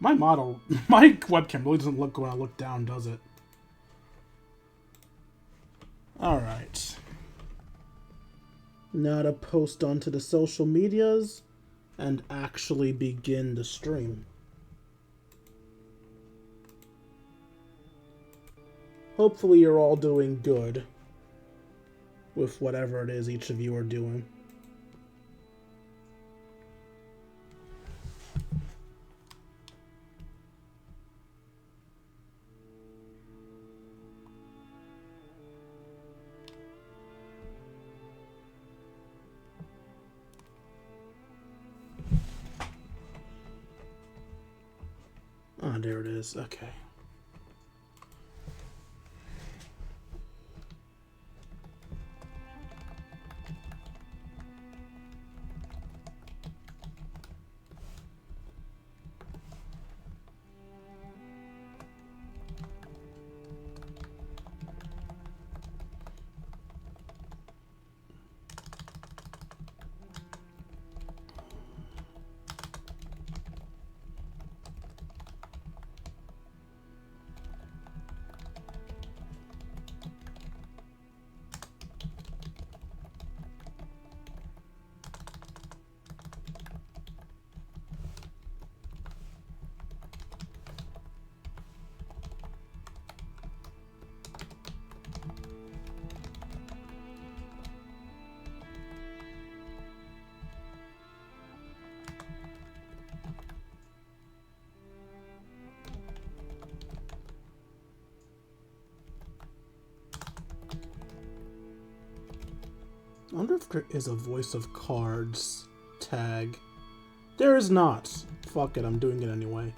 My model, my webcam really doesn't look good when I look down, does it? Alright. Now to post onto the social medias and actually begin the stream. Hopefully you're all doing good with whatever it is each of you are doing. Ah, there it is. Okay. I wonder if there is a voice of cards tag. There is not. Fuck it, I'm doing it anyway.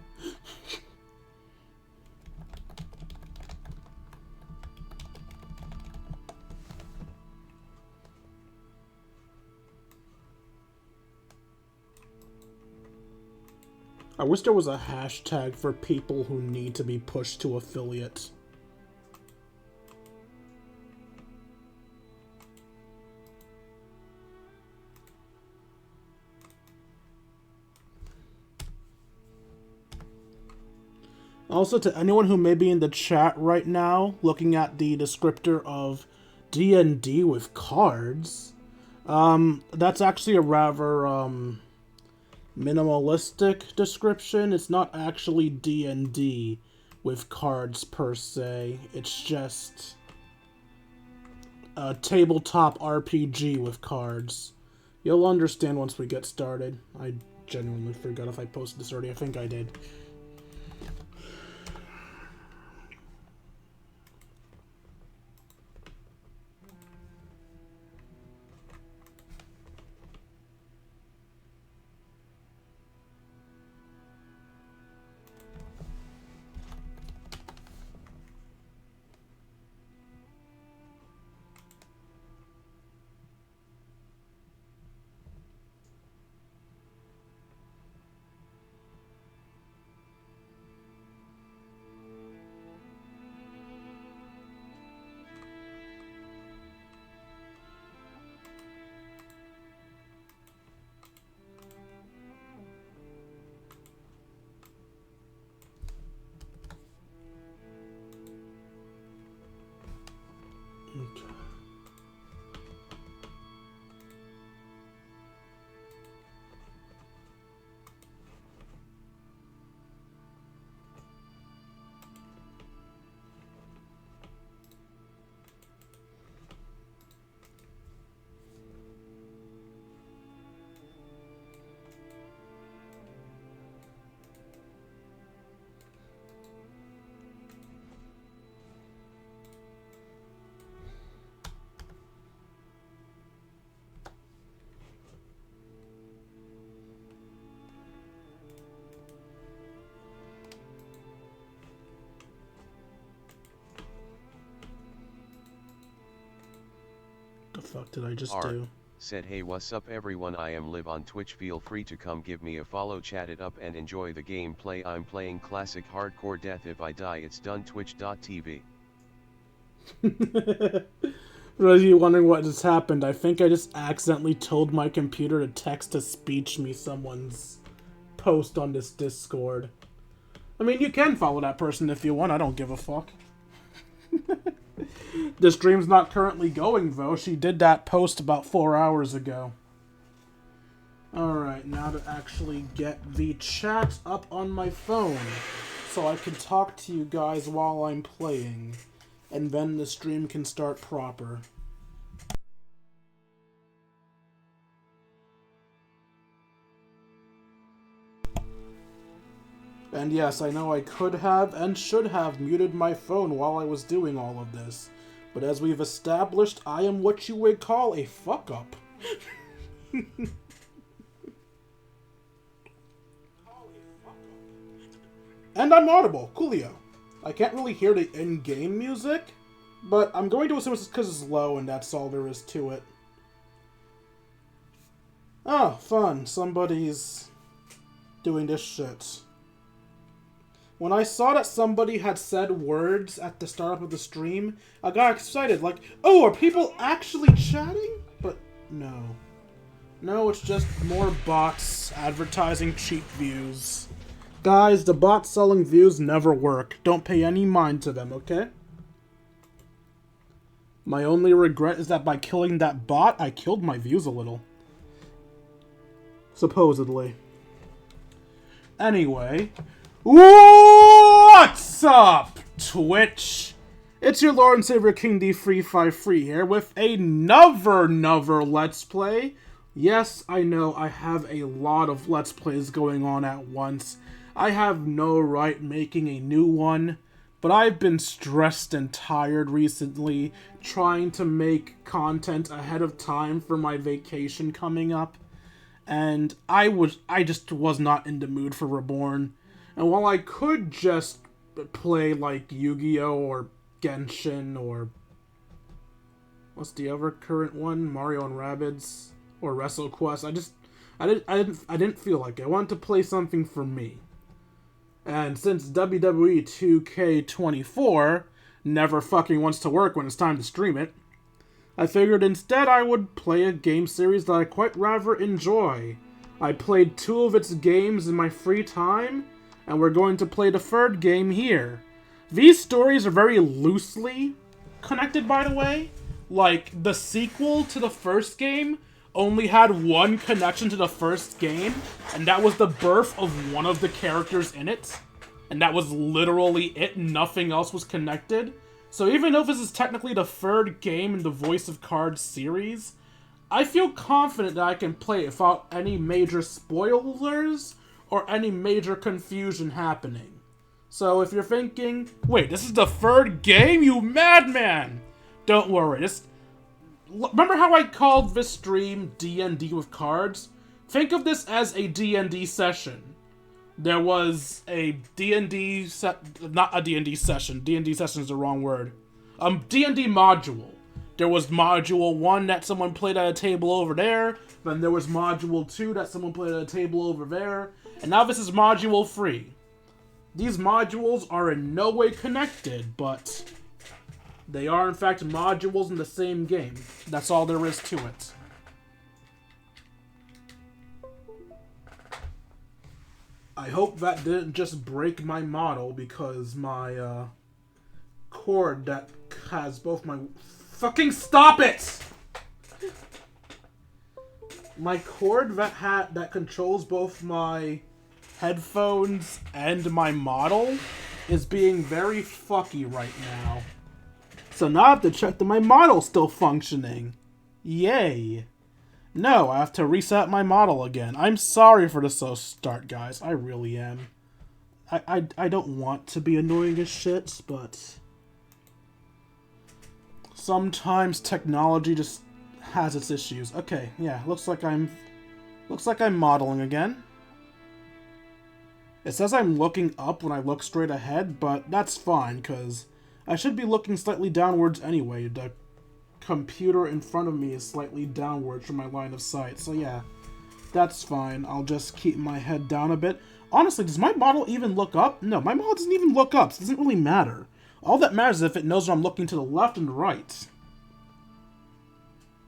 I wish there was a hashtag for people who need to be pushed to affiliate. Also, to anyone who may be in the chat right now, looking at the descriptor of DnD with Cards, that's actually a rather, minimalistic description. It's not actually DnD with cards per se. It's just a tabletop RPG with cards. You'll understand once we get started. I genuinely forgot if I posted this already. I think I did. Okay. The fuck did I just do? Said, hey, what's up everyone, I am live on Twitch, feel free to come give me a follow, chat it up and enjoy the gameplay. I'm playing classic hardcore death, if I die it's done. Twitch.tv. For those of you wondering what just happened, I think I just accidentally told my computer to text-to-speech me someone's post on this Discord. I mean, you can follow that person if you want. I don't give a fuck. The stream's not currently going, though. She did that post about 4 hours ago. Alright, now to actually get the chat up on my phone so I can talk to you guys while I'm playing. And then the stream can start proper. And yes, I know I could have and should have muted my phone while I was doing all of this. But as we've established, I am what you would call a fuck-up. And I'm audible. Coolio. I can't really hear the in-game music, but I'm going to assume it's because it's low and that's all there is to it. Oh, fun. Somebody's doing this shit. When I saw that somebody had said words at the start of the stream, I got excited, like, oh, are people actually chatting? But no. No, it's just more bots advertising cheap views. Guys, the bots selling views never work. Don't pay any mind to them, okay? My only regret is that by killing that bot, I killed my views a little. Supposedly. Anyway. What's up, Twitch? It's your Lord and Savior King D353 here with another Let's Play. Yes, I know I have a lot of Let's Plays going on at once. I have no right making a new one, but I've been stressed and tired recently trying to make content ahead of time for my vacation coming up, and I just was not in the mood for Reborn. And while I could just play like Yu-Gi-Oh or Genshin or what's the other current one, Mario and Rabbids or WrestleQuest, I didn't feel like it. I wanted to play something for me. And since WWE 2K24 never fucking wants to work when it's time to stream it, I figured instead I would play a game series that I quite rather enjoy. I played 2 of its games in my free time, and we're going to play the 3rd game here. These stories are very loosely connected, by the way. Like, the sequel to the first game only had one connection to the first game, and that was the birth of one of the characters in it. And that was literally it. Nothing else was connected. So even though this is technically the 3rd game in the Voice of Cards series, I feel confident that I can play it without any major spoilers or any major confusion happening. So if you're thinking, wait, this is the 3rd game, you madman! Don't worry, remember how I called this stream DnD With Cards? Think of this as a DnD session. There was a D&D not a D&D session. D&D session is the wrong word. D&D module. There was module 1 that someone played at a table over there. Then there was module 2 that someone played at a table over there. And now this is module 3. These modules are in no way connected, but they are in fact modules in the same game. That's all there is to it. I hope that didn't just break my model, because my cord that has both my... Fucking stop it! My cord that controls both my headphones and my model is being very fucky right now. So now I have to check that my model's still functioning. Yay. No, I have to reset my model again. I'm sorry for the slow start, guys. I really am. I don't want to be annoying as shit, but sometimes technology just has its issues. Okay, yeah, looks like I'm modeling again. It says I'm looking up when I look straight ahead, but that's fine, because I should be looking slightly downwards anyway. The computer in front of me is slightly downwards from my line of sight, so yeah, that's fine. I'll just keep my head down a bit. Honestly, does my model even look up? No, my model doesn't even look up, so it doesn't really matter. All that matters is if it knows when I'm looking to the left and right.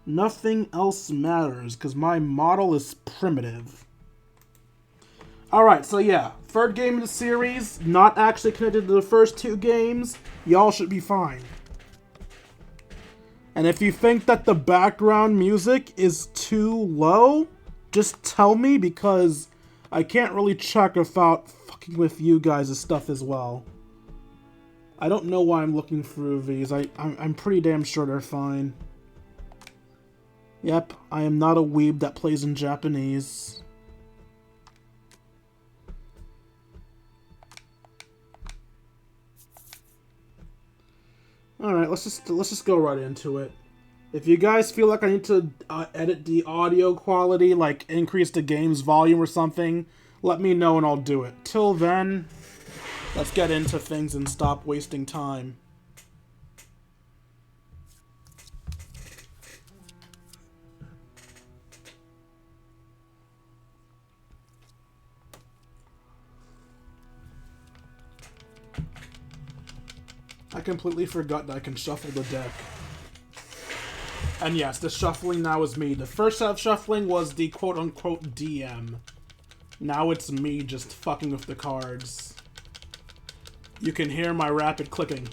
Nothing else matters, because my model is primitive. Alright, so yeah. Third game in the series, not actually connected to the first 2 games. Y'all should be fine. And if you think that the background music is too low, just tell me, because I can't really check without fucking with you guys' stuff as well. I don't know why I'm looking through these. I'm pretty damn sure they're fine. Yep, I am not a weeb that plays in Japanese. Alright, let's just go right into it. If you guys feel like I need to edit the audio quality, like increase the game's volume or something, let me know and I'll do it. Till then, let's get into things and stop wasting time. I completely forgot that I can shuffle the deck. And yes, the shuffling now is me. The first set of shuffling was the quote-unquote DM. Now it's me just fucking with the cards. You can hear my rapid clicking.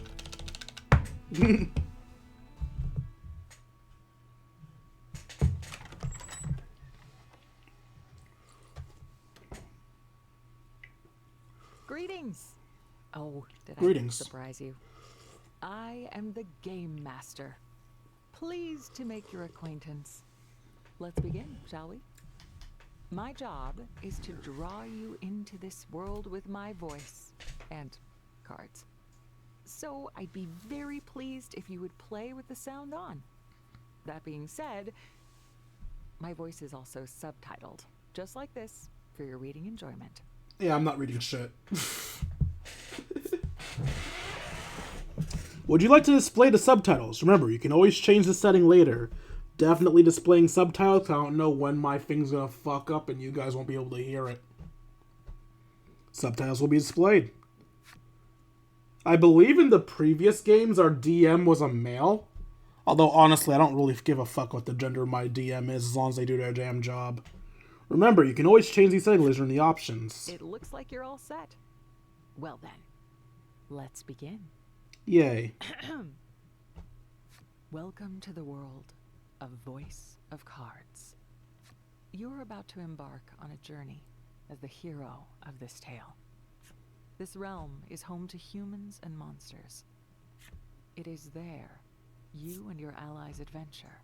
Greetings! Oh, did Greetings. I surprise you? I am the Game Master. Pleased to make your acquaintance. Let's begin, shall we? My job is to draw you into this world with my voice and cards. So I'd be very pleased if you would play with the sound on. That being said, my voice is also subtitled, just like this, for your reading enjoyment. Yeah, I'm not reading shit. Would you like to display the subtitles? Remember, you can always change the setting later. Definitely displaying subtitles. I don't know when my thing's gonna fuck up and you guys won't be able to hear it. Subtitles will be displayed. I believe in the previous games our DM was a male. Although, honestly, I don't really give a fuck what the gender of my DM is as long as they do their damn job. Remember, you can always change these settings in the options. It looks like you're all set. Well then, let's begin. Yay. Welcome to the world of Voice of Cards. You're about to embark on a journey as the hero of this tale. This realm is home to humans and monsters. It is there you and your allies' adventure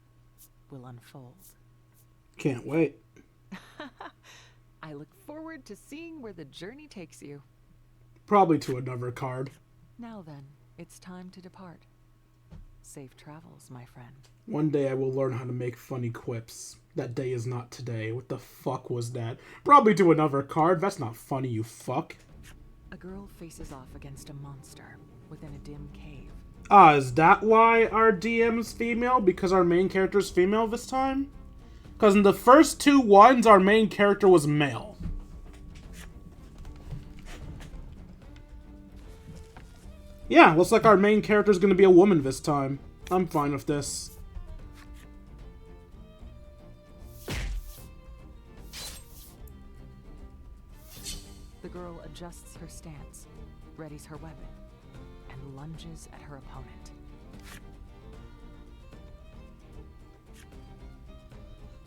will unfold. Can't wait. I look forward to seeing where the journey takes you. Probably to another card. Now then, it's time to depart. Safe travels, my friend. One day I will learn how to make funny quips. That day is not today. What the fuck was that? Probably to another card. That's not funny, you fuck. A girl faces off against a monster within a dim cave. Ah, is that why our DM's female? Because our main character's female this time? Because in the first 2 ones, our main character was male. Yeah, looks like our main character's gonna be a woman this time. I'm fine with this. The girl adjusts her stance, readies her weapon, and lunges at her opponent.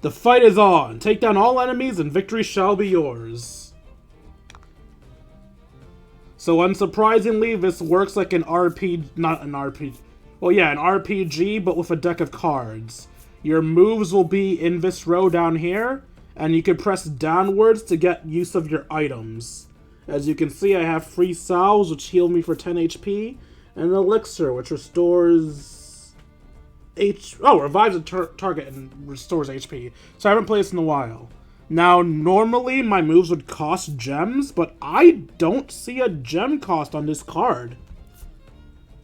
The fight is on! Take down all enemies and victory shall be yours. So unsurprisingly, this works like an RPG, not an RPG. Well, yeah, an RPG, but with a deck of cards. Your moves will be in this row down here, and you can press downwards to get use of your items. As you can see, I have 3 salves, which heal me for 10 HP, and an elixir, which restores... revives a target and restores HP. So I haven't played this in a while. Now, normally my moves would cost gems, but I don't see a gem cost on this card.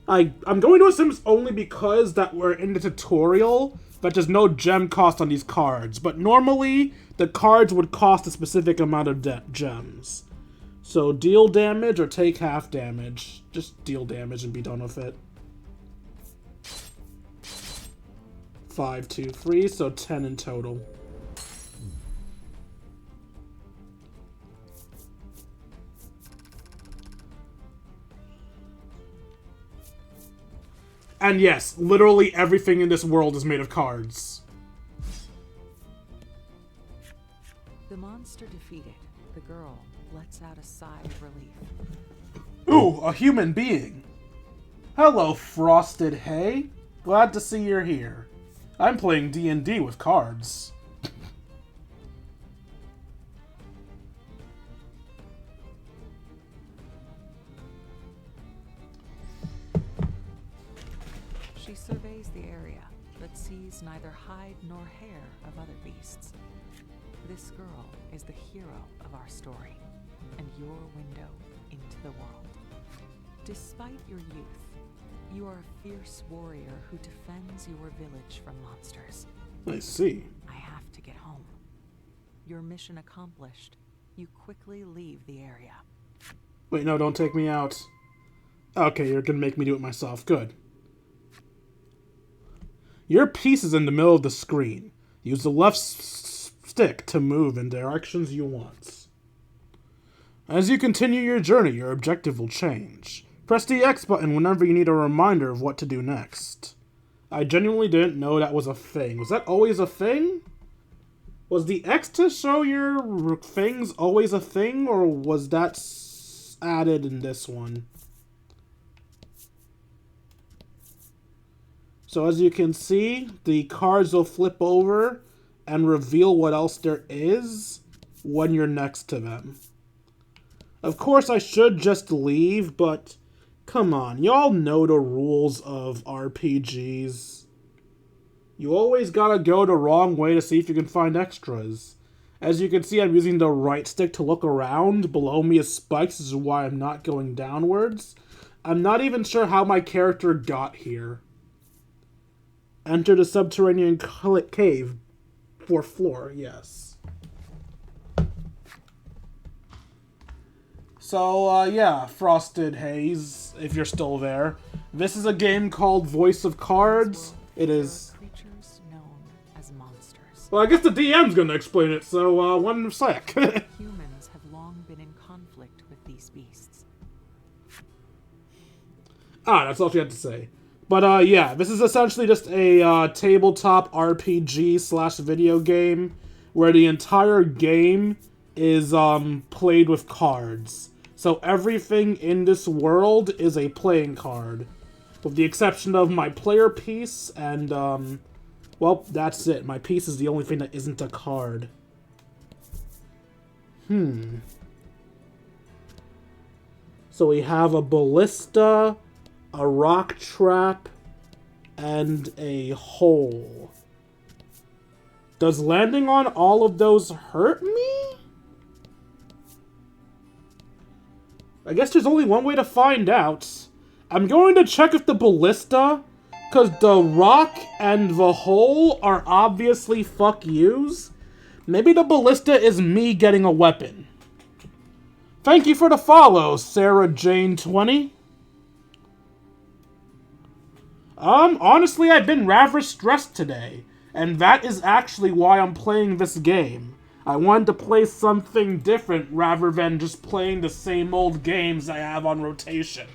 I'm going to assume it's only because that we're in the tutorial that there's no gem cost on these cards. But normally, the cards would cost a specific amount of gems. So deal damage or take half damage. Just deal damage and be done with it. 5, 2, 3, so 10 in total. And yes, literally everything in this world is made of cards. The monster defeated, the girl lets out a sigh of relief. Ooh, a human being. Hello, Frosted Hay. Glad to see you're here. I'm playing D&D with cards. She surveys the area, but sees neither hide nor hair of other beasts. This girl is the hero of our story, and your window into the world. Despite your youth, you are a fierce warrior who defends your village from monsters. I see. I have to get home. Your mission accomplished, you quickly leave the area. Wait, no, don't take me out. Okay, you're gonna make me do it myself. Good. Your piece is in the middle of the screen. Use the left stick to move in directions you want. As you continue your journey, your objective will change. Press the X button whenever you need a reminder of what to do next. I genuinely didn't know that was a thing. Was that always a thing? Was the X to show your things always a thing, or was that added in this one? So as you can see, the cards will flip over and reveal what else there is when you're next to them. Of course, I should just leave, but come on, y'all know the rules of RPGs. You always gotta go the wrong way to see if you can find extras. As you can see, I'm using the right stick to look around. Below me is spikes, this is why I'm not going downwards. I'm not even sure how my character got here. Enter the subterranean cave. Fourth floor, yes. So, yeah, Frosted Haze, if you're still there. This is a game called Voice of Cards. It is... creatures known as monsters. Well, I guess the DM's gonna explain it, so, one sec. Humans have long been in conflict with these beasts. That's all she had to say. But, yeah, this is essentially just a, tabletop RPG / video game where the entire game is, played with cards. So everything in this world is a playing card. With the exception of my player piece and, well, that's it. My piece is the only thing that isn't a card. So we have a ballista, a rock trap, and a hole. Does landing on all of those hurt me? I guess there's only one way to find out. I'm going to check if the ballista, because the rock and the hole are obviously fuck yous. Maybe the ballista is me getting a weapon. Thank you for the follow, Sarah Jane 20. Honestly, I've been rather stressed today, and that is actually why I'm playing this game. I wanted to play something different rather than just playing the same old games I have on rotation.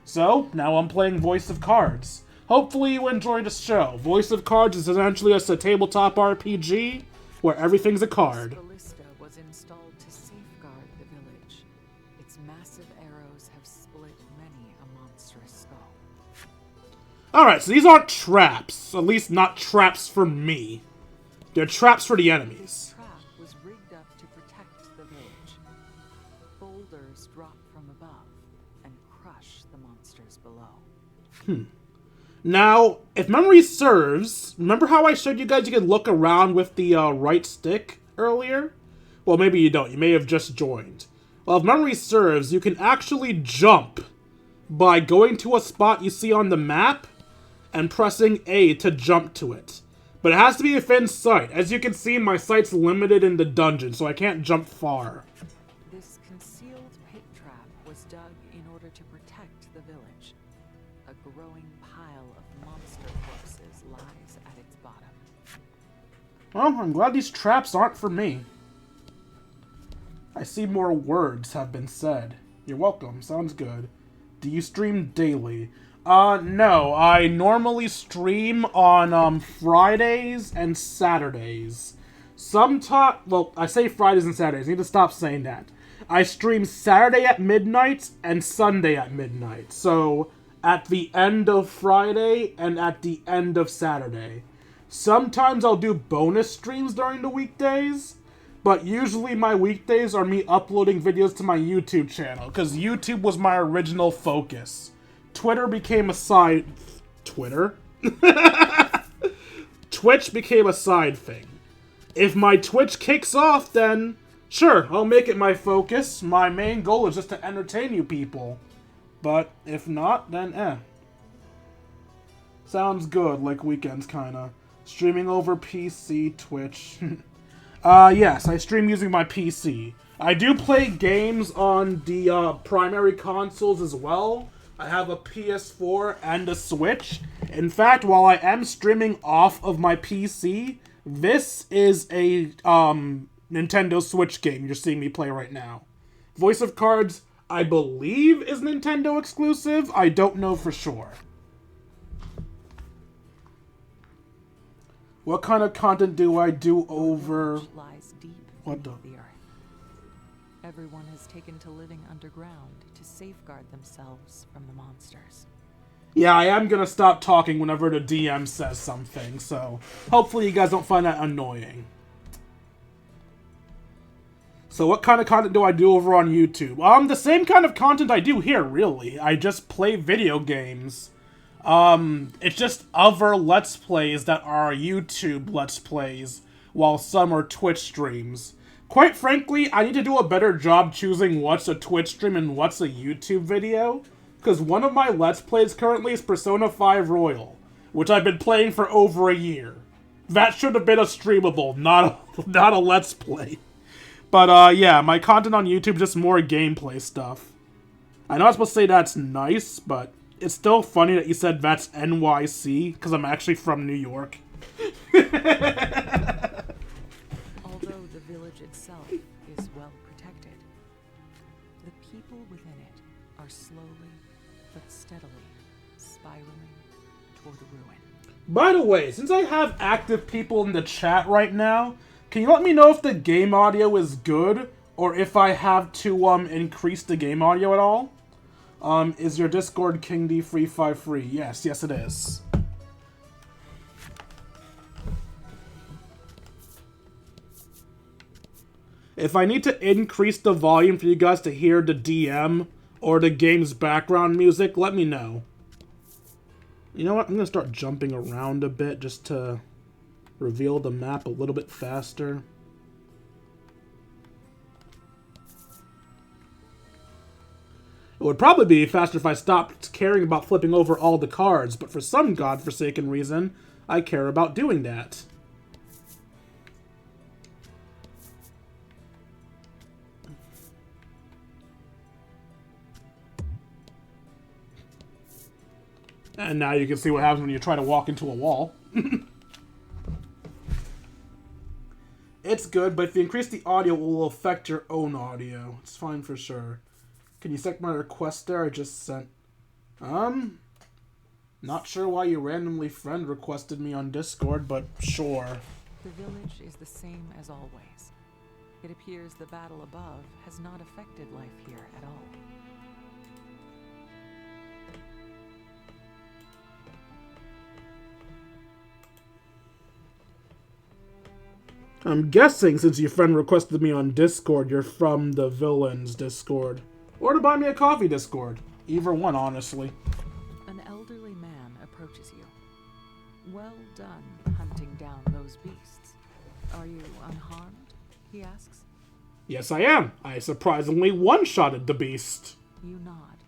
So, now I'm playing Voice of Cards. Hopefully you enjoyed the show. Voice of Cards is essentially just a tabletop RPG where everything's a card. This ballista was installed to safeguard the village. Its massive arrows have split many a monstrous skull. Alright, so these aren't traps. At least not traps for me. They're traps for the enemies. The trap was rigged up to protect the village. Boulders drop from above and crush the monsters below. Now, if memory serves, remember how I showed you guys you could look around with the right stick earlier? Well, maybe you don't. You may have just joined. Well, if memory serves, you can actually jump by going to a spot you see on the map and pressing A to jump to it. But it has to be within sight. As you can see, my sight's limited in the dungeon, so I can't jump far. This concealed pit trap was dug in order to protect the village. A growing pile of monster corpses lies at its bottom. Well, I'm glad these traps aren't for me. I see more words have been said. You're welcome. Sounds good. Do you stream daily? No. I normally stream on, Fridays and Saturdays. Sometime, well, I say Fridays and Saturdays. I need to stop saying that. I stream Saturday at midnight and Sunday at midnight. So, at the end of Friday and at the end of Saturday. Sometimes I'll do bonus streams during the weekdays, but usually my weekdays are me uploading videos to my YouTube channel, because YouTube was my original focus. Twitter became a side... Twitter? Twitch became a side thing. If my Twitch kicks off, then sure, I'll make it my focus. My main goal is just to entertain you people. But if not, then Sounds good, like weekends kinda. Streaming over PC, Twitch. Yes, I stream using my PC. I do play games on the primary consoles as well. I have a PS4 and a Switch. In fact, while I am streaming off of my PC, this is a Nintendo Switch game you're seeing me play right now. Voice of Cards, I believe, is Nintendo exclusive. I don't know for sure. What kind of content do I do over... lies deep What beneath the earth. Everyone has taken to living underground to safeguard themselves from the monsters. Yeah, I am gonna stop talking whenever the DM says something, so hopefully you guys don't find that annoying. So what kind of content do I do over on YouTube? The same kind of content I do here, really. I just play video games. It's just other Let's Plays that are YouTube Let's Plays, while some are Twitch streams. Quite frankly, I need to do a better job choosing what's a Twitch stream and what's a YouTube video, because one of my Let's Plays currently is Persona 5 Royal, which I've been playing for over a year. That should have been a streamable, not a Let's Play. But, yeah, my content on YouTube is just more gameplay stuff. I know I was supposed to say that's nice, but it's still funny that you said that's NYC, because I'm actually from New York. Although the village itself is well protected, the people within it are slowly but steadily spiraling toward ruin. By the way, since I have active people in the chat right now, can you let me know if the game audio is good, or if I have to increase the game audio at all? Is your Discord King D353? Yes, it is. If I need to increase the volume for you guys to hear the DM or the game's background music, let me know. You know what? I'm gonna start jumping around a bit just to reveal the map a little bit faster. It would probably be faster if I stopped caring about flipping over all the cards, but for some godforsaken reason, I care about doing that. And now you can see what happens when you try to walk into a wall. It's good, but if you increase the audio, it will affect your own audio. It's fine for sure. Can you check my request there I just sent? Not sure why you randomly friend requested me on Discord, but sure. The village is the same as always. It appears the battle above has not affected life here at all. I'm guessing since your friend requested me on Discord, you're from the Villains Discord. Or to Buy Me a Coffee Discord. Either one, honestly. An elderly man approaches you. Well done hunting down those beasts. Are you unharmed? He asks. Yes, I am. I surprisingly one-shotted the beast. You nod.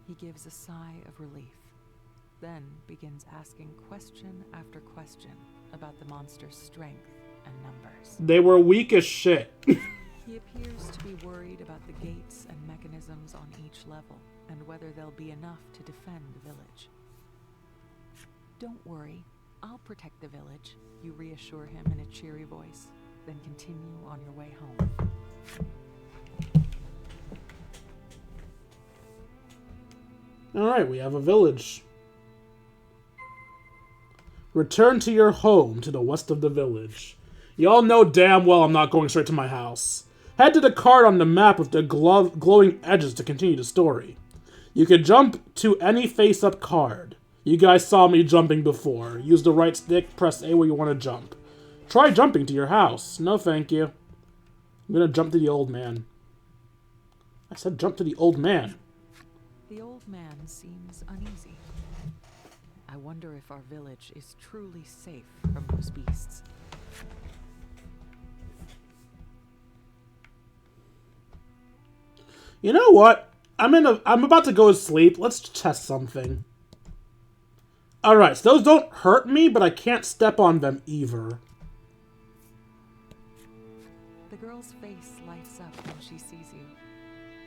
He gives a sigh of relief, then begins asking question after question about the monster's strength and numbers. They were weak as shit. He appears to be worried about the gates and mechanisms on each level, and whether there'll be enough to defend the village. Don't worry, I'll protect the village, you reassure him in a cheery voice, then continue on your way home. Alright, we have a village. Return to your home to the west of the village. Y'all know damn well I'm not going straight to my house. Head to the card on the map with the glowing edges to continue the story. You can jump to any face-up card. You guys saw me jumping before. Use the right stick, press A where you want to jump. Try jumping to your house. No thank you. I'm gonna jump to the old man. I said jump to the old man. The old man seems uneasy. I wonder if our village is truly safe from those beasts. You know what? I'm about to go to sleep. Let's test something. Alright, so those don't hurt me, but I can't step on them either. The girl's face lights up when she sees you.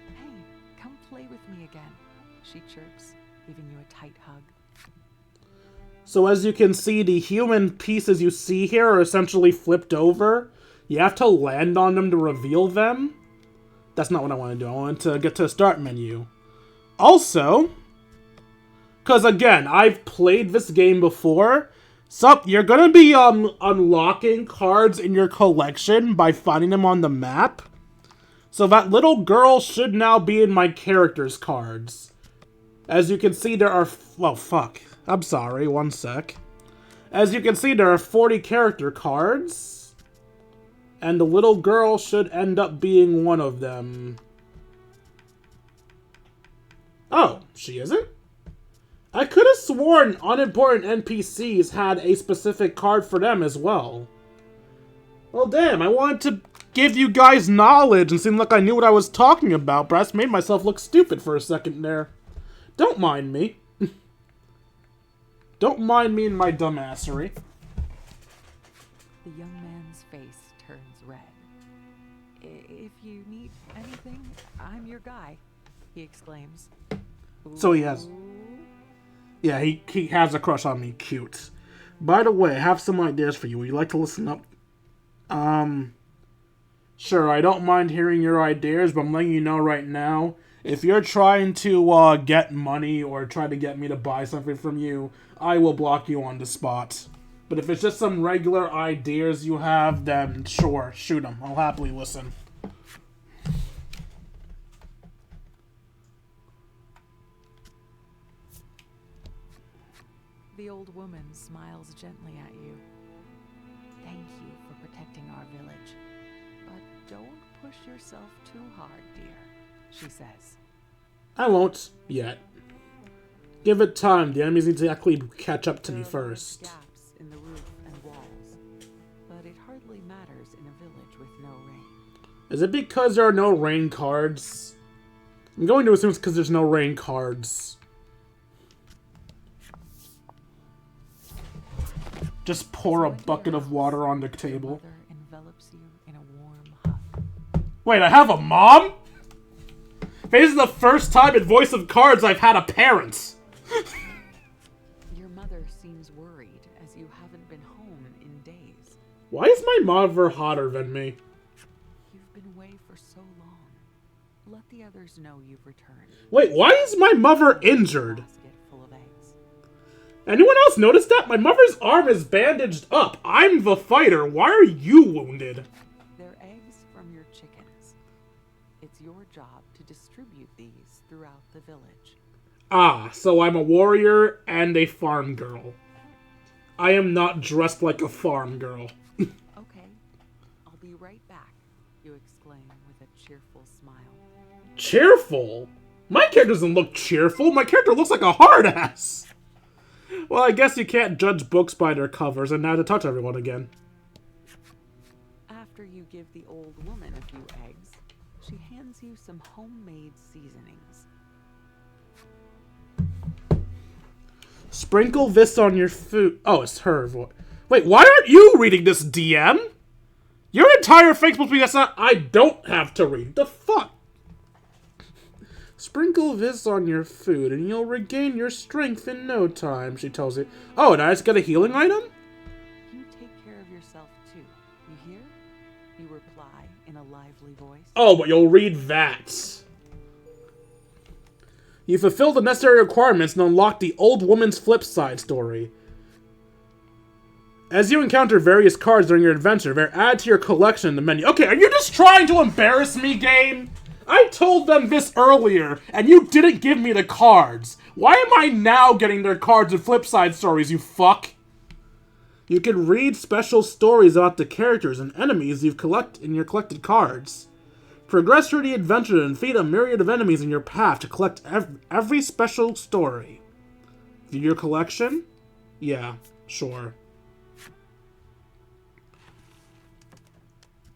Hey, come play with me again, she chirps, giving you a tight hug. So as you can see, the human pieces you see here are essentially flipped over. You have to land on them to reveal them. That's not what I want to do. I want to get to the start menu. Also, because again, I've played this game before, so you're going to be unlocking cards in your collection by finding them on the map. So that little girl should now be in my character's cards. As you can see, there are... Well, fuck. I'm sorry, one sec. As you can see, there are 40 character cards. And the little girl should end up being one of them. Oh, she isn't? I could have sworn unimportant NPCs had a specific card for them as well. Well, damn, I wanted to give you guys knowledge and seem like I knew what I was talking about, but I just made myself look stupid for a second there. Don't mind me. Don't mind me and my dumbassery. The young man's face turns red. If you need anything, I'm your guy, he exclaims. So he has... Yeah, he has a crush on me. Cute. By the way, I have some ideas for you. Would you like to listen up? Sure, I don't mind hearing your ideas, but I'm letting you know right now, if you're trying to get money or try to get me to buy something from you, I will block you on the spot. But if it's just some regular ideas you have, then sure, shoot them. I'll happily listen. The old woman smiles gently at you. Thank you for protecting our village. But don't push yourself too hard, dear, she says. I won't yet. Give it time. The enemies need to actually catch up to me first. Gaps in the roof and walls, but it hardly matters in a village with no rain. Is it because there are no rain cards? I'm going to assume it's because there's no rain cards. Just pour a bucket of water on the table. Your mother envelops you in a warm hug. Wait, I have a mom? This is the first time in Voice of Cards I've had a parent. Your mother seems worried as you haven't been home in days. Why is my mother hotter than me? You've been away for so long. Let the others know you've returned. Wait, why is my mother injured? Basket full of eggs. Anyone else notice that? My mother's arm is bandaged up. I'm the fighter. Why are you wounded? They're eggs from your chickens. It's your job to distribute these throughout the village. Ah, so I'm a warrior and a farm girl. I am not dressed like a farm girl. Okay, I'll be right back, you exclaim with a cheerful smile. Cheerful? My character doesn't look cheerful. My character looks like a hard ass. Well, I guess you can't judge books by their covers, and now to touch everyone again. After you give the old woman a few eggs, she hands you some homemade seasonings. Sprinkle this on your food. Oh, it's her voice. Wait, why aren't you reading this, DM? Your entire thing's supposed to be that's not. I don't have to read. The fuck? Sprinkle this on your food and you'll regain your strength in no time, she tells you. Oh, and I just got a healing item? You take care of yourself too. You hear? You reply in a lively voice. Oh, but you'll read that. You fulfill the necessary requirements and unlock the Old Woman's Flip Side story. As you encounter various cards during your adventure, they're added to your collection in the menu. Okay, are you just trying to embarrass me, game? I told them this earlier, and you didn't give me the cards. Why am I now getting their cards and flip side stories, you fuck? You can read special stories about the characters and enemies you've collected in your collected cards. Progress through the adventure and defeat a myriad of enemies in your path to collect every special story. View your collection? Yeah, sure.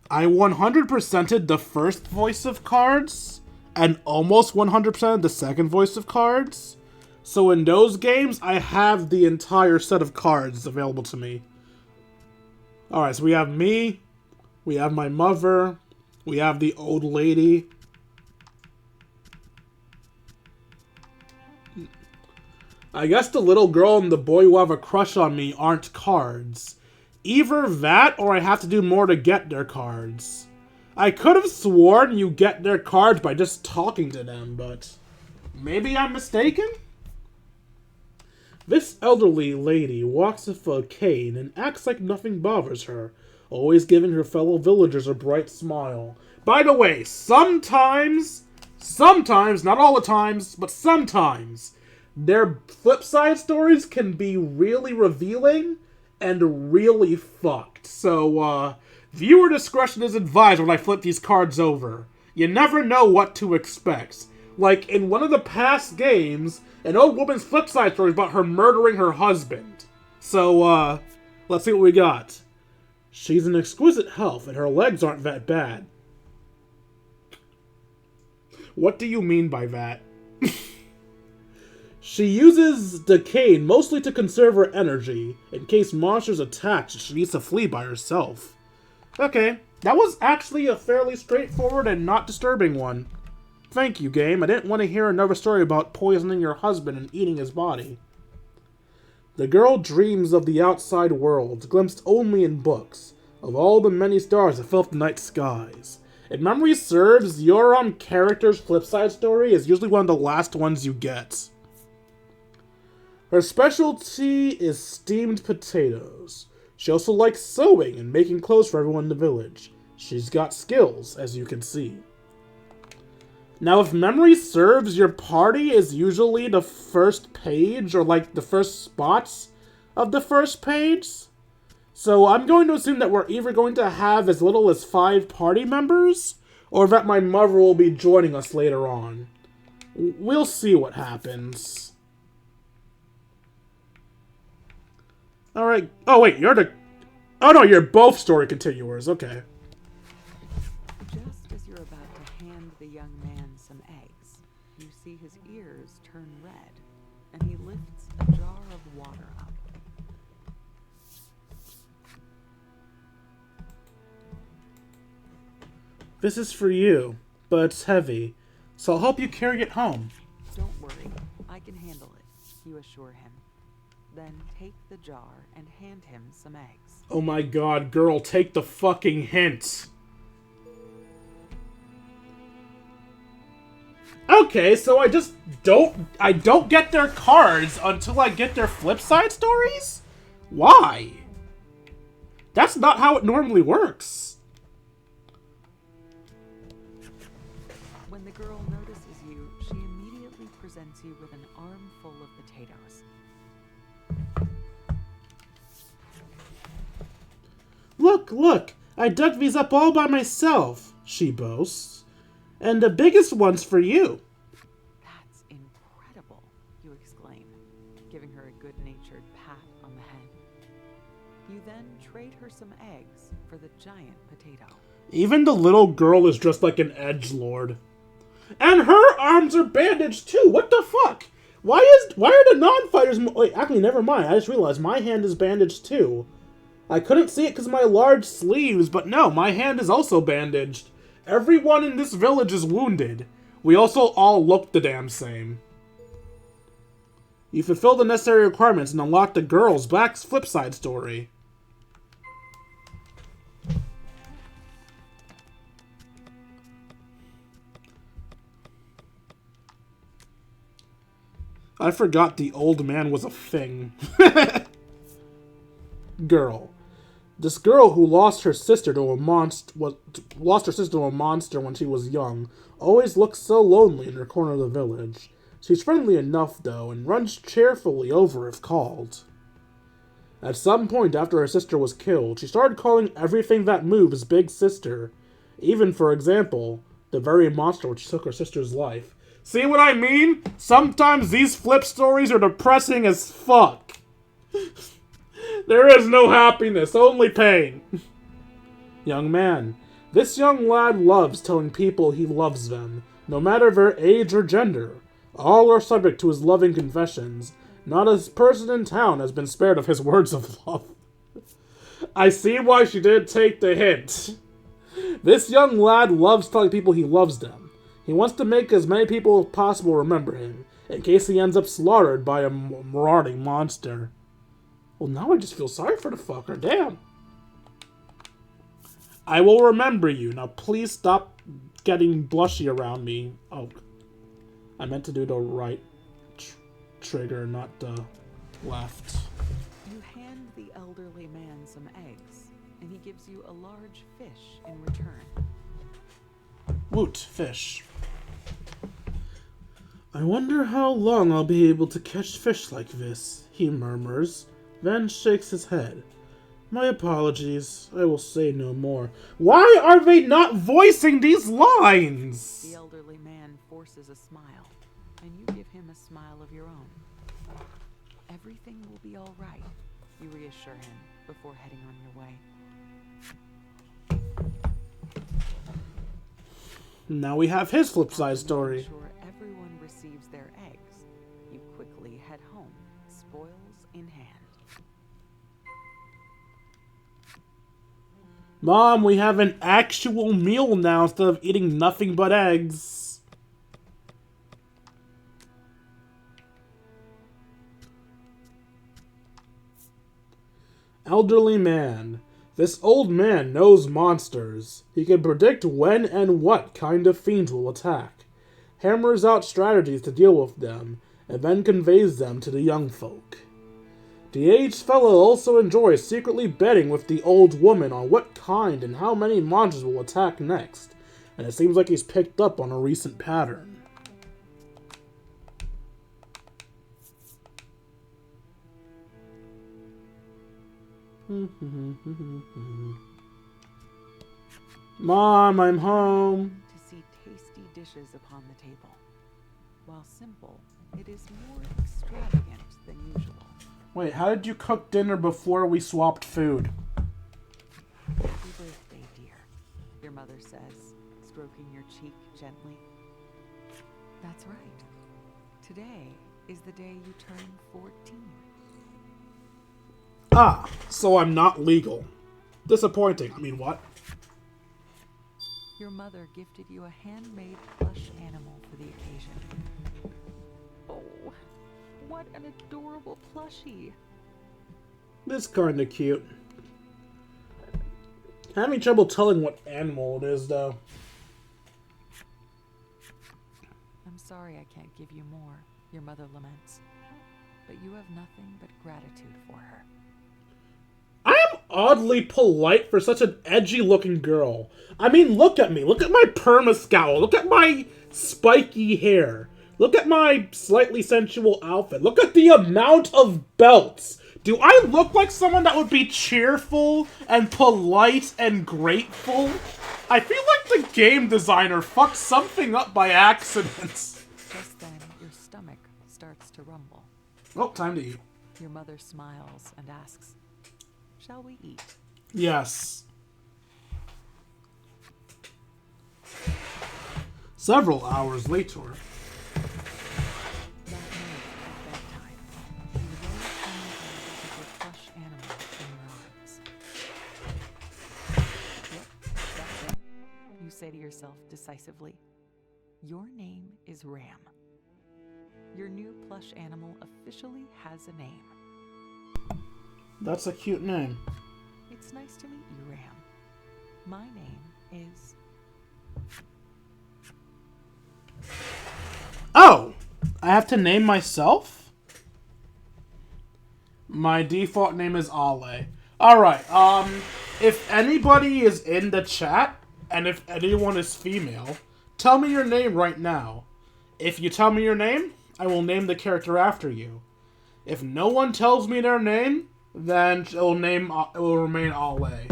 I 100%ed the first voice of cards, and almost 100%ed the second voice of cards. So in those games, I have the entire set of cards available to me. Alright, so we have me, we have my mother, we have the old lady. I guess the little girl and the boy who have a crush on me aren't cards. Either that, or I have to do more to get their cards. I could have sworn you get their cards by just talking to them, but maybe I'm mistaken? This elderly lady walks with a cane and acts like nothing bothers her, always giving her fellow villagers a bright smile. By the way, sometimes, not all the times, but sometimes, their flip side stories can be really revealing and really fucked. So, viewer discretion is advised when I flip these cards over. You never know what to expect. Like, in one of the past games, an old woman's flip side story is about her murdering her husband. So, let's see what we got. She's in exquisite health, and her legs aren't that bad. What do you mean by that? She uses the cane mostly to conserve her energy, in case monsters attack she needs to flee by herself. Okay, that was actually a fairly straightforward and not disturbing one. Thank you, game. I didn't want to hear another story about poisoning your husband and eating his body. The girl dreams of the outside world, glimpsed only in books, of all the many stars that fill up the night skies. If memory serves, your character's flipside story is usually one of the last ones you get. Her specialty is steamed potatoes. She also likes sewing and making clothes for everyone in the village. She's got skills, as you can see. Now, if memory serves, your party is usually the first page, or like the first spots of the first page. So I'm going to assume that we're either going to have as little as 5 party members, or that my mother will be joining us later on. We'll see what happens. Alright. Oh, wait, you're the... Oh, no, you're both story continuers. Okay. Just as you're about to hand the young man some eggs, you see his ears turn red, and he lifts a jar of water up. This is for you, but it's heavy, so I'll help you carry it home. Don't worry, I can handle it, you assure him. Then take the jar and hand him some eggs. Oh my god, girl, take the fucking hint. Okay, so I don't get their cards until I get their flip side stories? Why? That's not how it normally works. When the girl notices you, she immediately presents you with an armful of potatoes. Look, I dug these up all by myself, she boasts. And the biggest one's for you. That's incredible, you exclaim, giving her a good-natured pat on the head. You then trade her some eggs for the giant potato. Even the little girl is dressed like an edgelord. And her arms are bandaged too, what the fuck? Why are the non-fighters... Wait, actually, never mind, I just realized my hand is bandaged too. I couldn't see it because of my large sleeves, but no, my hand is also bandaged. Everyone in this village is wounded. We also all look the damn same. You fulfill the necessary requirements and unlock the girl's back flip side story. I forgot the old man was a thing. Girl. This girl who lost her sister to a monster when she was young always looks so lonely in her corner of the village. She's friendly enough, though, and runs cheerfully over if called. At some point after her sister was killed, she started calling everything that moves Big Sister. Even, for example, the very monster which took her sister's life. See what I mean? Sometimes these flip stories are depressing as fuck. There is no happiness, only pain. Young man. This young lad loves telling people he loves them, no matter their age or gender. All are subject to his loving confessions. Not a person in town has been spared of his words of love. I see why she didn't take the hint. This young lad loves telling people he loves them. He wants to make as many people as possible remember him, in case he ends up slaughtered by a marauding monster. Well, now I just feel sorry for the fucker, damn. I will remember you. Now please stop getting blushy around me. Oh, I meant to do the right trigger, not the left. You hand the elderly man some eggs, and he gives you a large fish in return. Woot, fish. I wonder how long I'll be able to catch fish like this, he murmurs, then shakes his head. My apologies, I will say no more. Why are they not voicing these lines? The elderly man forces a smile, and you give him a smile of your own. Everything will be all right, you reassure him before heading on your way. Now we have his flip side story. Sure everyone receives their eggs. You quickly head home, spoils in hand. Mom, we have an actual meal now instead of eating nothing but eggs. Elderly man. This old man knows monsters. He can predict when and what kind of fiends will attack, hammers out strategies to deal with them, and then conveys them to the young folk. The aged fellow also enjoys secretly betting with the old woman on what kind and how many monsters will attack next, and it seems like he's picked up on a recent pattern. Mom, I'm home. To see tasty dishes upon the table. While simple, it is more extravagant than usual. Wait, how did you cook dinner before we swapped food? Happy birthday, dear, your mother says, stroking your cheek gently. That's right. Today is the day you turn 14. Ah, so I'm not legal. Disappointing. I mean, what? Your mother gifted you a handmade plush animal for the occasion. Oh, what an adorable plushie. It's kinda cute. Having trouble telling what animal it is, though. I'm sorry I can't give you more, your mother laments. But you have nothing but gratitude for her. I am oddly polite for such an edgy-looking girl. I mean, look at me. Look at my perma-scowl. Look at my spiky hair. Look at my slightly sensual outfit. Look at the amount of belts. Do I look like someone that would be cheerful and polite and grateful? I feel like the game designer fucked something up by accident. Just then, your stomach starts to rumble. Oh, time to eat. Your mother smiles and asks, "Shall we eat?" Yes. Several hours later. That night at bedtime, you lay on the bed with your plush animal in your arms. Yep, that's it. You say to yourself decisively, your name is Ram. Your new plush animal officially has a name. That's a cute name. It's nice to meet you, Ram. My name is... Oh! I have to name myself? My default name is Ale. Alright, if anybody is in the chat, and if anyone is female, tell me your name right now. If you tell me your name, I will name the character after you. If no one tells me their name, then it will remain Ale.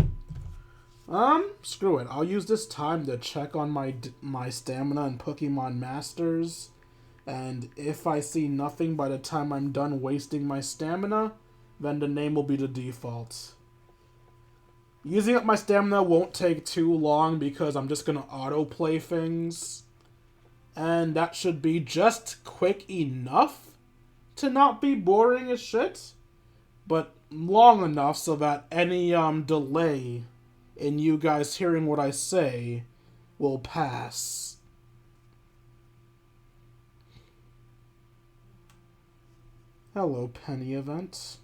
Screw it. I'll use this time to check on my stamina and Pokemon Masters. And if I see nothing by the time I'm done wasting my stamina, then the name will be the default. Using up my stamina won't take too long because I'm just going to autoplay things. And that should be just quick enough to not be boring as shit. But long enough so that any delay in you guys hearing what I say will pass. Hello, Penny Event.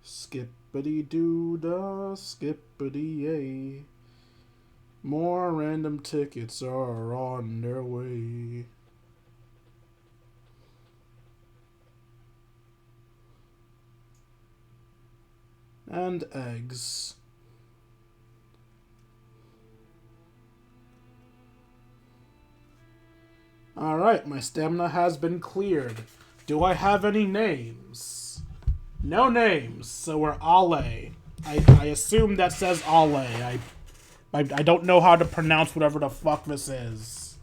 Skippity-doo-dah, skippity-yay. More random tickets are on their way. And eggs. Alright, my stamina has been cleared. Do I have any names? No names, so we're Ale. I assume that says Ale. I don't know how to pronounce whatever the fuck this is.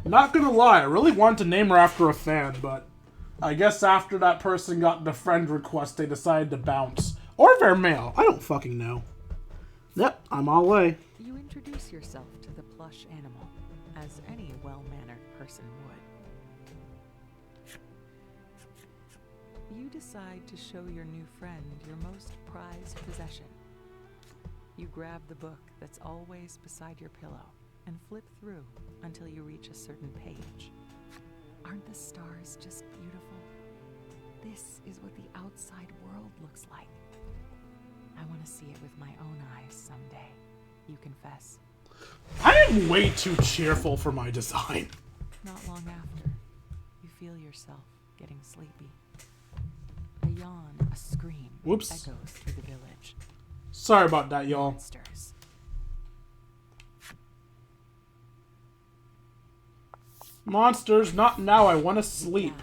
Not gonna lie, I really wanted to name her after a fan, but I guess after that person got the friend request, they decided to bounce. Or they're male. I don't fucking know. Yep, I'm Ale. You introduce yourself to the plush animal, as any well-mannered person would. You decide to show your new friend your most prized possession. You grab the book that's always beside your pillow and flip through until you reach a certain page. Aren't the stars just beautiful? This is what the outside world looks like. I want to see it with my own eyes someday, you confess. I am way too cheerful for my design. Not long after, you feel yourself getting sleepy. A yawn, a scream, Whoops. echoes through the village. Sorry about that, y'all. Monsters. Monsters, not now. I want to sleep.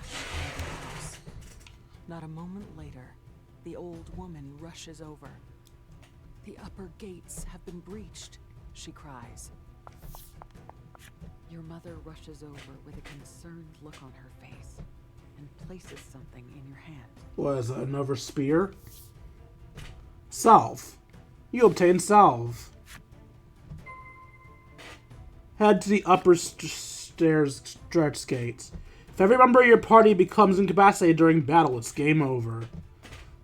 Not a moment later, the old woman rushes over. The upper gates have been breached, she cries. Your mother rushes over with a concerned look on her face and places something in your hand. What is that, another spear? Salve. You obtain salve. Head to the upper stairs stretch gates. If every member of your party becomes incapacitated during battle, it's game over.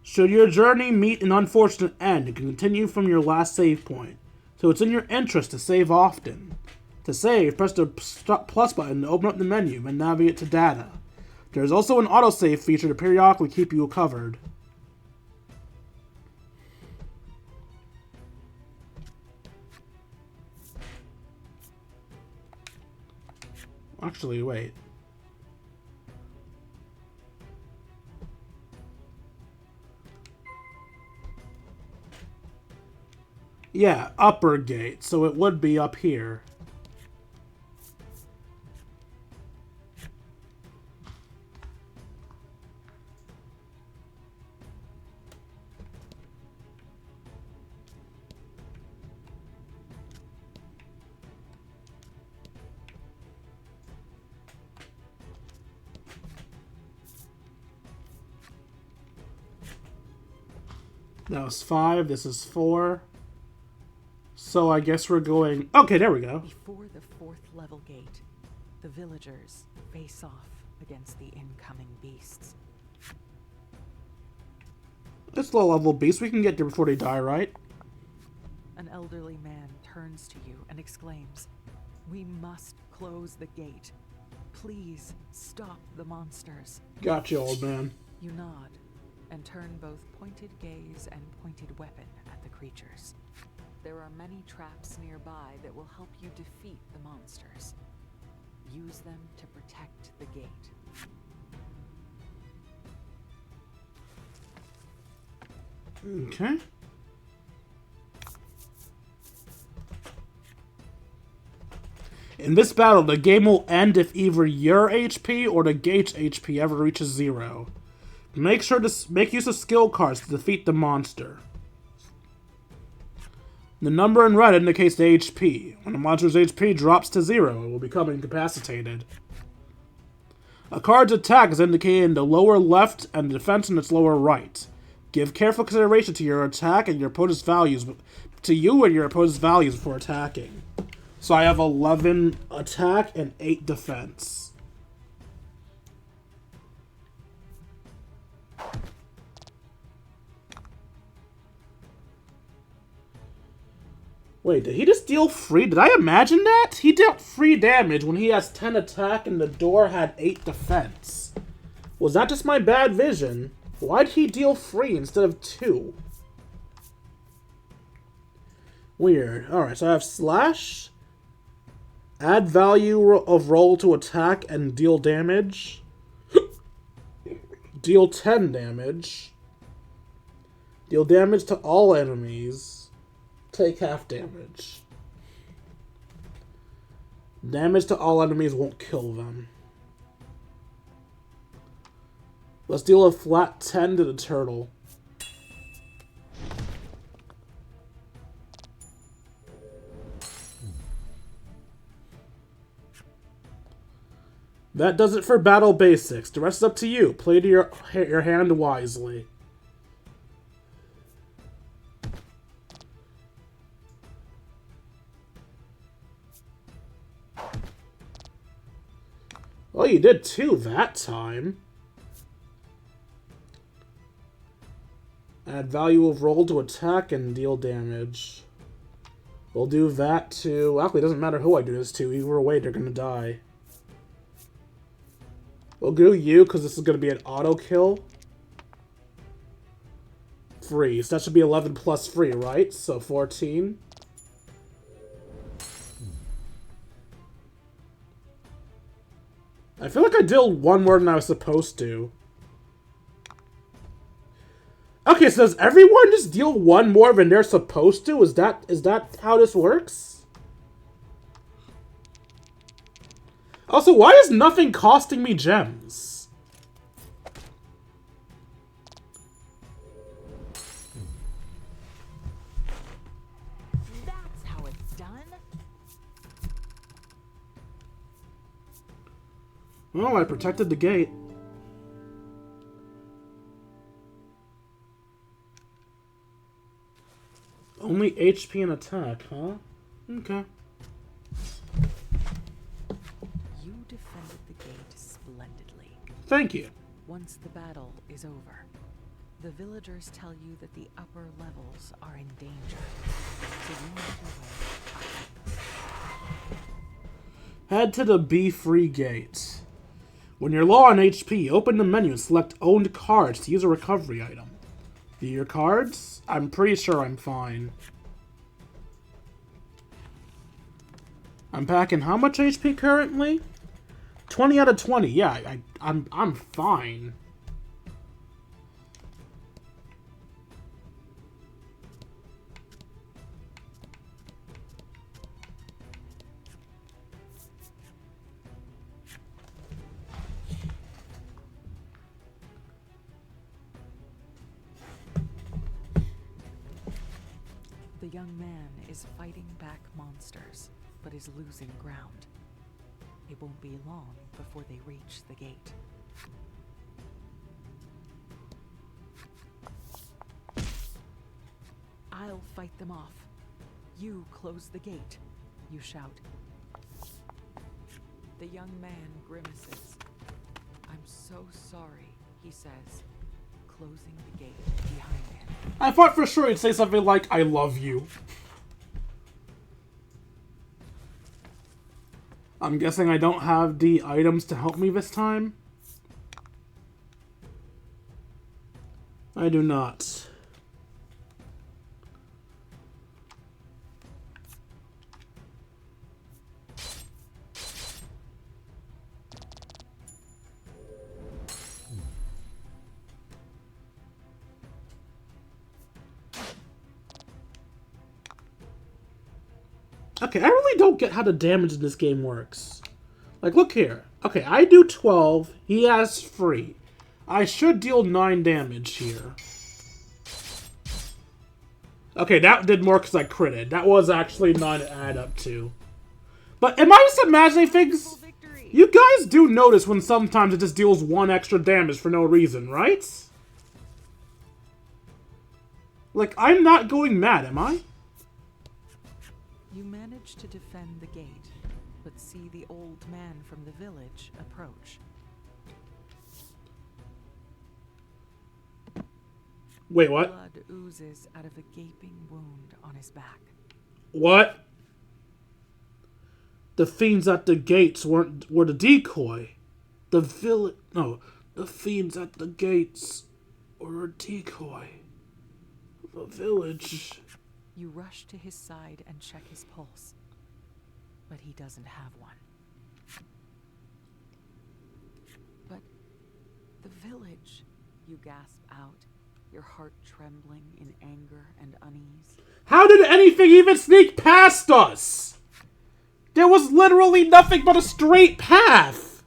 Should your journey meet an unfortunate end, it can continue from your last save point. So it's in your interest to save often. To save, press the plus button to open up the menu and navigate to data. There is also an autosave feature to periodically keep you covered. Actually, wait. Yeah, upper gate, so it would be up here. That was 5, this is 4. So I guess we're going... Okay, there we go. Before the 4th level gate, the villagers face off against the incoming beasts. It's low level beast, we can get there before they die, right? An elderly man turns to you and exclaims, "We must close the gate. Please stop the monsters." Gotcha, old man. You nod and turn both pointed gaze and pointed weapon at the creature. creatures. There are many traps nearby that will help you defeat the monsters. Use them to protect the gate. Okay. In this battle, the game will end if either your HP or the gate's HP ever reaches 0. Make sure to make use of skill cards to defeat the monster. The number in red indicates the HP. When a monster's HP drops to 0, it will become incapacitated. A card's attack is indicated in the lower left and the defense in its lower right. Give careful consideration to your attack and your opponent's values, before attacking. So I have 11 attack and 8 defense. Wait, did he just deal free? Did I imagine that? He dealt free damage when he has 10 attack and the door had 8 defense. Was that just my bad vision? Why'd he deal free instead of 2? Weird. Alright, so I have slash. Add value of roll to attack and deal damage. Deal 10 damage. Deal damage to all enemies. Take half damage. Damage to all enemies won't kill them. Let's deal a flat 10 to the turtle. That does it for battle basics. The rest is up to you. Play to your hand wisely. Well, you did 2 that time. Add value of roll to attack and deal damage. We'll do that to... Actually, it doesn't matter who I do this to. Either way, they're gonna die. We'll do you, because this is going to be an auto kill. Free. So that should be 11 plus free, right? So 14. I feel like I did one more than I was supposed to. Okay, so does everyone just deal 1 more than they're supposed to? Is that how this works? Also, why is nothing costing me gems? That's how it's done. Well, I protected the gate. Only HP and attack, huh? Okay. You defended the gate splendidly. Thank you. Once the battle is over, the villagers tell you that the upper levels are in danger. So you make your way up. Head to the Be Free gate. When you're low on HP, open the menu and select Owned Cards to use a recovery item. View your cards? I'm pretty sure I'm fine. I'm packing how much HP currently? 20 out of 20. Yeah, I'm fine. The young man is fighting back monsters, but is losing ground. It won't be long before they reach the gate. I'll fight them off. You close the gate, you shout. The young man grimaces. I'm so sorry, he says, closing the gate behind him. I thought for sure he'd say something like, I love you. I'm guessing I don't have the items to help me this time. I do not. Okay, I really don't get how the damage in this game works. Like, look here. Okay, I do 12. He has 3. I should deal 9 damage here. Okay, that did more because I critted. That was actually 9 to add up to. But am I just imagining things? You guys do notice when sometimes it just deals 1 extra damage for no reason, right? Like, I'm not going mad, am I? You manage to defend the gate, but see the old man from the village approach. Wait, what? Blood oozes out of a gaping wound on his back. What? The fiends at the gates were the decoy. The fiends at the gates were a decoy. The village. You rush to his side and check his pulse, but he doesn't have one. But the village, you gasp out, your heart trembling in anger and unease. How did anything even sneak past us? There was literally nothing but a straight path.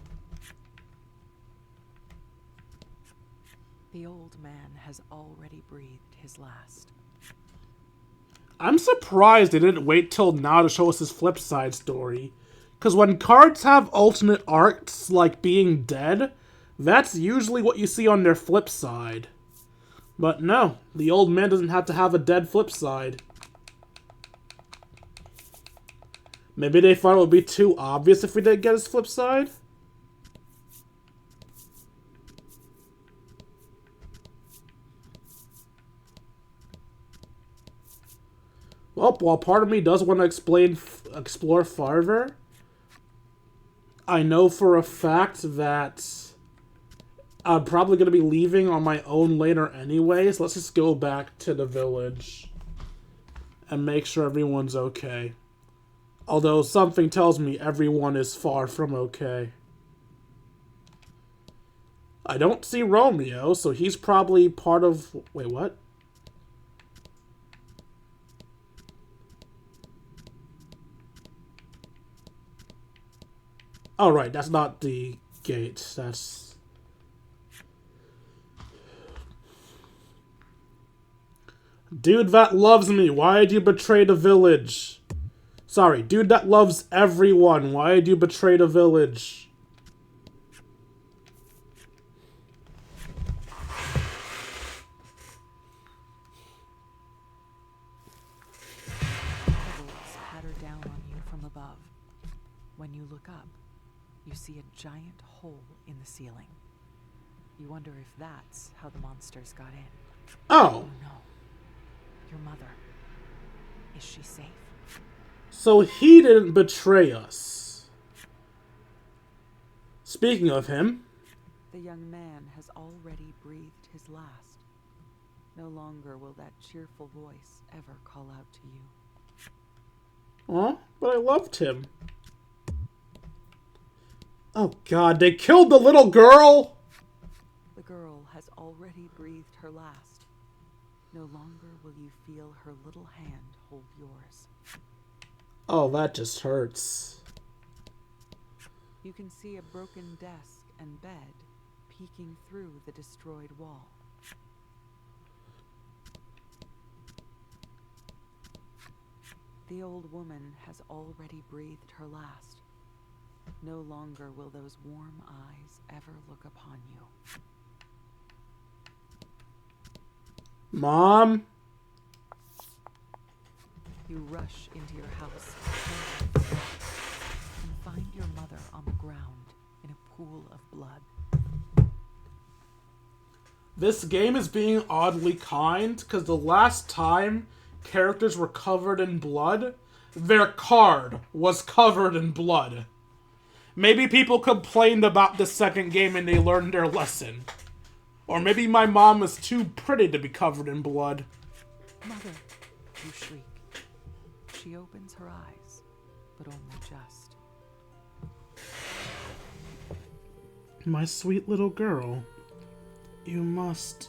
The old man has already breathed his last. I'm surprised they didn't wait till now to show us his flip side story. Because when cards have alternate arcs, like being dead, that's usually what you see on their flip side. But no, the old man doesn't have to have a dead flip side. Maybe they thought it would be too obvious if we didn't get his flip side? Well, while part of me does want to explore farther, I know for a fact that I'm probably going to be leaving on my own later anyway, so let's just go back to the village and make sure everyone's okay. Although something tells me everyone is far from okay. I don't see Romeo, so he's probably part of... Wait, what? Oh, right, that's not the gate. That's... Dude that loves me, why'd you betray the village? Sorry, dude that loves everyone, why'd you betray the village? Pebbles patter down on you from above. When you look up, you see a giant hole in the ceiling. You wonder if that's how the monsters got in. Oh. No. Your mother. Is she safe? So he didn't betray us. Speaking of him... The young man has already breathed his last. No longer will that cheerful voice ever call out to you. Aw, but I loved him. Oh god, they killed the little girl! The girl has already breathed her last. No longer will you feel her little hand hold yours. Oh, that just hurts. You can see a broken desk and bed peeking through the destroyed wall. The old woman has already breathed her last. No longer will those warm eyes ever look upon you. Mom? You rush into your house and find your mother on the ground in a pool of blood. This game is being oddly kind, because the last time characters were covered in blood, their card was covered in blood. Maybe people complained about the second game and they learned their lesson. Or maybe my mom is too pretty to be covered in blood. Mother, you shriek. She opens her eyes, but only just. My sweet little girl, you must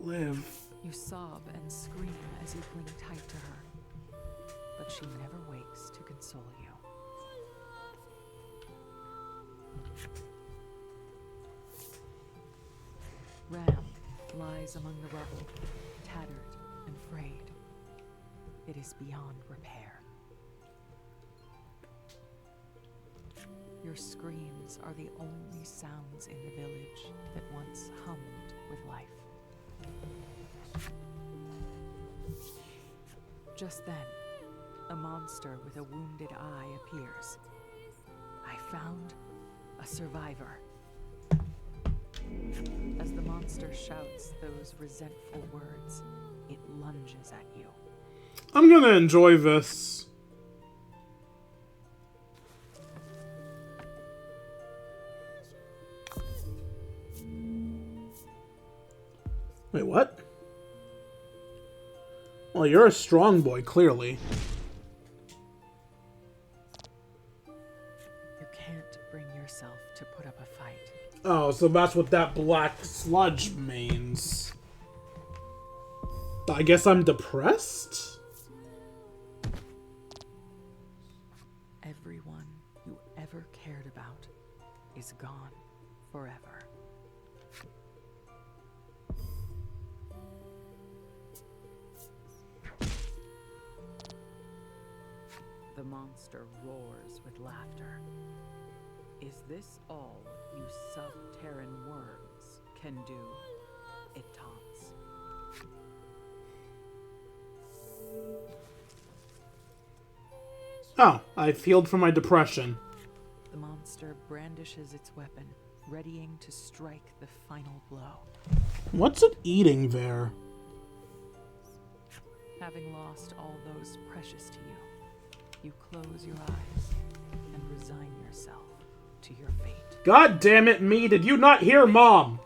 live. You sob and scream as you cling tight to her. But but she never wakes to console you. Ram lies among the rubble, tattered and frayed. It is beyond repair. Your screams are the only sounds in the village that once hummed with life. Just then, a monster with a wounded eye appears. I found a survivor. As the monster shouts those resentful words, it lunges at you. I'm gonna enjoy this. Wait, what? Well, you're a strong boy, clearly. You can't bring yourself to put up a fight. Oh, so that's what that black sludge means. I guess I'm depressed? Everyone you ever cared about is gone forever. The monster roars with laughter. Is this all you sub-Terran worms can do? It taunts. Oh, I've healed from my depression. The monster brandishes its weapon, readying to strike the final blow. What's it eating there? Having lost all those precious to you, you close your eyes and resign yourself to your fate. God damn it, me, did you not hear Mom?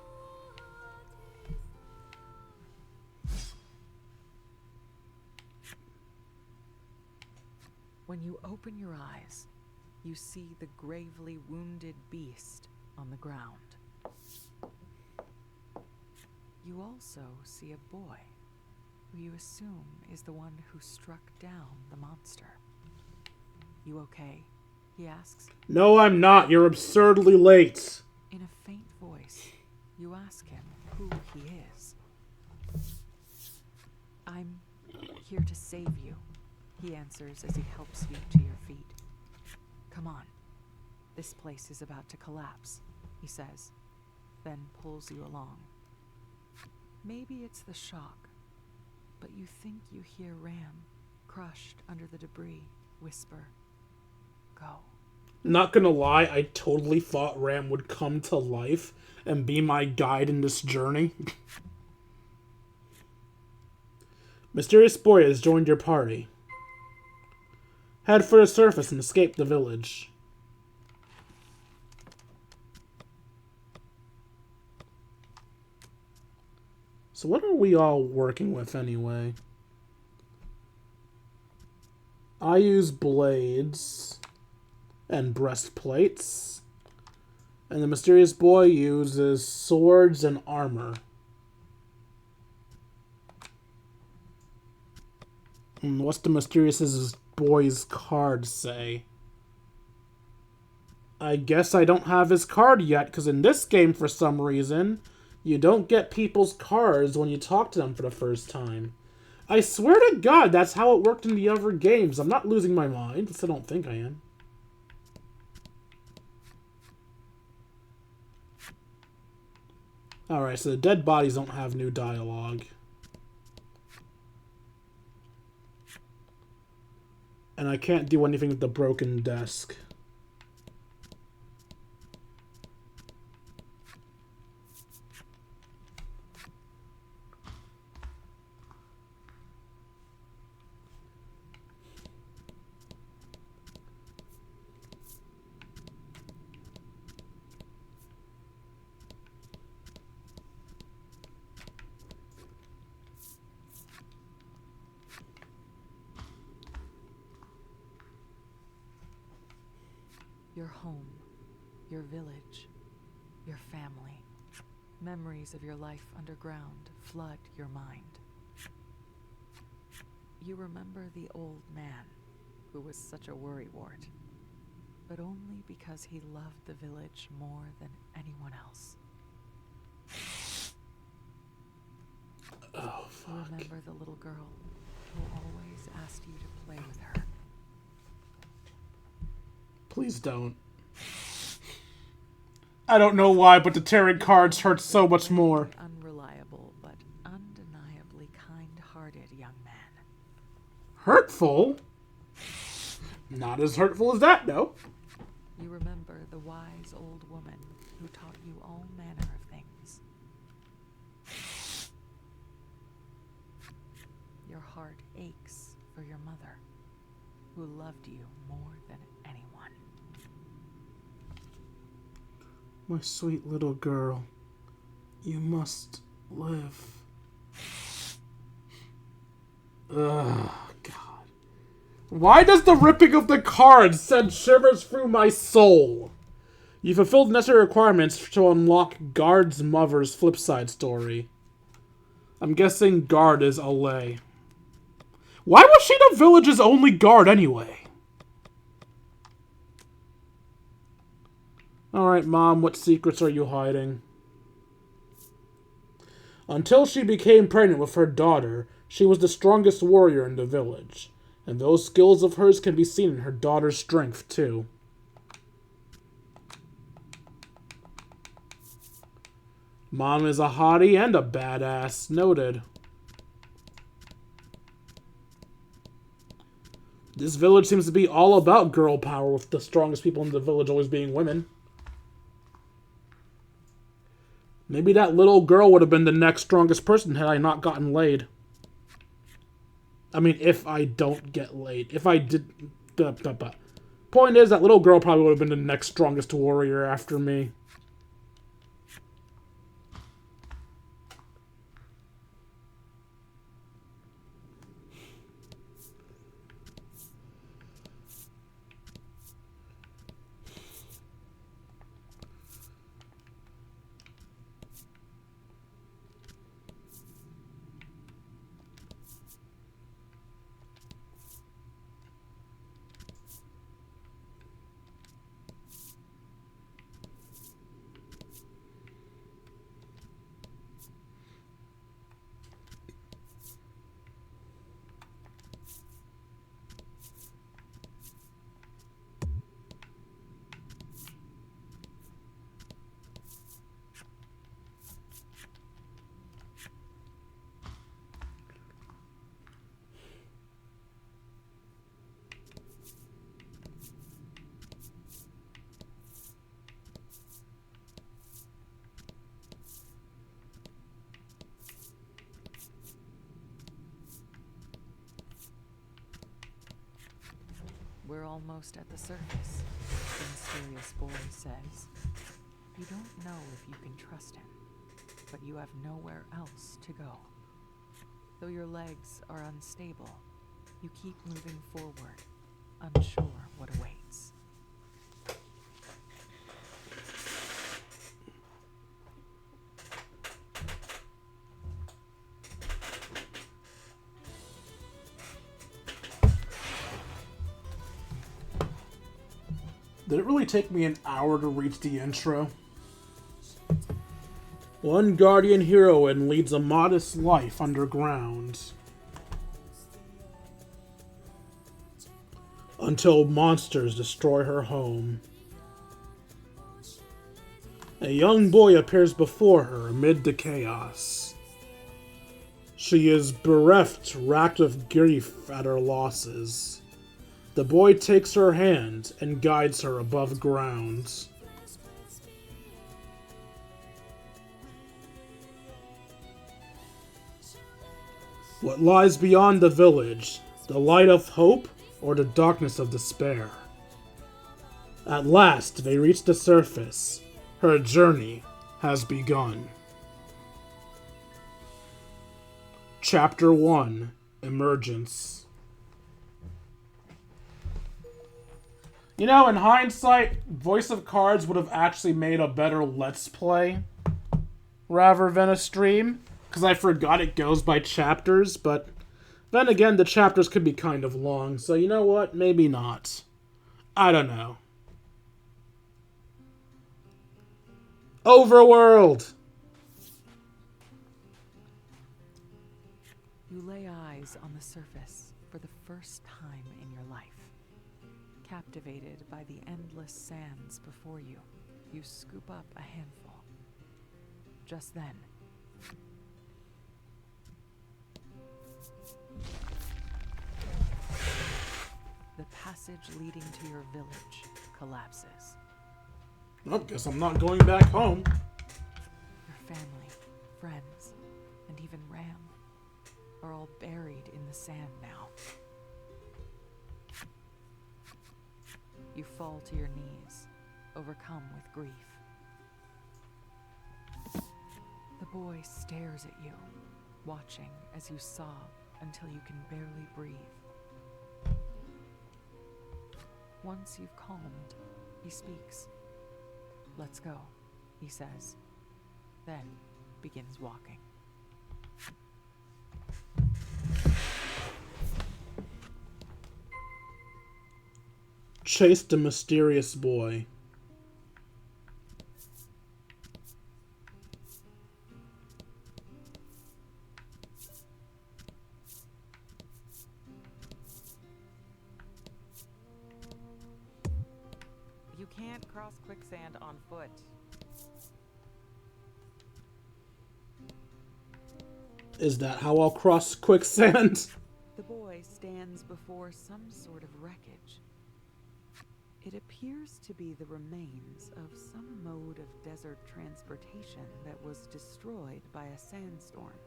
When you open your eyes, you see the gravely wounded beast on the ground. You also see a boy, who you assume is the one who struck down the monster. You okay? He asks. No, I'm not. You're absurdly late. In a faint voice, you ask him who he is. I'm here to save you, he answers as he helps you to your feet. Come on. This place is about to collapse, he says, then pulls you along. Maybe it's the shock, but you think you hear Ram, crushed under the debris, whisper, "Go." Not gonna lie, I totally thought Ram would come to life and be my guide in this journey. Mysterious boy has joined your party. Head for the surface and escape the village. So what are we all working with anyway? I use blades and breastplates. And the mysterious boy uses swords and armor. And what's the mysterious boy's card say? I guess I don't have his card yet, because in this game, for some reason, you don't get people's cards when you talk to them for the first time. I swear to God, that's how it worked in the other games. I'm not losing my mind, I don't think I am. Alright, so the dead bodies don't have new dialogue. And I can't do anything with the broken desk. Your home, your village, your family. Memories of your life underground flood your mind. You remember the old man, who was such a worrywart, but only because he loved the village more than anyone else. Oh, fuck. Remember the little girl who always asked you to play with her? Please don't. I don't know why, but the tarot cards hurt so much more. Unreliable, but undeniably kind-hearted young man. Hurtful? Not as hurtful as that, no. You remember the wise old woman who taught you all manner of things. Your heart aches for your mother, who loved you more than anyone. My sweet little girl, you must live. Ugh, God. Why does the ripping of the cards send shivers through my soul? You fulfilled necessary requirements to unlock Guard's mother's flipside story. I'm guessing Guard is Alay. Why was she the village's only guard anyway? Alright, Mom, what secrets are you hiding? Until she became pregnant with her daughter, she was the strongest warrior in the village. And those skills of hers can be seen in her daughter's strength, too. Mom is a hottie and a badass. Noted. This village seems to be all about girl power, with the strongest people in the village always being women. Maybe that little girl would have been the next strongest person had I not gotten laid. I mean, if I don't get laid. If I did... Point is, that little girl probably would have been the next strongest warrior after me. We're almost at the surface, the mysterious boy says. You don't know if you can trust him, but you have nowhere else to go. Though your legs are unstable, you keep moving forward, unsure what awaits. Did it really take me an hour to reach the intro? One guardian heroine leads a modest life underground. Until monsters destroy her home. A young boy appears before her amid the chaos. She is bereft, racked with grief at her losses. The boy takes her hand and guides her above ground. What lies beyond the village? The light of hope or the darkness of despair? At last, they reach the surface. Her journey has begun. Chapter 1: Emergence. You know, in hindsight, Voice of Cards would have actually made a better Let's Play rather than a stream, because I forgot it goes by chapters, but Then again, the chapters could be kind of long, so you know what? Maybe not. I don't know. Overworld! You lay eyes on the surface for the first time in your life. Captivated by the endless sands before you, you scoop up a handful. Just then, the passage leading to your village collapses. I guess I'm not going back home. Your family, friends, and even Ram are all buried in the sand now. You fall to your knees, overcome with grief. The boy stares at you, watching as you sob until you can barely breathe. Once you've calmed, he speaks. "Let's go," he says, then begins walking. Chase the mysterious boy. You can't cross quicksand on foot. Is that how I'll cross quicksand? The boy stands before some sort of wreckage. It appears to be the remains of some mode of desert transportation that was destroyed by a sandstorm.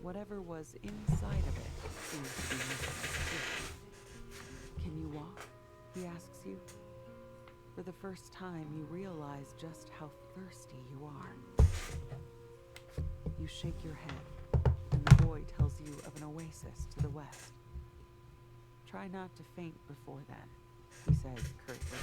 Whatever was inside of it seems to be missing. Can you walk? He asks you. For the first time, you realize just how thirsty you are. You shake your head, and the boy tells you of an oasis to the west. Try not to faint before then, he says curtly.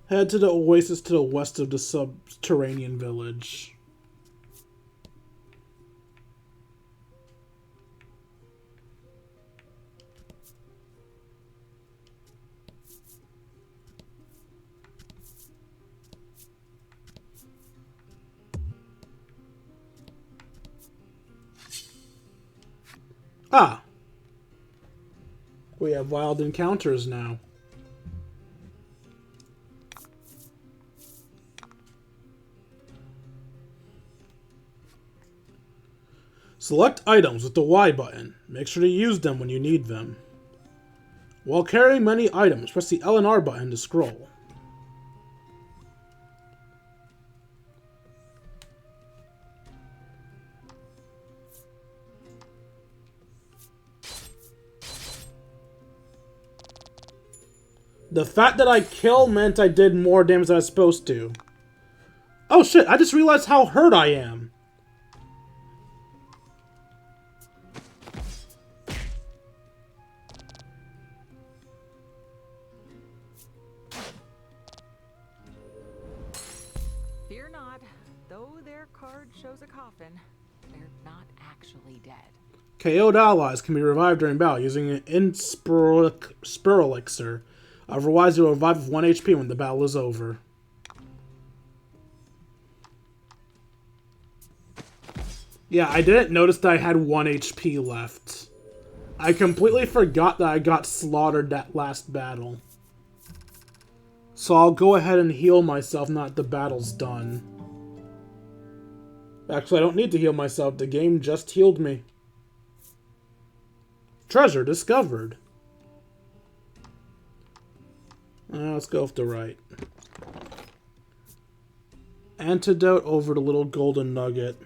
Head to the oasis to the west of the subterranean village. Ah! We have wild encounters now. Select items with the Y button. Make sure to use them when you need them. While carrying many items, press the L and R button to scroll. The fact that I kill meant I did more damage than I was supposed to. Oh shit, I just realized how hurt I am. Fear not, though their card shows a coffin, they're not actually dead. KO'd allies can be revived during battle using an Inspir Elixir. Otherwise, you will revive with 1 HP when the battle is over. Yeah, I didn't notice that I had 1 HP left. I completely forgot that I got slaughtered that last battle. So I'll go ahead and heal myself now that the battle's done. Actually, I don't need to heal myself. The game just healed me. Treasure discovered. Let's go with the right. Antidote over the little golden nugget.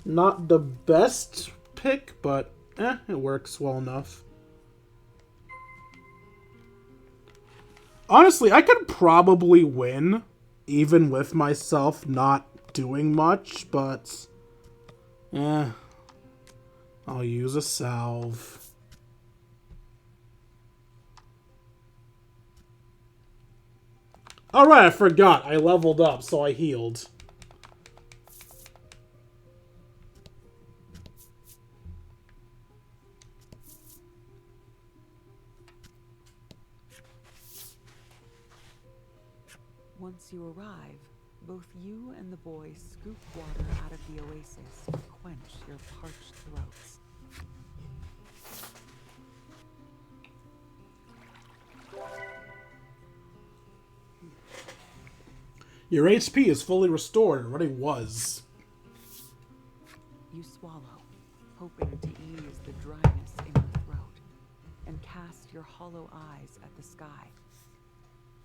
Not the best pick, but it works well enough. Honestly, I could probably win, even with myself not doing much, but I'll use a salve. Alright, I forgot. I leveled up, so I healed. Once you arrive, both you and the boy scoop water out of the oasis to quench your parched throats. Your HP is fully restored. It already was. You swallow, hoping to ease the dryness in your throat, and cast your hollow eyes at the sky.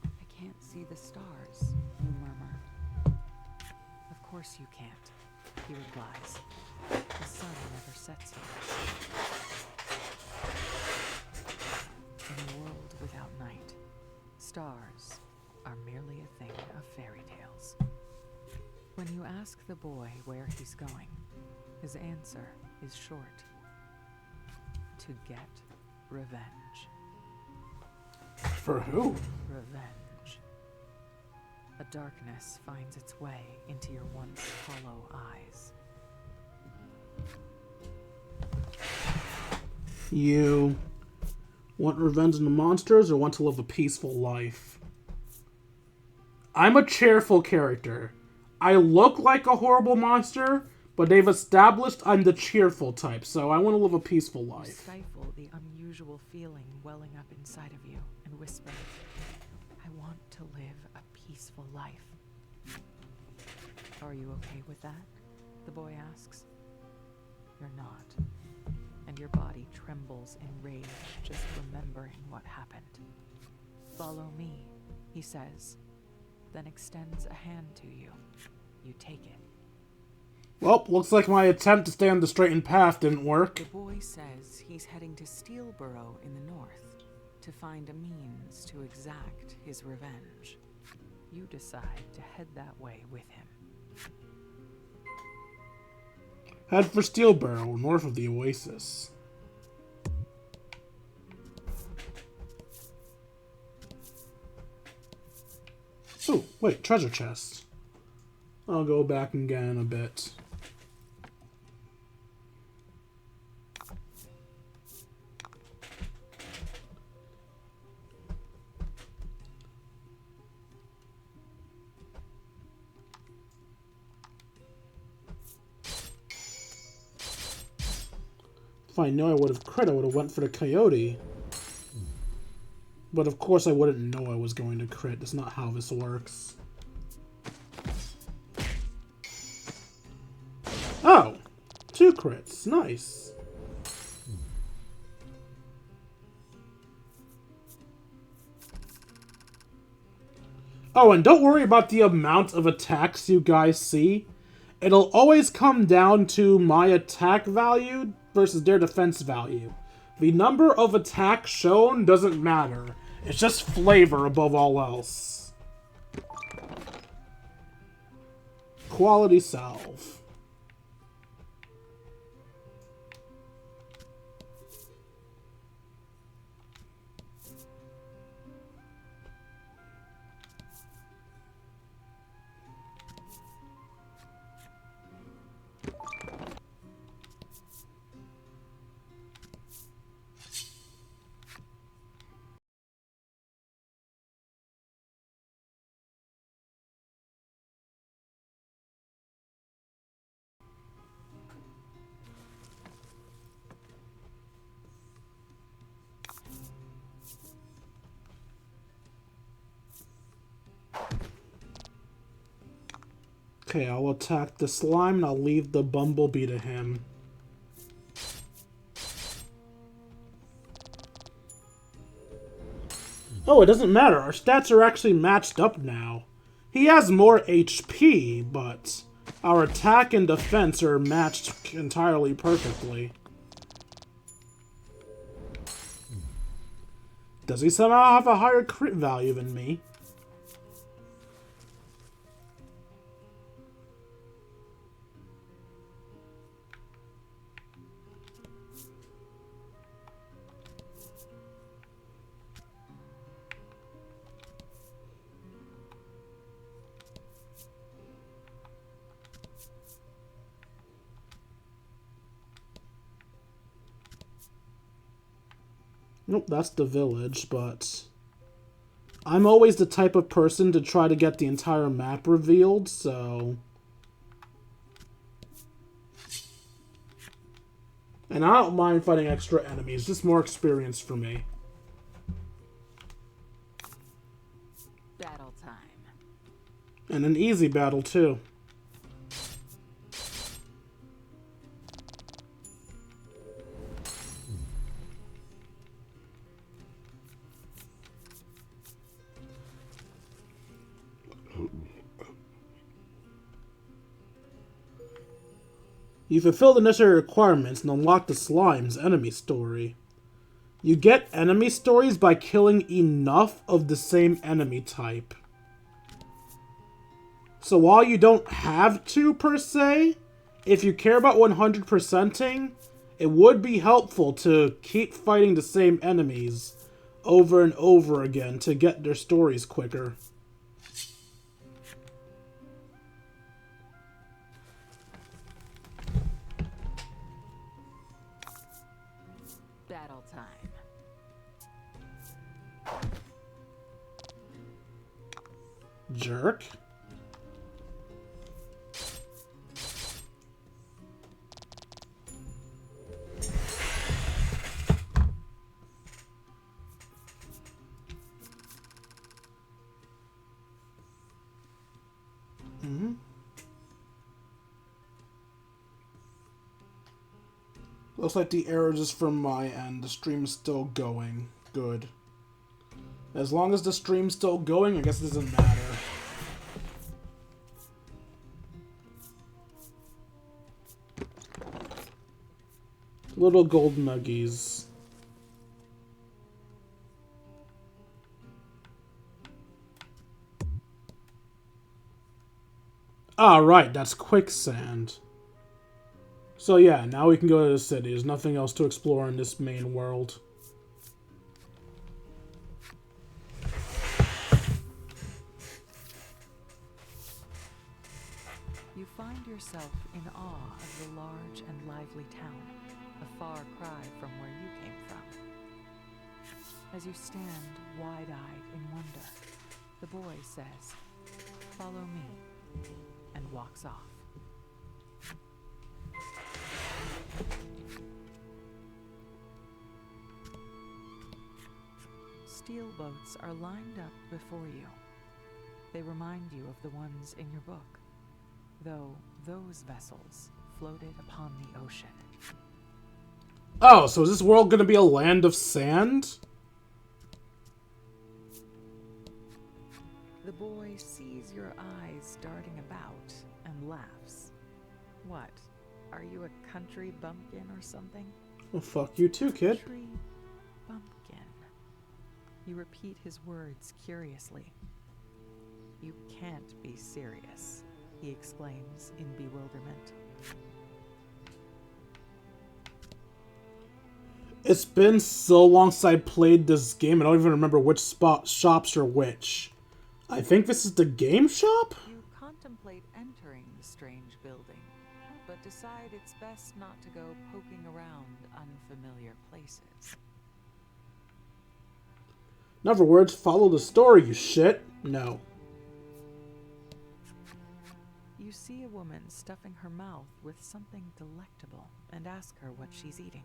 I can't see the stars, you murmur. Of course you can't, he replies. The sun never sets here. In a world without night, stars are merely a thing of fairy tales. When you ask the boy where he's going, his answer is short. To get revenge. For who? Revenge. A darkness finds its way into your once hollow eyes. You want revenge on the monsters or want to live a peaceful life? I'm a cheerful character. I look like a horrible monster, but they've established I'm the cheerful type, so I want to live a peaceful life. You stifle the unusual feeling welling up inside of you and whisper, I want to live a peaceful life. Are you okay with that? The boy asks. You're not. And your body trembles in rage just remembering what happened. Follow me, he says, then extends a hand to you. You take it. Well, looks like my attempt to stay on the straightened path didn't work. The boy says he's heading to Steelborough in the north to find a means to exact his revenge. You decide to head that way with him. Head for Steelborough, north of the oasis. Oh, wait, treasure chest. I'll go back again a bit. If I knew I would have crit, I would have went for the coyote. But of course I wouldn't know I was going to crit. That's not how this works. Oh! 2 crits. Nice. Oh, and don't worry about the amount of attacks you guys see. It'll always come down to my attack value versus their defense value. The number of attacks shown doesn't matter. It's just flavor above all else. Quality salve. Okay, I'll attack the slime and I'll leave the bumblebee to him. Oh, it doesn't matter. Our stats are actually matched up now. He has more HP, but our attack and defense are matched entirely perfectly. Does he somehow have a higher crit value than me? Nope, that's the village, but I'm always the type of person to try to get the entire map revealed, so... And I don't mind fighting extra enemies, just more experience for me. Battle time. And an easy battle, too. You fulfill the necessary requirements and unlock the Slime's enemy story. You get enemy stories by killing enough of the same enemy type. So while you don't have to, per se, if you care about 100%ing, it would be helpful to keep fighting the same enemies over and over again to get their stories quicker. Battle time. Jerk. Looks like the error is from my end. The stream is still going. Good. As long as the stream's still going, I guess it doesn't matter. Little gold nuggies. Ah, right, that's quicksand. So yeah, now we can go to the city. There's nothing else to explore in this main world. You find yourself in awe of the large and lively town, a far cry from where you came from. As you stand wide-eyed in wonder, the boy says, "Follow me," and walks off. Steel boats are lined up before you. They remind you of the ones in your book, though those vessels floated upon the ocean. Oh, so is this world going to be a land of sand? The boy sees your eyes darting about and laughs. What? Are you a country bumpkin or something? Well, fuck you too, kid. Country bumpkin. You repeat his words curiously. You can't be serious, he exclaims in bewilderment. It's been so long since I played this game, I don't even remember which shops are which. I think this is the game shop? You contemplate entering the strange building, but decide it's best not to go poking around unfamiliar places. In other words, follow the story, you shit. No. You see a woman stuffing her mouth with something delectable and ask her what she's eating.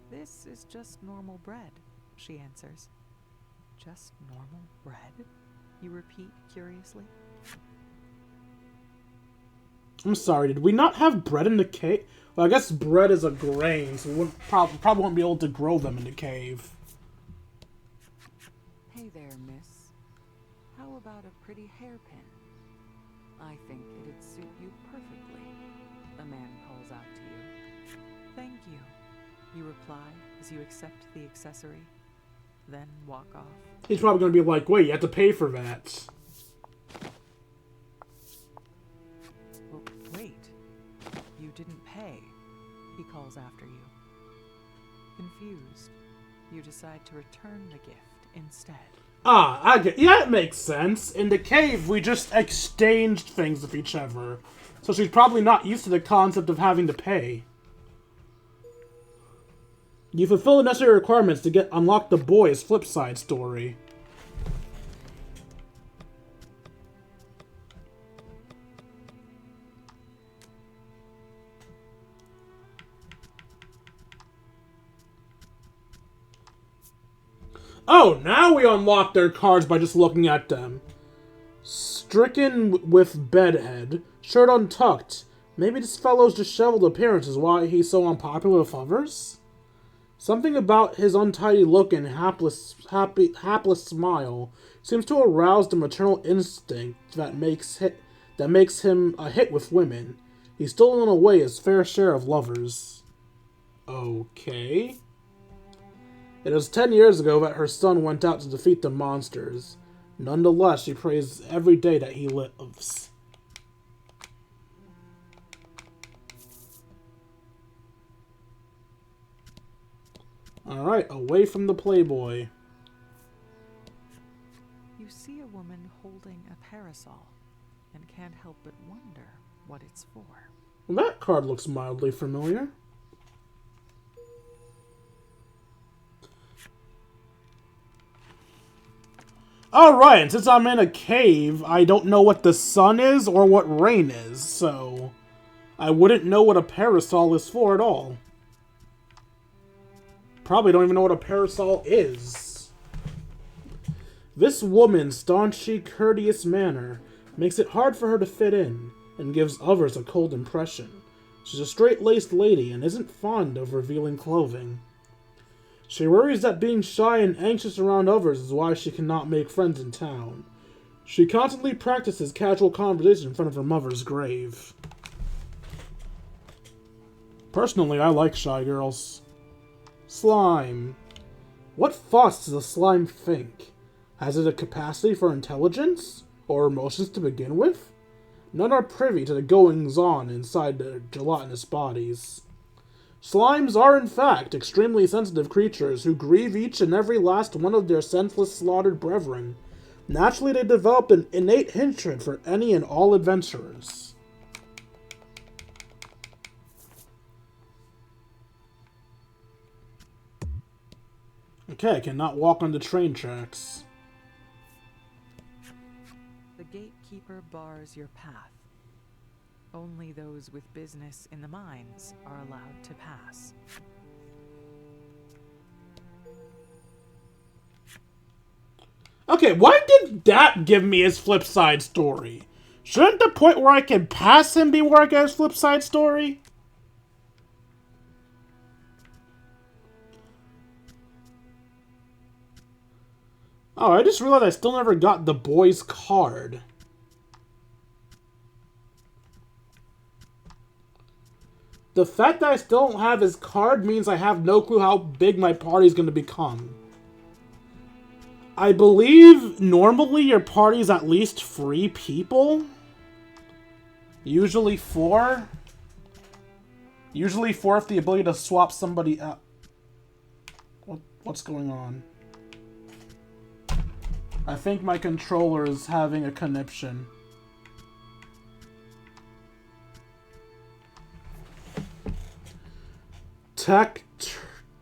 "This is just normal bread," she answers. "Just normal bread?" you repeat curiously. I'm sorry, did we not have bread in the cave? Well, I guess bread is a grain, so we wouldn't, probably won't be able to grow them in the cave. "Hey there, miss. How about a pretty hairpin? I think it'd suit you perfectly," a man calls out to you. "Thank you," you reply as you accept the accessory, then walk off. He's probably going to be like, wait, you have to pay for that. Well, wait. You didn't pay, he calls after you. Confused, you decide to return the gift instead. Ah, I get. Yeah, it makes sense. In the cave, we just exchanged things with each other. So she's probably not used to the concept of having to pay. You fulfill the necessary requirements to unlock the boy's flip side story. Oh, now we unlock their cards by just looking at them. Stricken with bedhead, shirt untucked. Maybe this fellow's disheveled appearance is why he's so unpopular with others? Something about his untidy look and hapless smile seems to arouse the maternal instinct that makes him a hit with women. He's stolen away his fair share of lovers. Okay. It was 10 years ago that her son went out to defeat the monsters. Nonetheless, she prays every day that he lives. Alright, away from the Playboy. You see a woman holding a parasol and can't help but wonder what it's for. Well, that card looks mildly familiar. Alright, and since I'm in a cave, I don't know what the sun is or what rain is, so I wouldn't know what a parasol is for at all. Probably don't even know what a parasol is. This woman's staunchy, courteous manner makes it hard for her to fit in, and gives others a cold impression. She's a straight-laced lady and isn't fond of revealing clothing. She worries that being shy and anxious around others is why she cannot make friends in town. She constantly practices casual conversation in front of her mother's grave. Personally, I like shy girls. Slime. What thoughts does a slime think? Has it a capacity for intelligence? Or emotions to begin with? None are privy to the goings-on inside their gelatinous bodies. Slimes are, in fact, extremely sensitive creatures who grieve each and every last one of their senseless slaughtered brethren. Naturally, they develop an innate hatred for any and all adventurers. Okay, I cannot walk on the train tracks. The gatekeeper bars your path. Only those with business in the mines are allowed to pass. Okay, why did that give me his flip side story? Shouldn't the point where I can pass him be where I get his flip side story? Oh, I just realized I still never got the boy's card. The fact that I still don't have his card means I have no clue how big my party's going to become. I believe normally your party's at least 3 people. Usually 4. Usually 4 with the ability to swap somebody out. What's going on? I think my controller is having a conniption.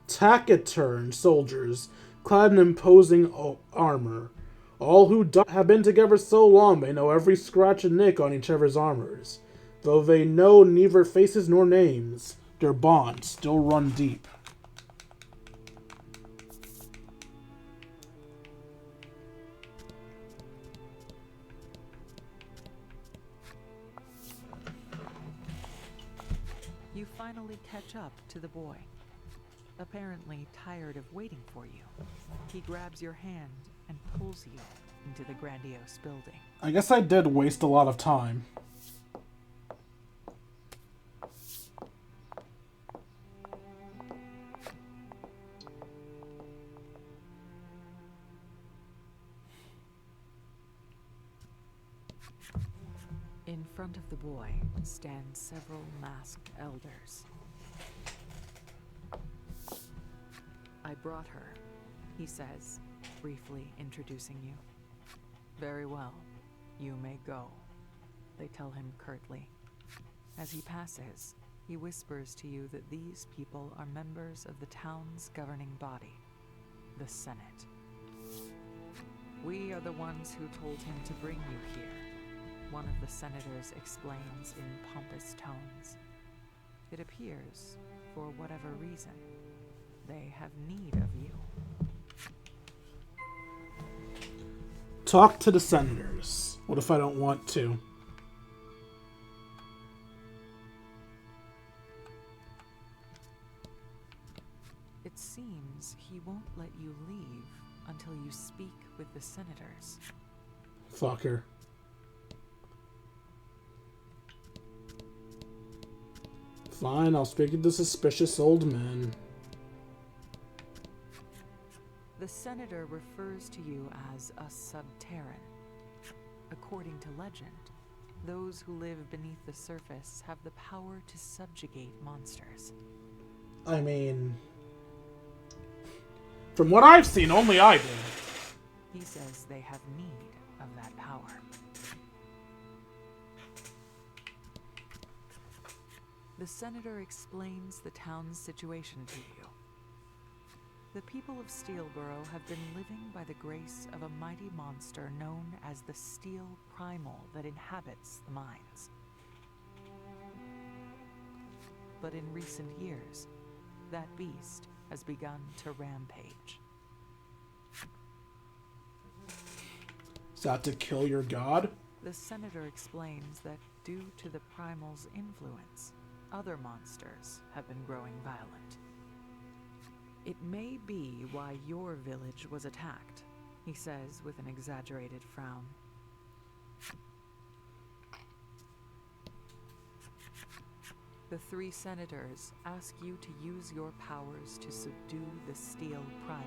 Taciturn soldiers, clad in imposing armor. All who have been together so long may know every scratch and nick on each other's armors. Though they know neither faces nor names, their bonds still run deep. You finally catch up to the boy, apparently tired of waiting for you. He grabs your hand and pulls you into the grandiose building. I guess I did waste a lot of time. In front of the boy stand several masked elders. I brought her, he says, briefly introducing you. Very well, you may go, they tell him curtly. As he passes, he whispers to you that these people are members of the town's governing body, the Senate. We are the ones who told him to bring you here, one of the senators explains in pompous tones. It appears, for whatever reason, they have need of you. Talk to the senators. What if I don't want to? It seems he won't let you leave until you speak with the senators. Fucker. Fine, I'll speak to the suspicious old men. The senator refers to you as a subterran. According to legend, those who live beneath the surface have the power to subjugate monsters. I mean, from what I've seen, only I did. He says they have need of that power. The senator explains the town's situation to you. The people of Steelborough have been living by the grace of a mighty monster known as the Steel Primal that inhabits the mines. But in recent years, that beast has begun to rampage. Is that to kill your god? The senator explains that due to the primal's influence, other monsters have been growing violent. It may be why your village was attacked, he says with an exaggerated frown. The three senators ask you to use your powers to subdue the Steel Primal.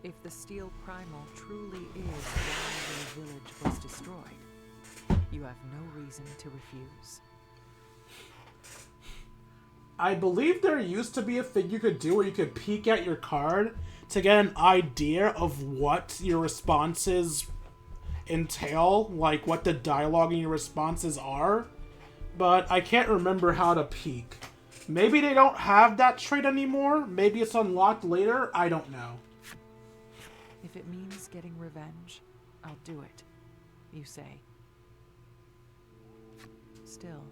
If the Steel Primal truly is why your village was destroyed, you have no reason to refuse. I believe there used to be a thing you could do where you could peek at your card to get an idea of what your responses entail, like what the dialogue in your responses are, but I can't remember how to peek. Maybe they don't have that trait anymore, maybe it's unlocked later, I don't know. If it means getting revenge, I'll do it, you say. Still,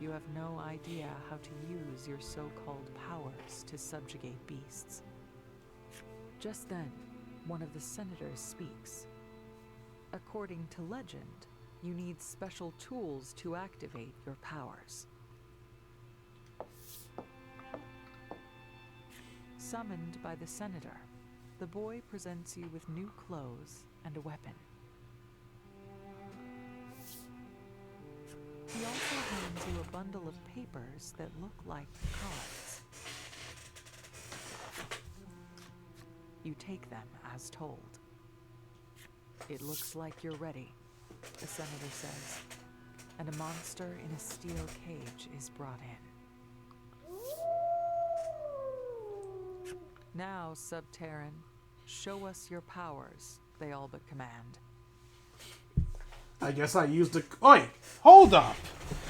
you have no idea how to use your so-called powers to subjugate beasts. Just then, one of the senators speaks. According to legend, you need special tools to activate your powers. Summoned by the senator, the boy presents you with new clothes and a weapon. He also hands you a bundle of papers that look like cards. You take them as told. It looks like you're ready, the senator says, and a monster in a steel cage is brought in. Now, Subterran, show us your powers, they all but command. I guess I used a... Oi! Hold up!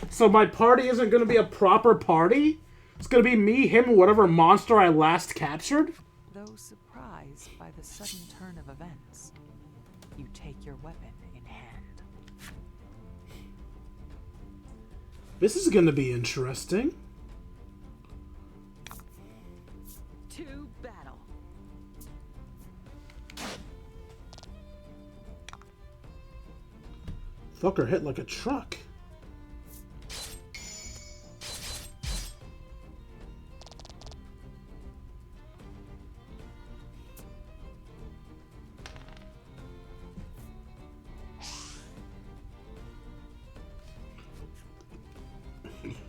So my party isn't going to be a proper party? It's going to be me, him, and whatever monster I last captured? Though surprised by the sudden turn of events, you take your weapon in hand. This is going to be interesting. To battle. Fucker hit like a truck.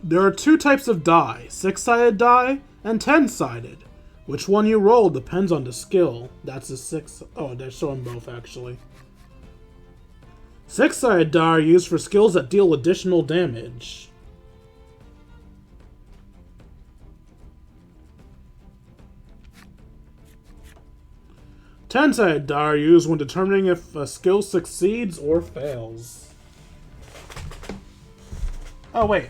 There are two types of die, 6-sided die and 10-sided. Which one you roll depends on the skill. That's a 6... Oh, they're showing both, actually. 6-sided die are used for skills that deal additional damage. Ten-sided die are used when determining if a skill succeeds or fails. Oh wait,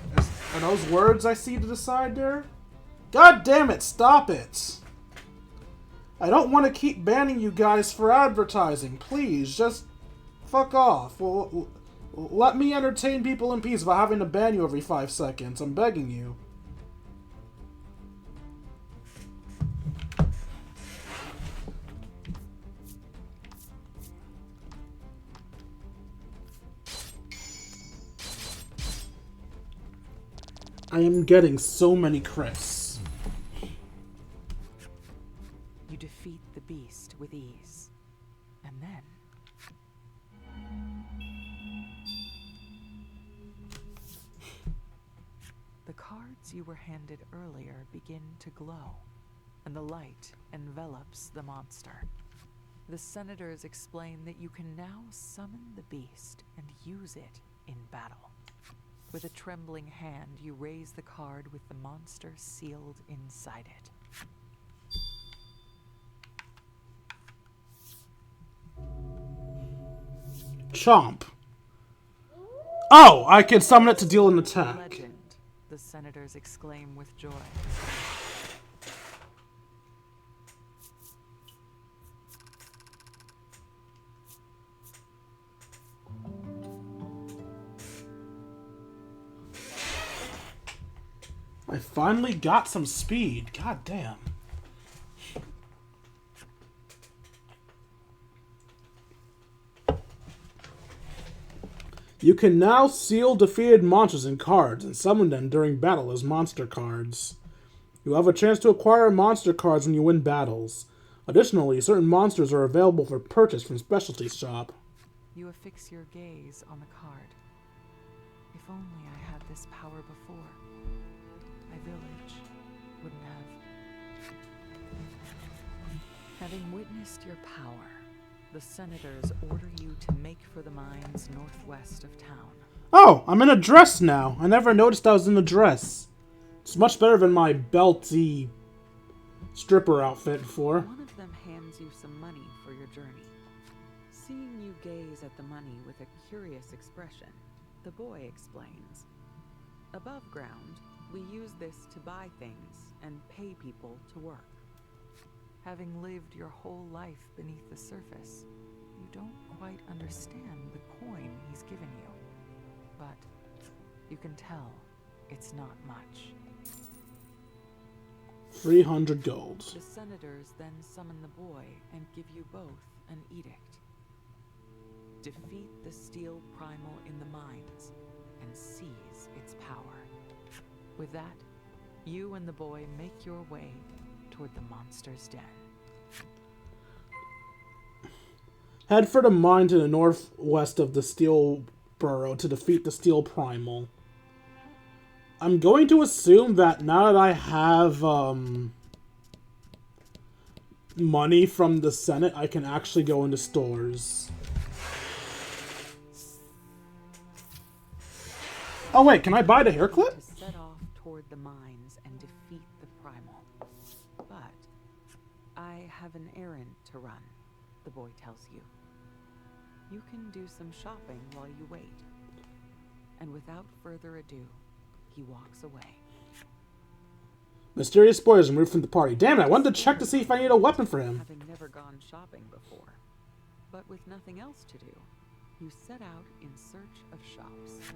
are those words I see to the side there? God damn it, stop it! I don't want to keep banning you guys for advertising, please, just Fuck off. Well, let me entertain people in peace without having to ban you every 5 seconds. I'm begging you. I am getting so many crits. You defeat the beast with ease. And then... the cards you were handed earlier begin to glow, and the light envelops the monster. The senators explain that you can now summon the beast and use it in battle. With a trembling hand, you raise the card with the monster sealed inside it. Chomp. Oh, I can summon it to deal an attack. Legend, the senators exclaim with joy. I finally got some speed. God damn. You can now seal defeated monsters in cards and summon them during battle as monster cards. You have a chance to acquire monster cards when you win battles. Additionally, certain monsters are available for purchase from Specialty Shop. You affix your gaze on the card. If only I had this power before. My village wouldn't have. Having witnessed your power, the senators order you to make for the mines northwest of town. Oh, I'm in a dress now. I never noticed I was in a dress. It's much better than my belty stripper outfit before. One of them hands you some money for your journey. Seeing you gaze at the money with a curious expression, the boy explains. Above ground, we use this to buy things and pay people to work. Having lived your whole life beneath the surface, you don't quite understand the coin he's given you. But you can tell it's not much. 300 gold. The senators then summon the boy and give you both an edict. Defeat the steel primal in the mines and seize its power. With that, you and the boy make your way toward the monster's den. Head for the mine to the northwest of the Steel Burrow to defeat the Steel Primal. I'm going to assume that now that I have money from the Senate, I can actually go into stores. Oh wait, can I buy the hair clip? To set off toward the mines and defeat the primal. But I have an errand to run, the boy tells you. You can do some shopping while you wait. And without further ado, he walks away. Mysterious spoilers removed from the party. Damn it, I wanted to check to see if I need a weapon for him. Having never gone shopping before, but with nothing else to do, you set out in search of shops.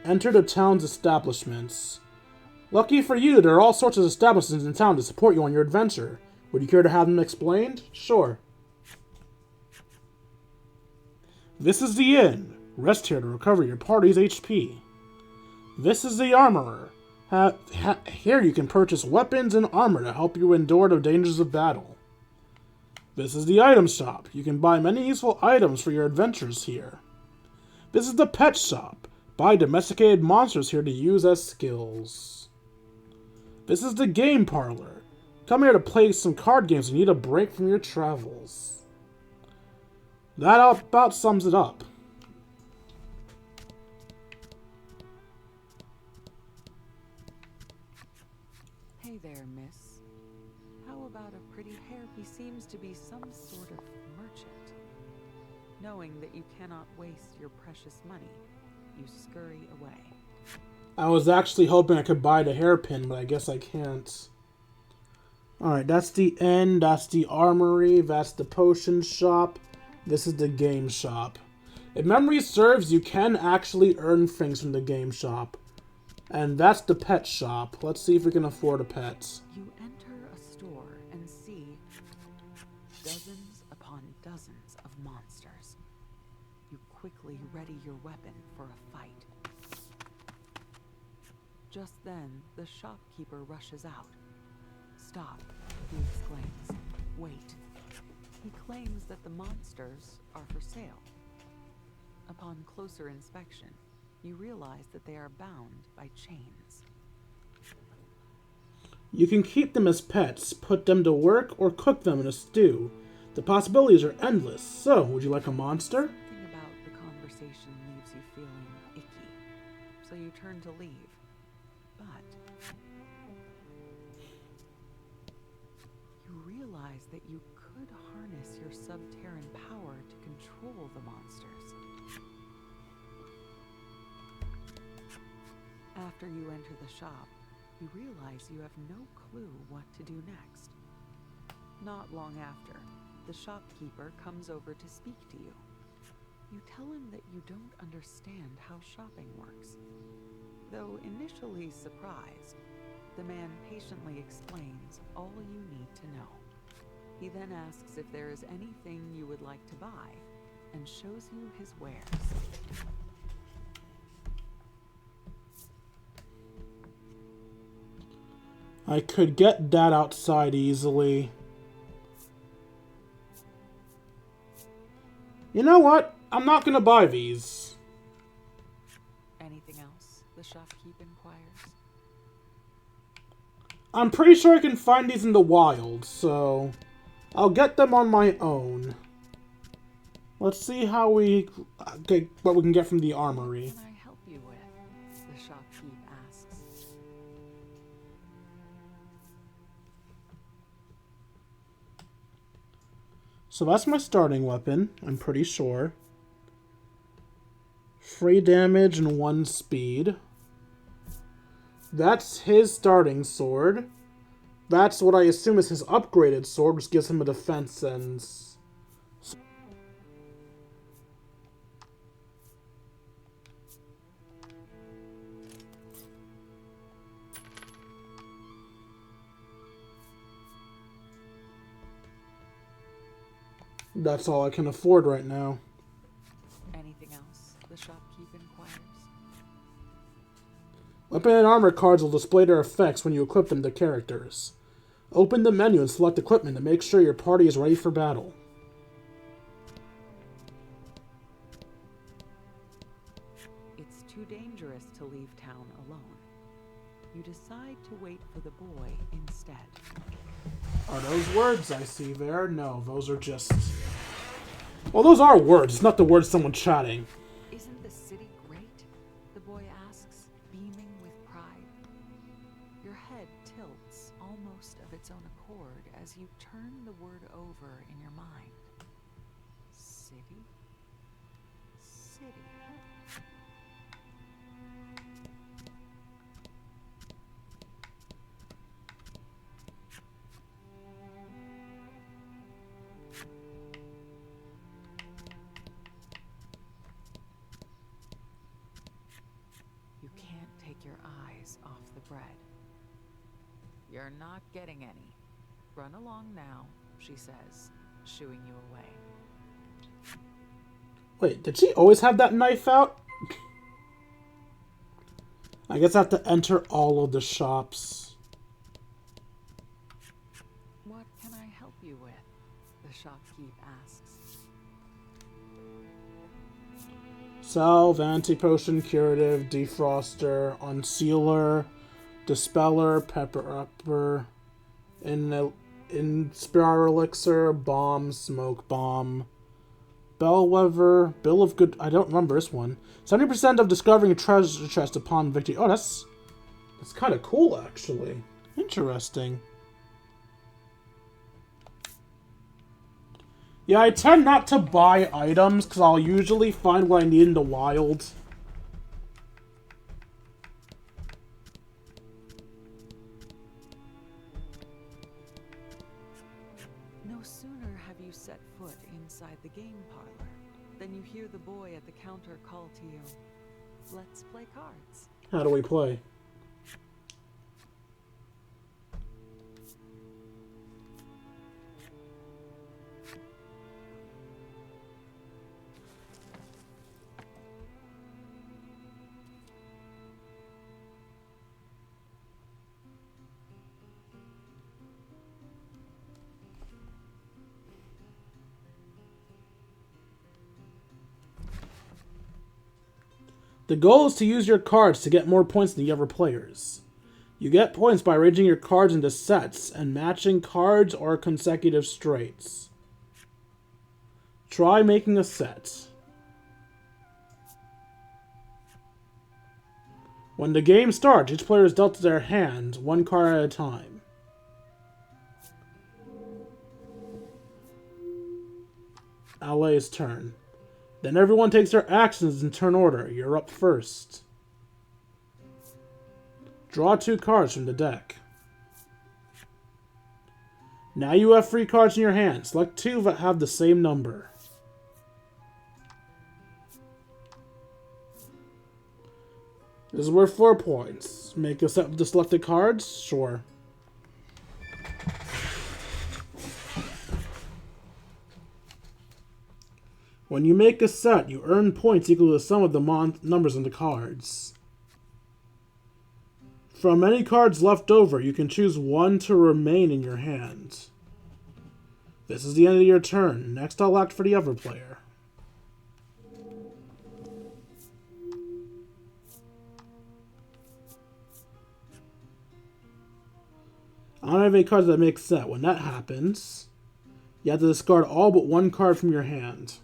Enter the town's establishments. Lucky for you, there are all sorts of establishments in town to support you on your adventure. Would you care to have them explained? Sure. This is the inn. Rest here to recover your party's HP. This is the armorer. Here you can purchase weapons and armor to help you endure the dangers of battle. This is the item shop. You can buy many useful items for your adventures here. This is the pet shop. Buy domesticated monsters here to use as skills. This is the game parlor. Come here to play some card games and need a break from your travels. That about sums it up. Hey there, miss. How about a pretty hair? He seems to be some sort of merchant. Knowing that you cannot waste your precious money, you scurry away. I was actually hoping I could buy the hairpin, but I guess I can't. Alright, that's the inn, that's the armory, that's the potion shop. This is the game shop. If memory serves, you can actually earn things from the game shop. And that's the pet shop. Let's see if we can afford a pet. You enter a store and see dozens upon dozens of monsters. You quickly ready your weapon for a fight. Just then, the shopkeeper rushes out. "Stop," he exclaims. "Wait." He claims that the monsters are for sale. Upon closer inspection, you realize that they are bound by chains. You can keep them as pets, put them to work, or cook them in a stew. The possibilities are endless. So, would you like a monster? Something about the conversation leaves you feeling icky, so you turn to leave. But you realize that you could harness your subterran power to control the monsters. After you enter the shop, you realize you have no clue what to do next. Not long after, the shopkeeper comes over to speak to you. You tell him that you don't understand how shopping works. Though initially surprised, the man patiently explains all you need to know. He then asks if there is anything you would like to buy, and shows you his wares. I could get that outside easily. You know what? I'm not gonna buy these. Anything else? The shopkeep inquires. I'm pretty sure I can find these in the wild, so I'll get them on my own. Let's see how what we can get from the armory. What can I help you with? The shopkeep asks. So that's my starting weapon, I'm pretty sure. 3 damage and 1 speed. That's his starting sword. That's what I assume is his upgraded sword, which gives him a defense and... That's all I can afford right now. Anything else? The shopkeep inquires. Weapon and armor cards will display their effects when you equip them to characters. Open the menu and select equipment to make sure your party is ready for battle. It's too dangerous to leave town alone. You decide to wait for the boy instead. Are those words I see there? No, those are just... Well, those are words. It's not the words someone chatting. Isn't the city great? The boy asks, beaming with pride. Your head tilts almost of its own accord as you turn the word over in your mind. City? City. You can't take your eyes off the bread. You're not getting any. Run along now, she says, shooing you away. Wait, did she always have that knife out? I guess I have to enter all of the shops. What can I help you with? The shopkeep asks. Salve, anti-potion, curative, defroster, unsealer, dispeller, pepper upper, inspire elixir, bomb, smoke bomb, bellwether, bill of good... I don't remember this one. 70% of discovering a treasure chest upon victory. Oh, that's kind of cool, actually. Interesting. Yeah, I tend not to buy items, because I'll usually find what I need in the wild. you set foot inside the game parlor, then you hear the boy at the counter call to you, "Let's play cards." How do we play? The goal is to use your cards to get more points than the other players. You get points by arranging your cards into sets and matching cards or consecutive straights. Try making a set. When the game starts, each player is dealt their hand, one card at a time. Allay's turn. Then everyone takes their actions in turn order. You're up first. Draw 2 cards from the deck. Now you have 3 cards in your hand. Select 2 that have the same number. This is worth 4 points. Make a set of the selected cards? Sure. When you make a set, you earn points equal to the sum of the numbers on the cards. From any cards left over, you can choose 1 to remain in your hand. This is the end of your turn. Next, I'll act for the other player. I don't have any cards that make set. When that happens, you have to discard all but 1 card from your hand.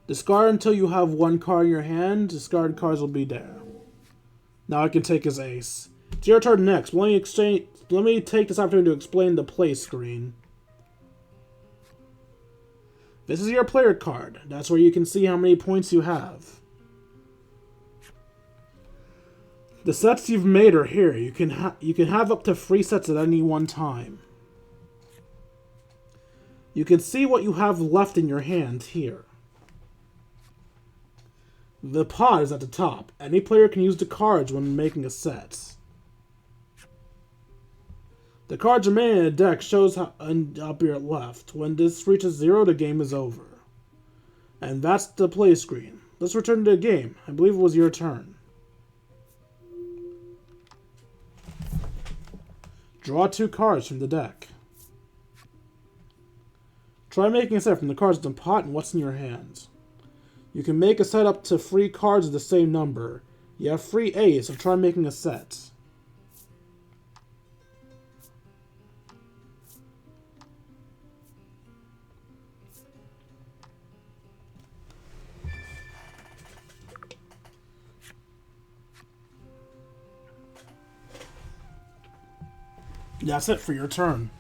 Discard until you have 1 card in your hand. Discarded cards will be there. Now I can take his ace. It's your turn next. Let me take this opportunity to explain the play screen. This is your player card. That's where you can see how many points you have. The sets you've made are here. You can have up to 3 sets at any one time. You can see what you have left in your hand here. The pot is at the top. Any player can use the cards when making a set. The cards remaining in the deck shows how up your left. When this reaches 0, the game is over. And that's the play screen. Let's return to the game. I believe it was your turn. Draw 2 cards from the deck. Try making a set from the cards in the pot and what's in your hand. You can make a set up to 3 cards of the same number. You have 3 A's, so try making a set. That's it for your turn.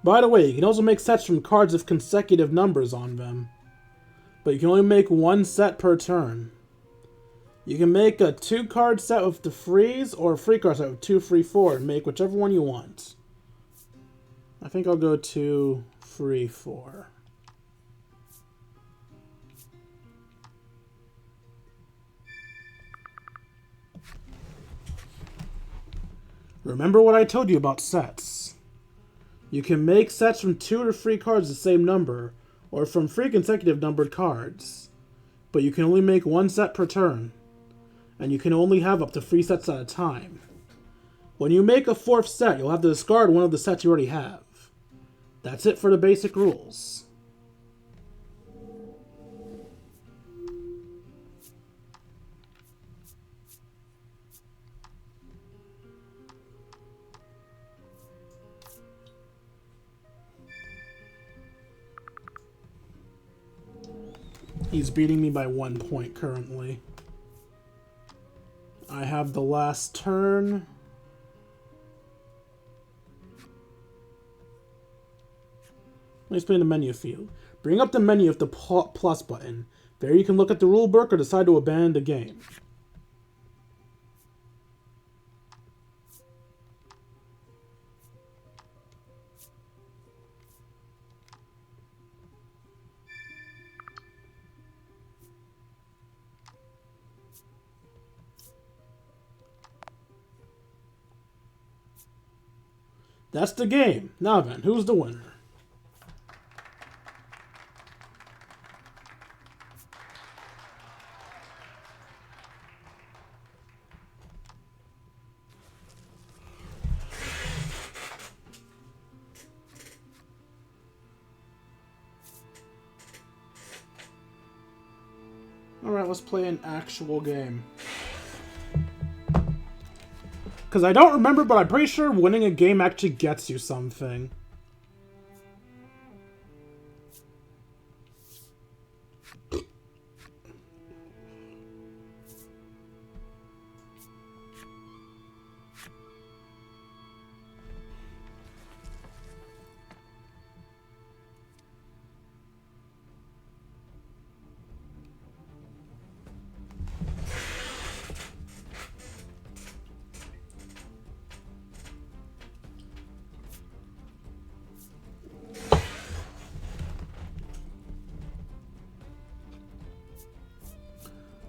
By the way, you can also make sets from cards with consecutive numbers on them. But you can only make 1 set per turn. You can make a 2-card set with the 3s, or a 3-card set with 2, 3, 4, and make whichever one you want. I think I'll go 2, 3, 4. Remember what I told you about sets. You can make sets from 2 to 3 cards the same number, or from 3 consecutive numbered cards. But you can only make 1 set per turn, and you can only have up to 3 sets at a time. When you make a 4th set, you'll have to discard one of the sets you already have. That's it for the basic rules. He's beating me by 1 point currently. I have the last turn. Let me explain the menu field. Bring up the menu with the plus button. There you can look at the rulebook or decide to abandon the game. That's the game. Now then, who's the winner? Alright, let's play an actual game. Because I don't remember, but I'm pretty sure winning a game actually gets you something.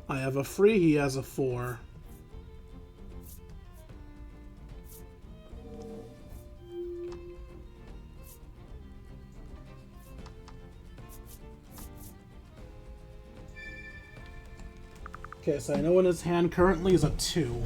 I have a 3, he has a 4. Okay, so I know in his hand currently is a 2.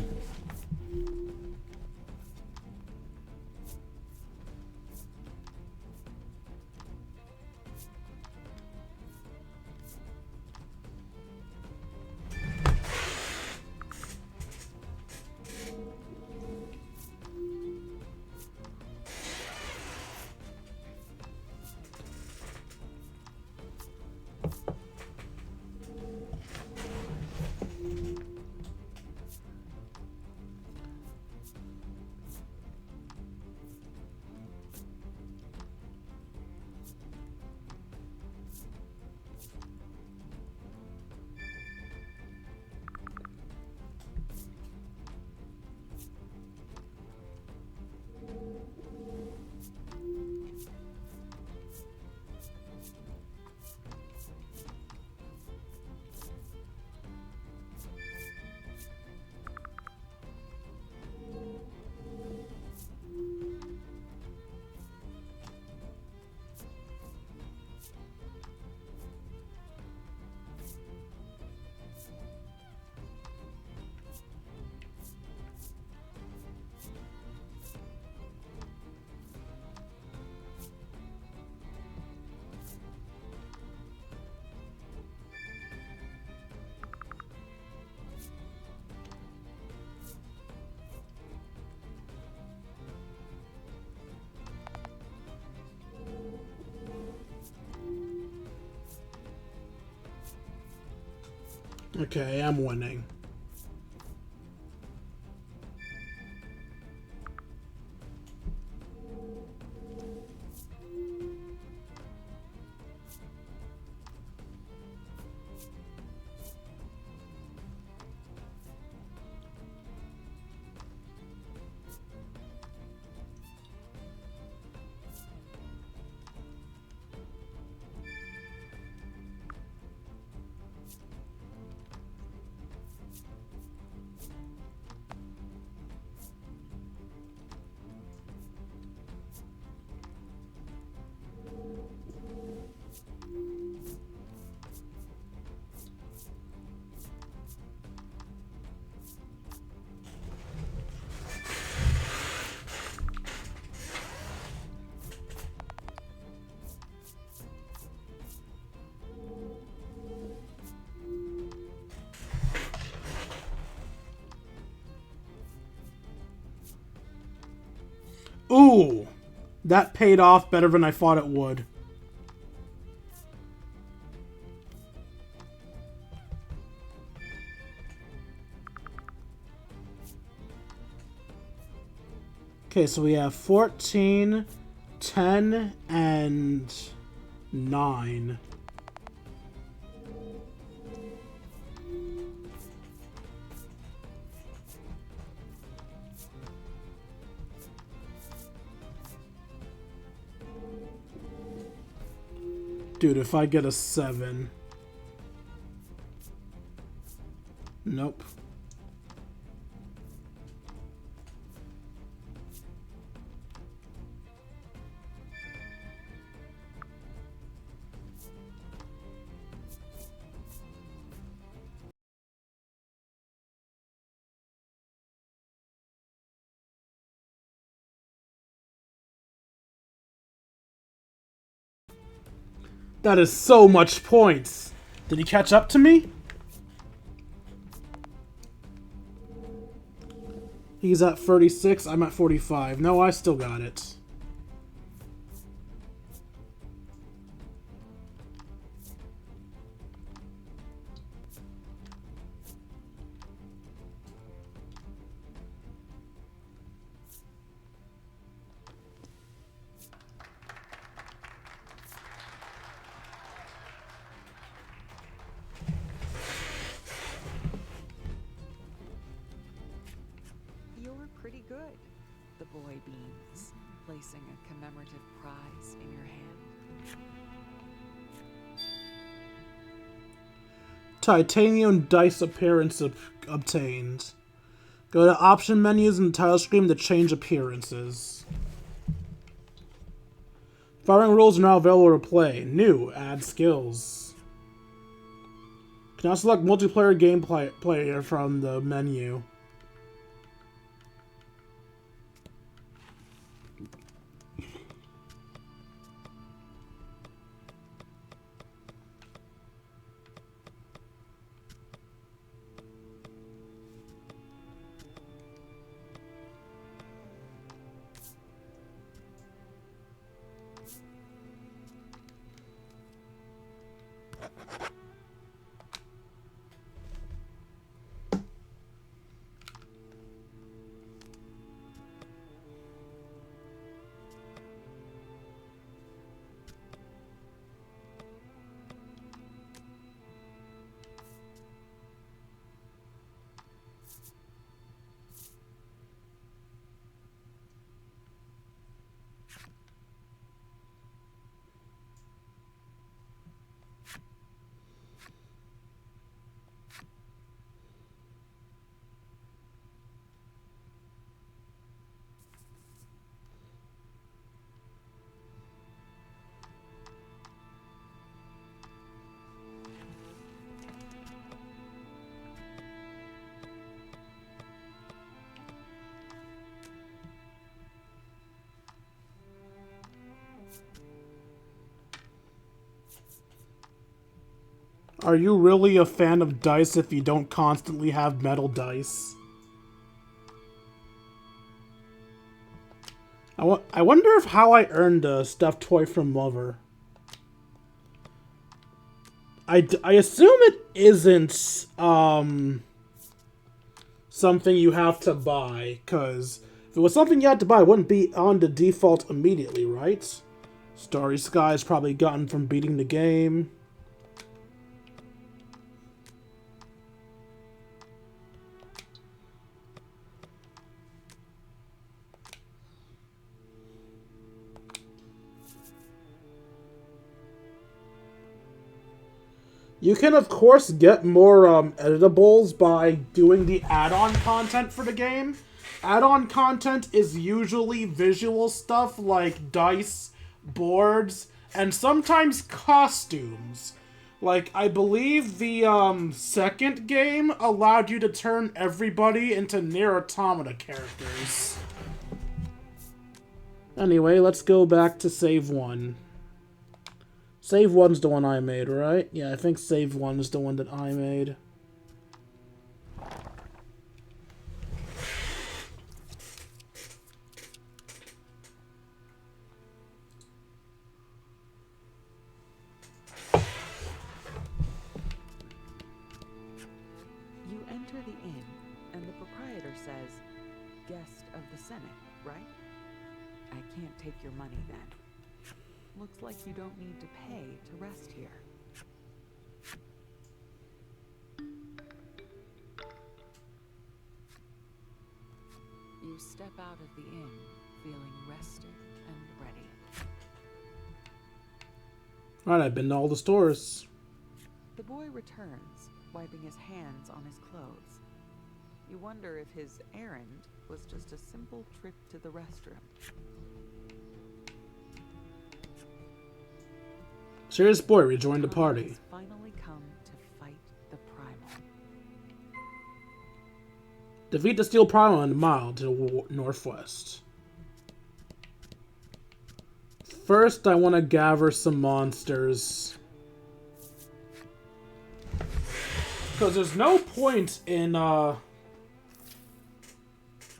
Okay, I'm winning. Ooh! That paid off better than I thought it would. Okay, so we have 14, 10, and 9. Dude, if I get a 7. Nope. That is so much points. Did he catch up to me? He's at 36, I'm at 45. No, I still got it. You're pretty good, the boy beams, placing a commemorative prize in your hand. Titanium dice appearance obtained. Go to option menus in the title screen to change appearances. Firing rules are now available to play. New, add skills. Can now select multiplayer gameplay player from the menu. Are you really a fan of dice if you don't constantly have metal dice? I wonder if how I earned a stuffed toy from Mother. I assume it isn't something you have to buy, because if it was something you had to buy, it wouldn't be on the default immediately, right? Starry Sky's probably gotten from beating the game. You can, of course, get more editables by doing the add-on content for the game. Add-on content is usually visual stuff like dice, boards, and sometimes costumes. Like, I believe the second game allowed you to turn everybody into Nier Automata characters. Anyway, let's go back to save 1. Save 1's the one I made, right? Yeah, I think save 1 is the one that I made. You enter the inn, and the proprietor says, "Guest of the Senate," right? take your money then. Looks like you don't need to pay to rest here. You step out of the inn, feeling rested and ready. Alright, I've been to all the stores. The boy returns, wiping his hands on his clothes. You wonder if his errand was just a simple trip to the restroom. Serious boy rejoined the party. Has finally come to fight the primal. Defeat the steel primal in a mile to the northwest. First, I want to gather some monsters. Because there's no point in,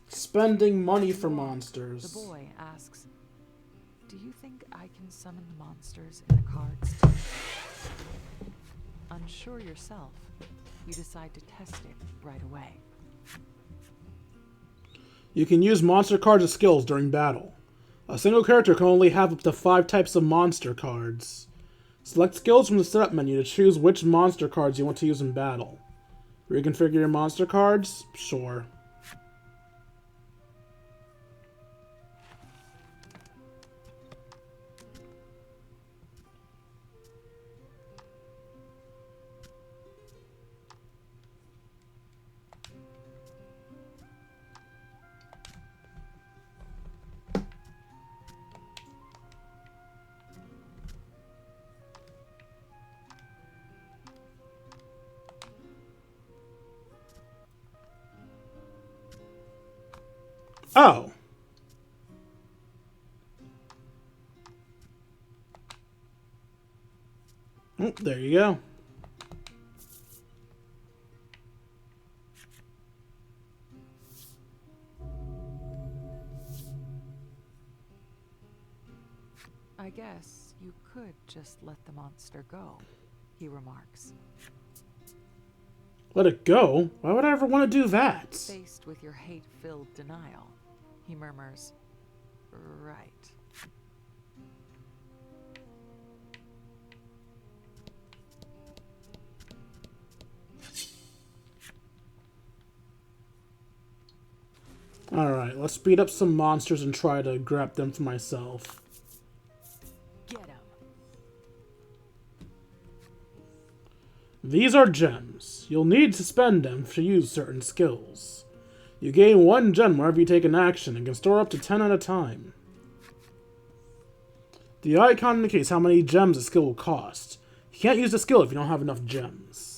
spending money for monsters. The boy asks, "Do you think I can summon the monsters in the cards too?" Unsure yourself, you decide to test it right away. You can use monster cards as skills during battle. A single character can only have up to 5 types of monster cards. Select skills from the setup menu to choose which monster cards you want to use in battle. Reconfigure your monster cards? Sure. Oh. Oh, there you go. I guess you could just let the monster go, he remarks. Let it go? Why would I ever want to do that? Faced with your hate-filled denial, he murmurs, "Right." Alright, let's beat up some monsters and try to grab them for myself. Get him. These are gems. You'll need to spend them to use certain skills. You gain 1 gem whenever you take an action and can store up to 10 at a time. The icon indicates how many gems a skill will cost. You can't use the skill if you don't have enough gems.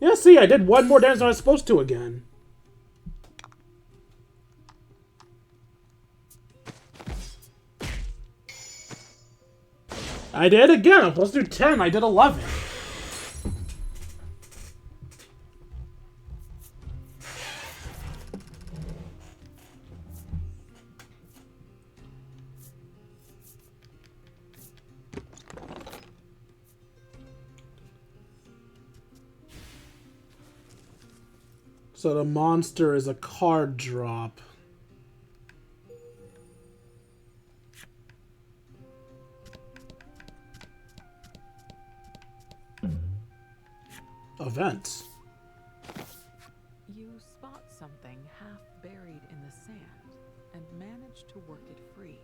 Yeah, see, I did 1 more damage than I was supposed to again. I did again. I'm supposed to do 10. I did 11. So the monster is a card drop. Event. You spot something half buried in the sand and manage to work it free.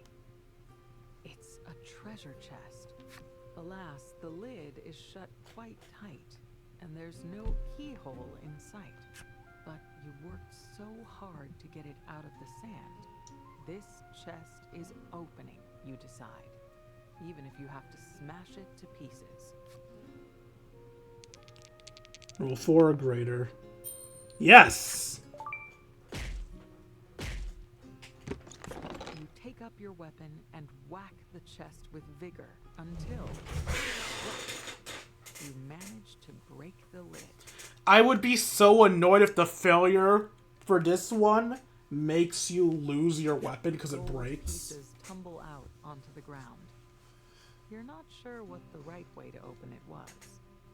It's a treasure chest. Alas, the lid is shut quite tight, and there's no keyhole in sight. But you worked so hard to get it out of the sand. This chest is opening, you decide, even if you have to smash it to pieces. Roll 4 or greater. Yes! You take up your weapon and whack the chest with vigor until you manage to break the lid. I would be so annoyed if the failure for this one makes you lose your weapon because it breaks. Pieces tumble out onto the ground. You're not sure what the right way to open it was.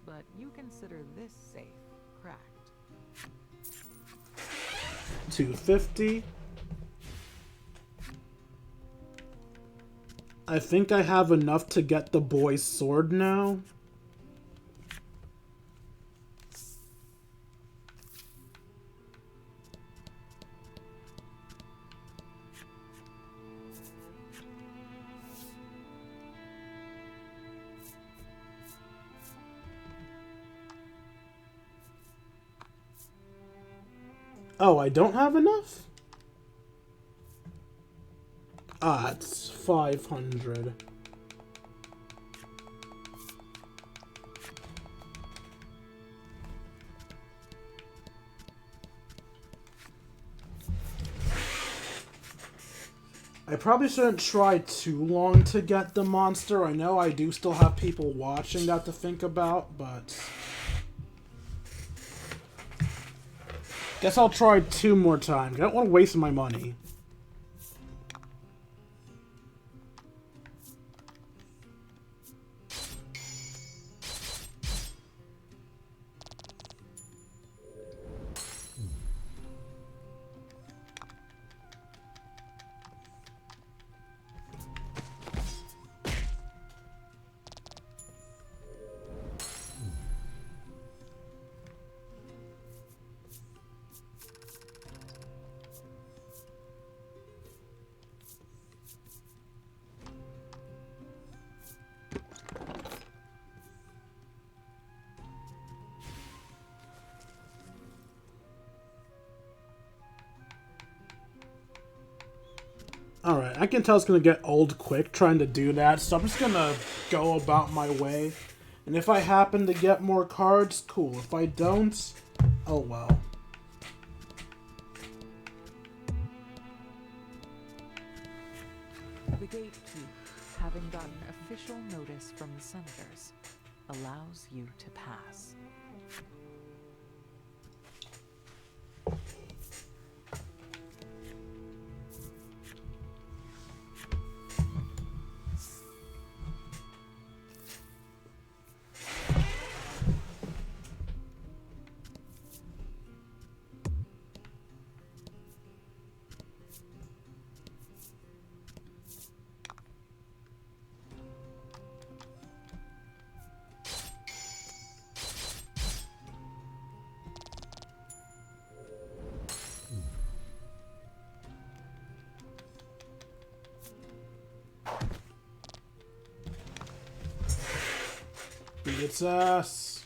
but you consider this safe cracked. 250. I think I have enough to get the boy's sword now. Oh, I don't have enough? Ah, it's 500. I probably shouldn't try too long to get the monster. I know I do still have people watching that to think about, but... guess I'll try 2 more times. I don't want to waste my money. Alright, I can tell it's going to get old quick trying to do that, so I'm just going to go about my way. And if I happen to get more cards, cool. If I don't, oh well. The gatekeep, having gotten official notice from the senators, allows you to pass. Beat its ass.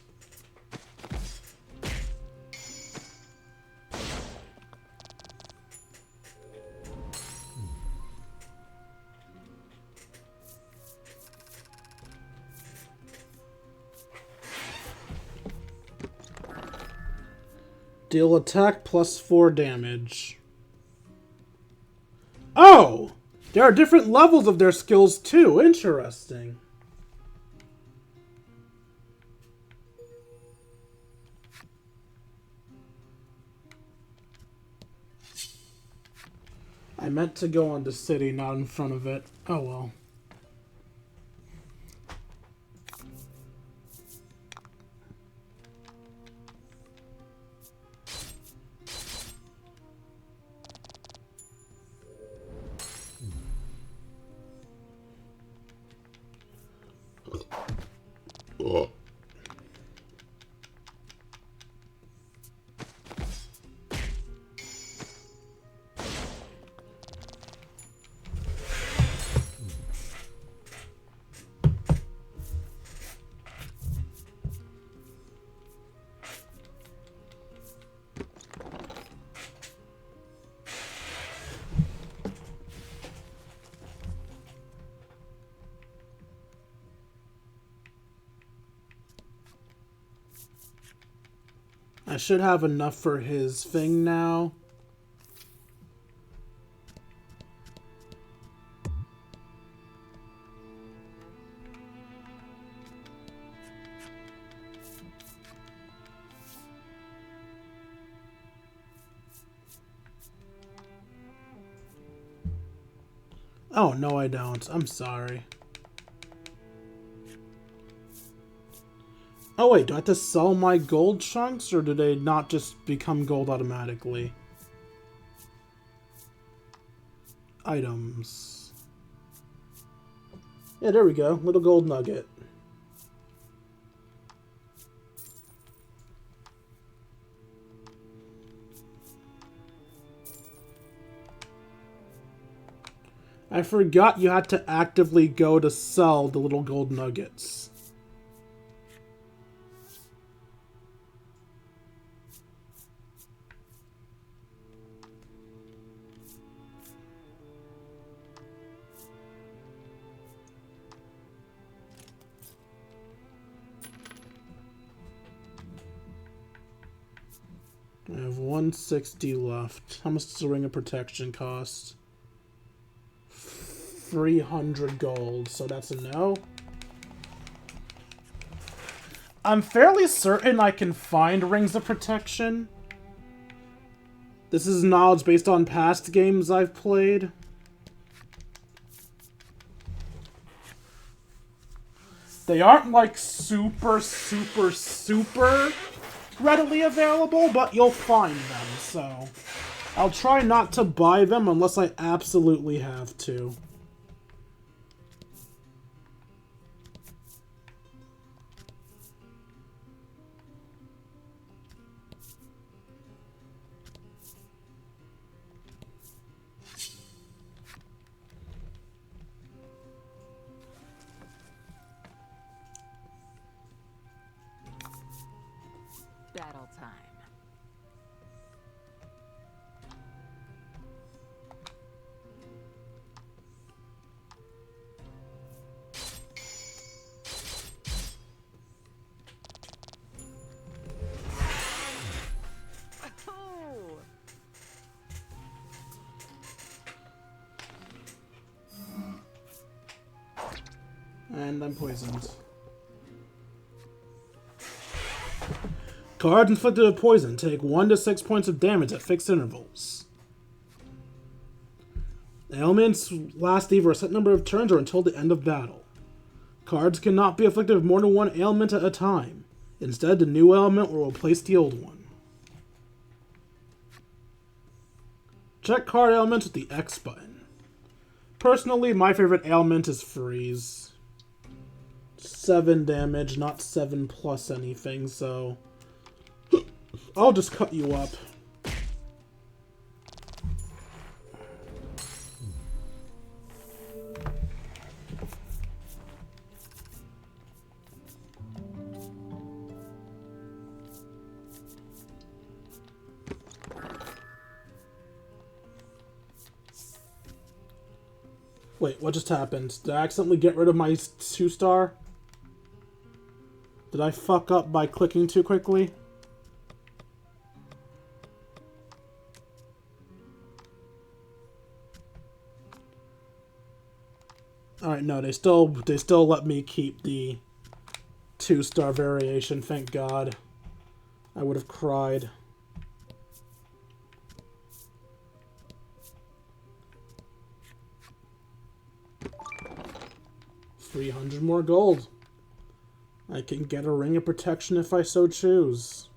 Deal attack plus 4 damage. Oh! There are different levels of their skills too. Interesting. I meant to go on the city, not in front of it. Oh well. I should have enough for his thing now. Oh, no I don't. I'm sorry. Oh wait, do I have to sell my gold chunks, or do they not just become gold automatically? Items. Yeah, there we go. Little gold nugget. I forgot you had to actively go to sell the little gold nuggets. I have 160 left. How much does the Ring of Protection cost? 300 gold, so that's a no. I'm fairly certain I can find Rings of Protection. This is knowledge based on past games I've played. They aren't like super readily available, but you'll find them, so I'll try not to buy them unless I absolutely have to. Battle time. Oh. And I'm poisoned. Cards inflicted with poison take 1 to 6 points of damage at fixed intervals. Ailments last either a set number of turns or until the end of battle. Cards cannot be afflicted with more than one ailment at a time. Instead, the new ailment will replace the old one. Check card ailments with the X button. Personally, my favorite ailment is freeze. 7 damage, not 7 plus anything, so I'll just cut you up. Wait, what just happened? Did I accidentally get rid of my 2-star? Did I fuck up by clicking too quickly? Alright, no, they still let me keep the 2-star variation, thank God. I would have cried. $300 more gold. I can get a Ring of Protection if I so choose.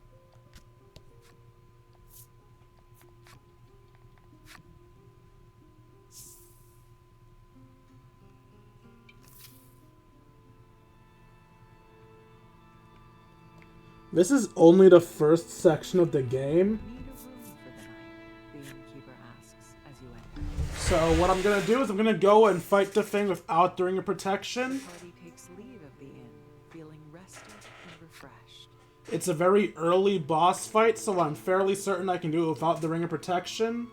This is only the first section of the game. Need a room for the night, the innkeeper asks as you enter. So what I'm gonna do is I'm gonna go and fight the thing without the Ring of Protection. The party takes leave of the inn, feeling rested and refreshed. It's a very early boss fight, so I'm fairly certain I can do it without the Ring of Protection.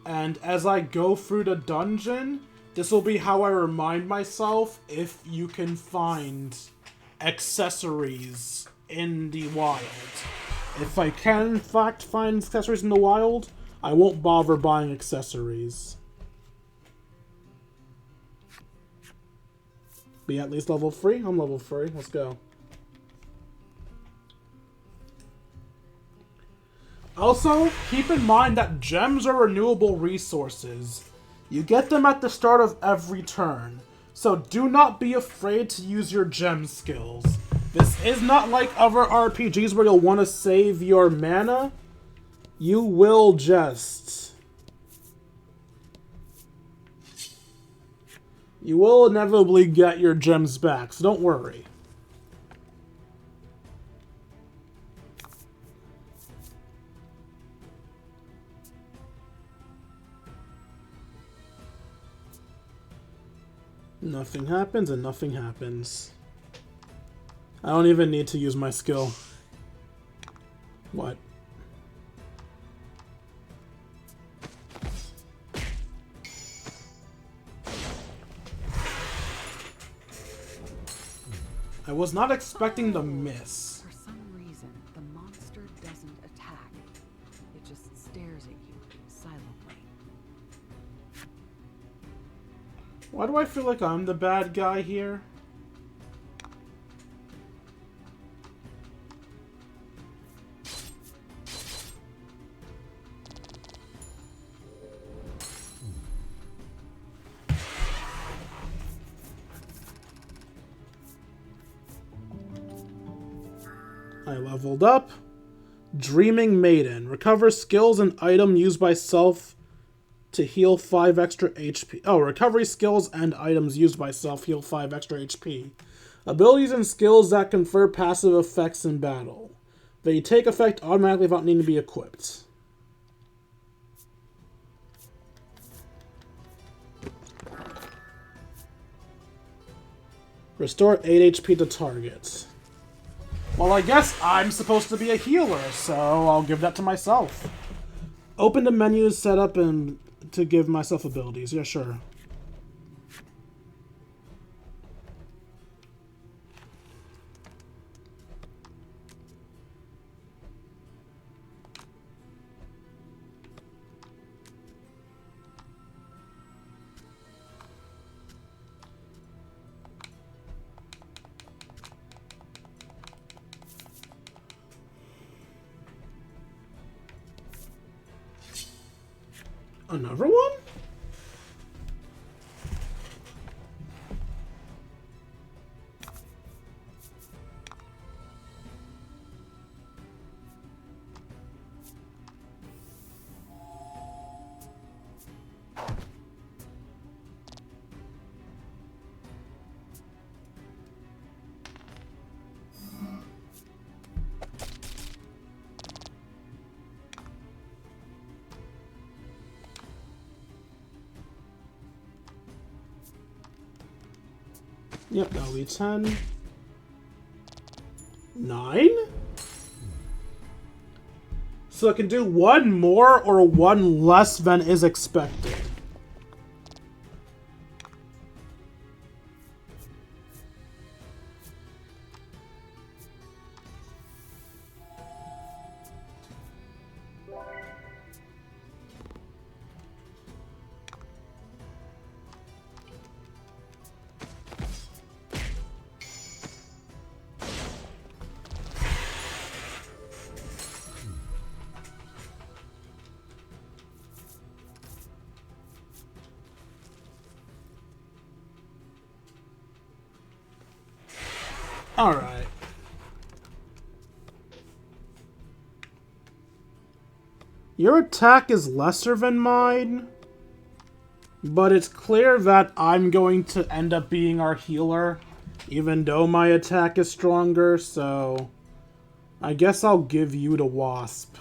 And as I go through the dungeon, this will be how I remind myself if you can find accessories in the wild. If I can, in fact, find accessories in the wild, I won't bother buying accessories. Be at least level 3? I'm level 3. Let's go. Also, keep in mind that gems are renewable resources. You get them at the start of every turn, so do not be afraid to use your gem skills. This is not like other RPGs where you'll want to save your mana. You will just... You will inevitably get your gems back, so don't worry. Nothing happens and nothing happens. I don't even need to use my skill. What? I was not expecting to miss. For some reason, the monster doesn't attack. It just stares at you silently. Why do I feel like I'm the bad guy here? I leveled up. Dreaming Maiden. Recover skills and item used by self to heal 5 extra HP. Oh, recovery skills and items used by self heal 5 extra HP. Abilities and skills that confer passive effects in battle. They take effect automatically without needing to be equipped. Restore 8 HP to targets. Well, I guess I'm supposed to be a healer, so I'll give that to myself. Open the menu setup and to give myself abilities. Yeah, sure. Another one? Yep, that'll be 10. 9? So I can do one more or one less than is expected. Alright. Your attack is lesser than mine, but it's clear that I'm going to end up being our healer, even though my attack is stronger, so I guess I'll give you the Wasp.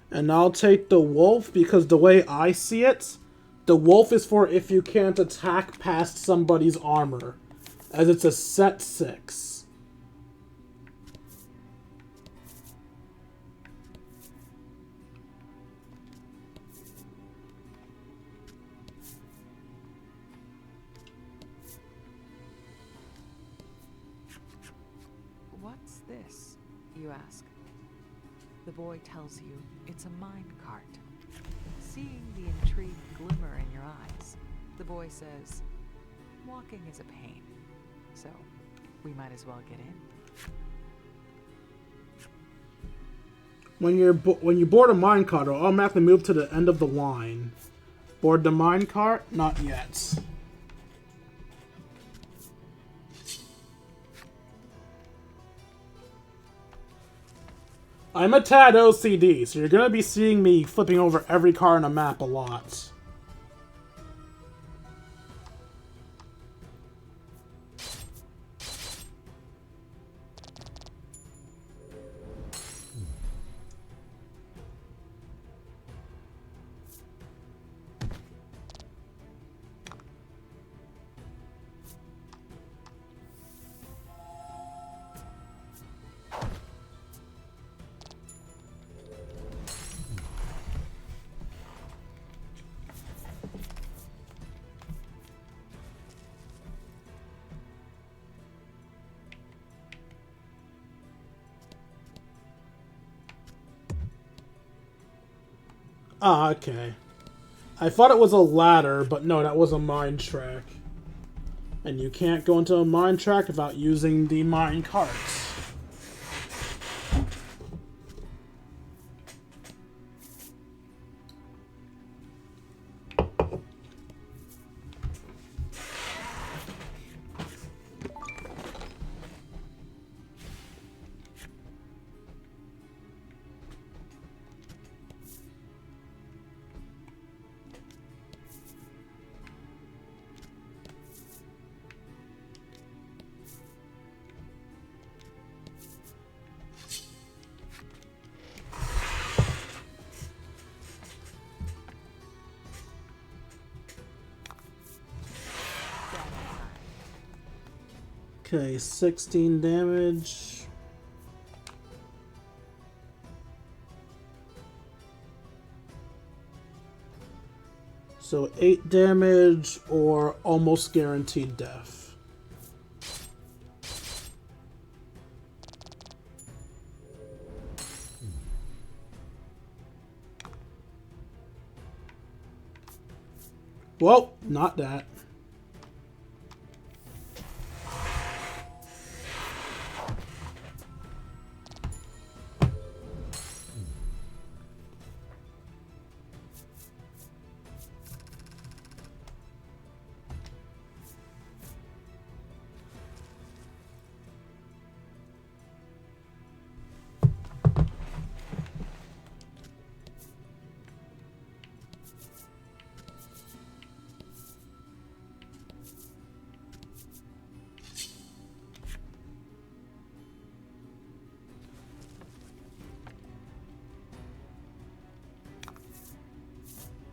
And I'll take the Wolf because the way I see it, the Wolf is for if you can't attack past somebody's armor, as it's a set 6. What's this, you ask? The boy tells you it's a mine cart. Seeing the intrigue glimmer in your eyes, the boy says, walking is a pain, so we might as well get in. When when you board a minecart, it'll automatically move to the end of the line. Board the minecart? Not yet. I'm a tad OCD, so you're gonna be seeing me flipping over every car on a map a lot. Ah, okay. I thought it was a ladder, but no, that was a mine track. And you can't go into a mine track without using the mine carts. Okay, 16 damage. So 8 damage or almost guaranteed death. Well, not that.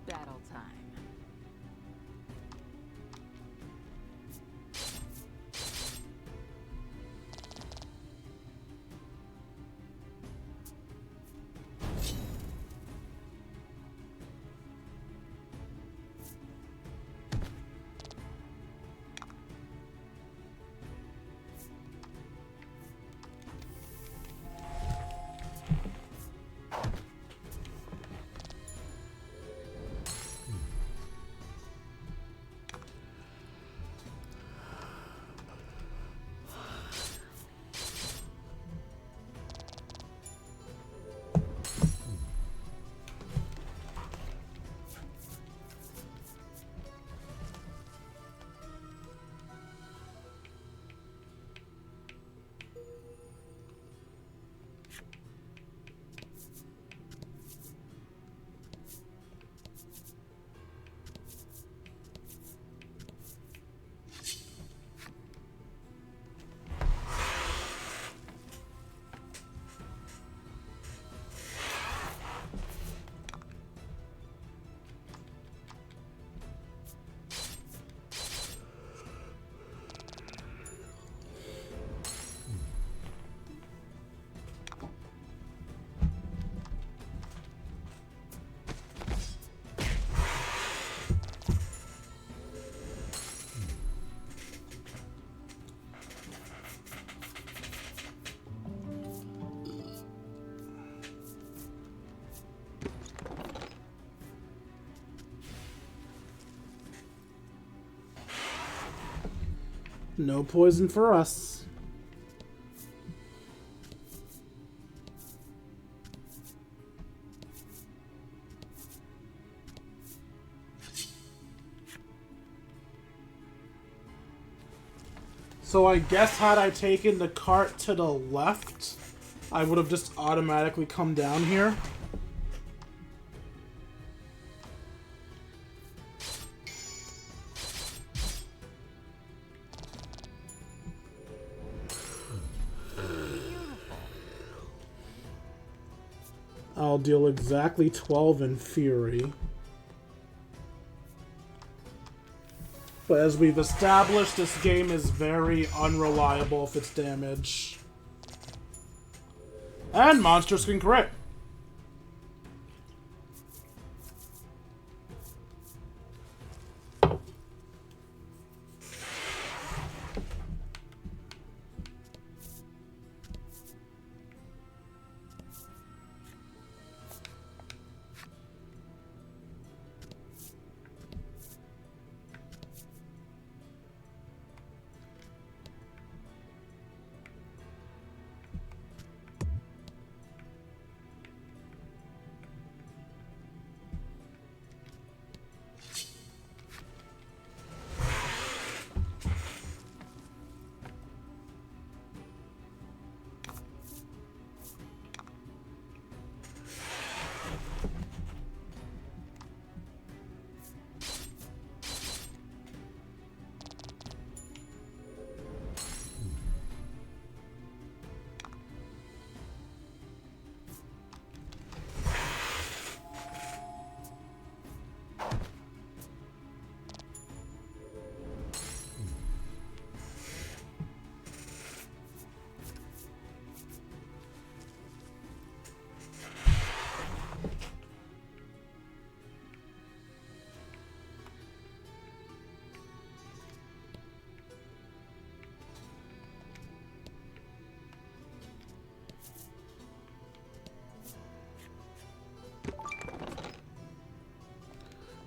Battle time. No poison for us. So I guess had I taken the cart to the left, I would have just automatically come down here. I'll deal exactly 12 in Fury. But as we've established, this game is very unreliable with its damage. And monsters can crit.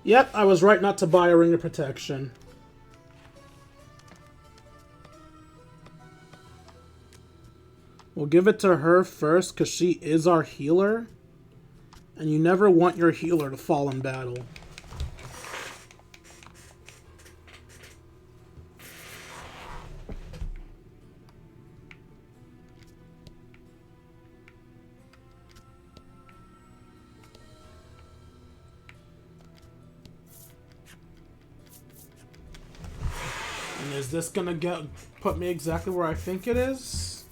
Yep, I was right not to buy a Ring of Protection. We'll give it to her first, because she is our healer. And you never want your healer to fall in battle. And is this gonna put me exactly where I think it is?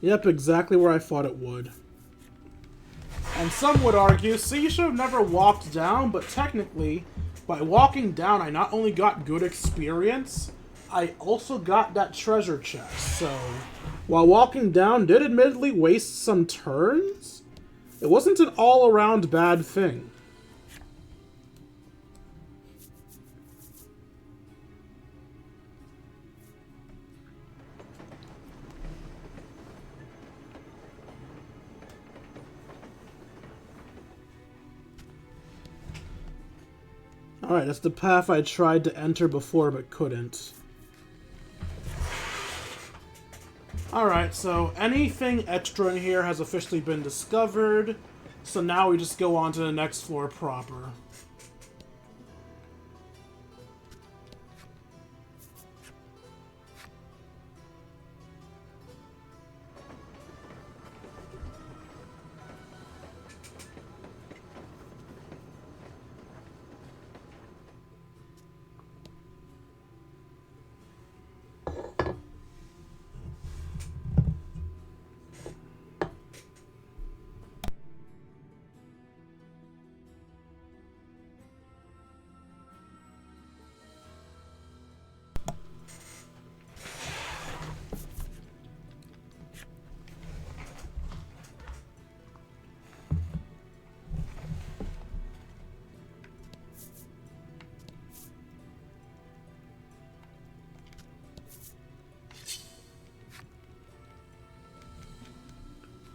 Yep, exactly where I thought it would. And some would argue, see, you should have never walked down, but technically, by walking down, I not only got good experience, I also got that treasure chest. So, while walking down did admittedly waste some turns, it wasn't an all-around bad thing. Alright, that's the path I tried to enter before but couldn't. Alright, so anything extra in here has officially been discovered. So now we just go on to the next floor proper.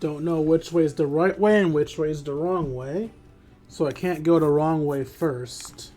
Don't know which way is the right way and which way is the wrong way. So I can't go the wrong way first.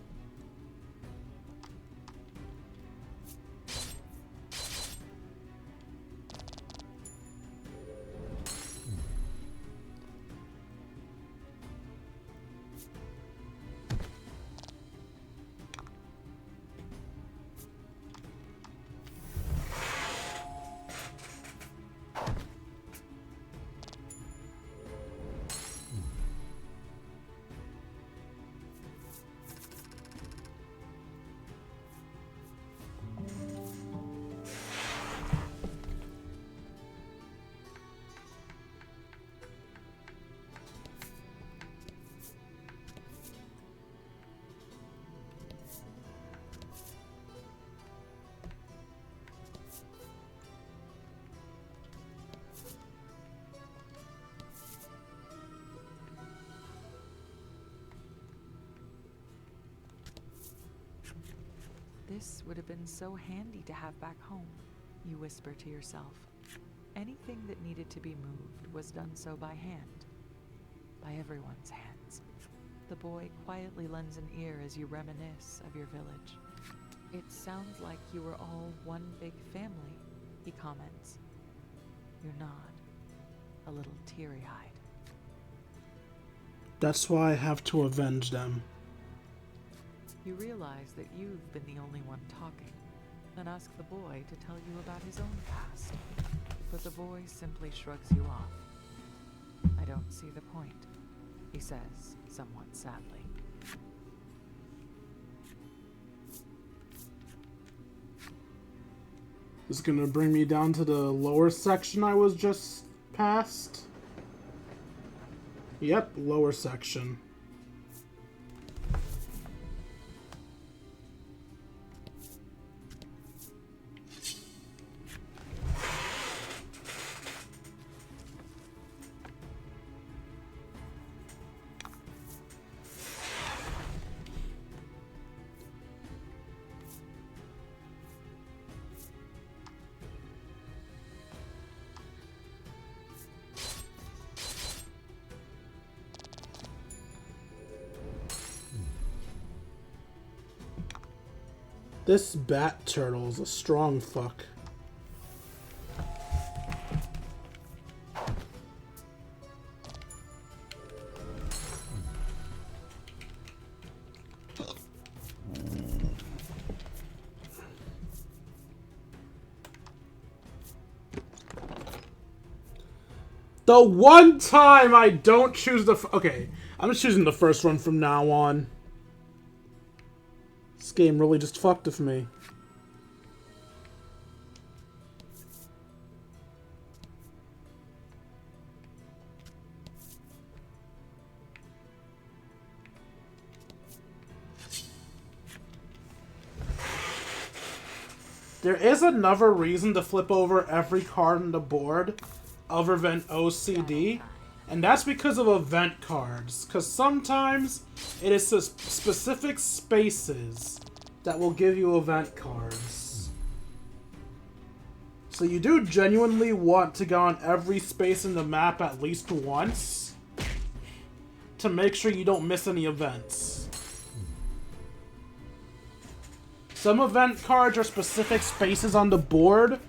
This would have been so handy to have back home, you whisper to yourself. Anything that needed to be moved was done so by hand, by everyone's hands. The boy quietly lends an ear as you reminisce of your village. It sounds like you were all one big family, he comments. You nod, a little teary-eyed. That's why I have to avenge them. You realize that you've been the only one talking, and ask the boy to tell you about his own past. But the boy simply shrugs you off. I don't see the point, he says, somewhat sadly. This is gonna bring me down to the lower section I was just past. Yep, lower section. This bat turtle is a strong fuck. The one time I don't choose the... Okay, I'm just choosing the first one from now on. This game really just fucked with me. There is another reason to flip over every card on the board other than OCD, and that's because of event cards. Because sometimes it is specific spaces that will give you event cards. So you do genuinely want to go on every space in the map at least once to make sure you don't miss any events. Some event cards are specific spaces on the board.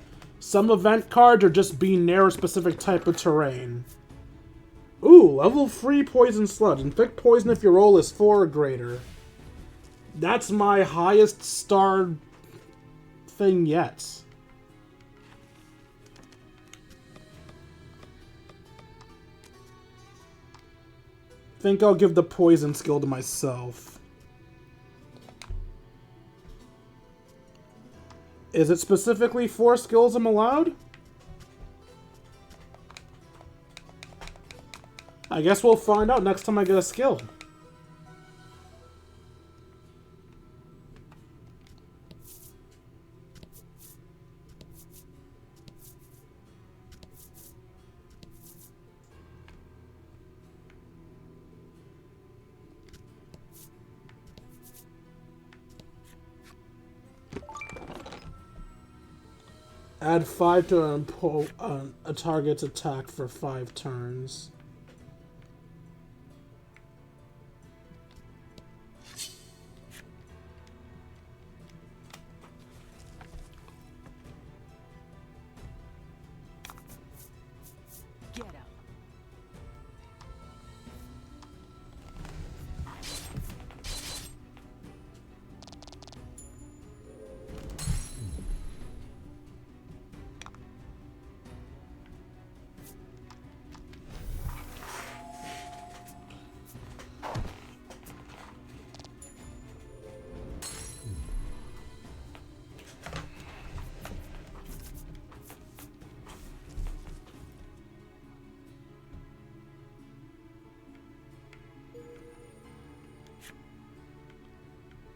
Some event cards are just being near a specific type of terrain. Ooh, level 3 Poison Sludge. Inflict poison if your roll is 4 or greater. That's my highest star thing yet. Think I'll give the poison skill to myself. Is it specifically 4 skills I'm allowed? I guess we'll find out next time I get a skill. Add 5 to a target's attack for 5 turns. Get up.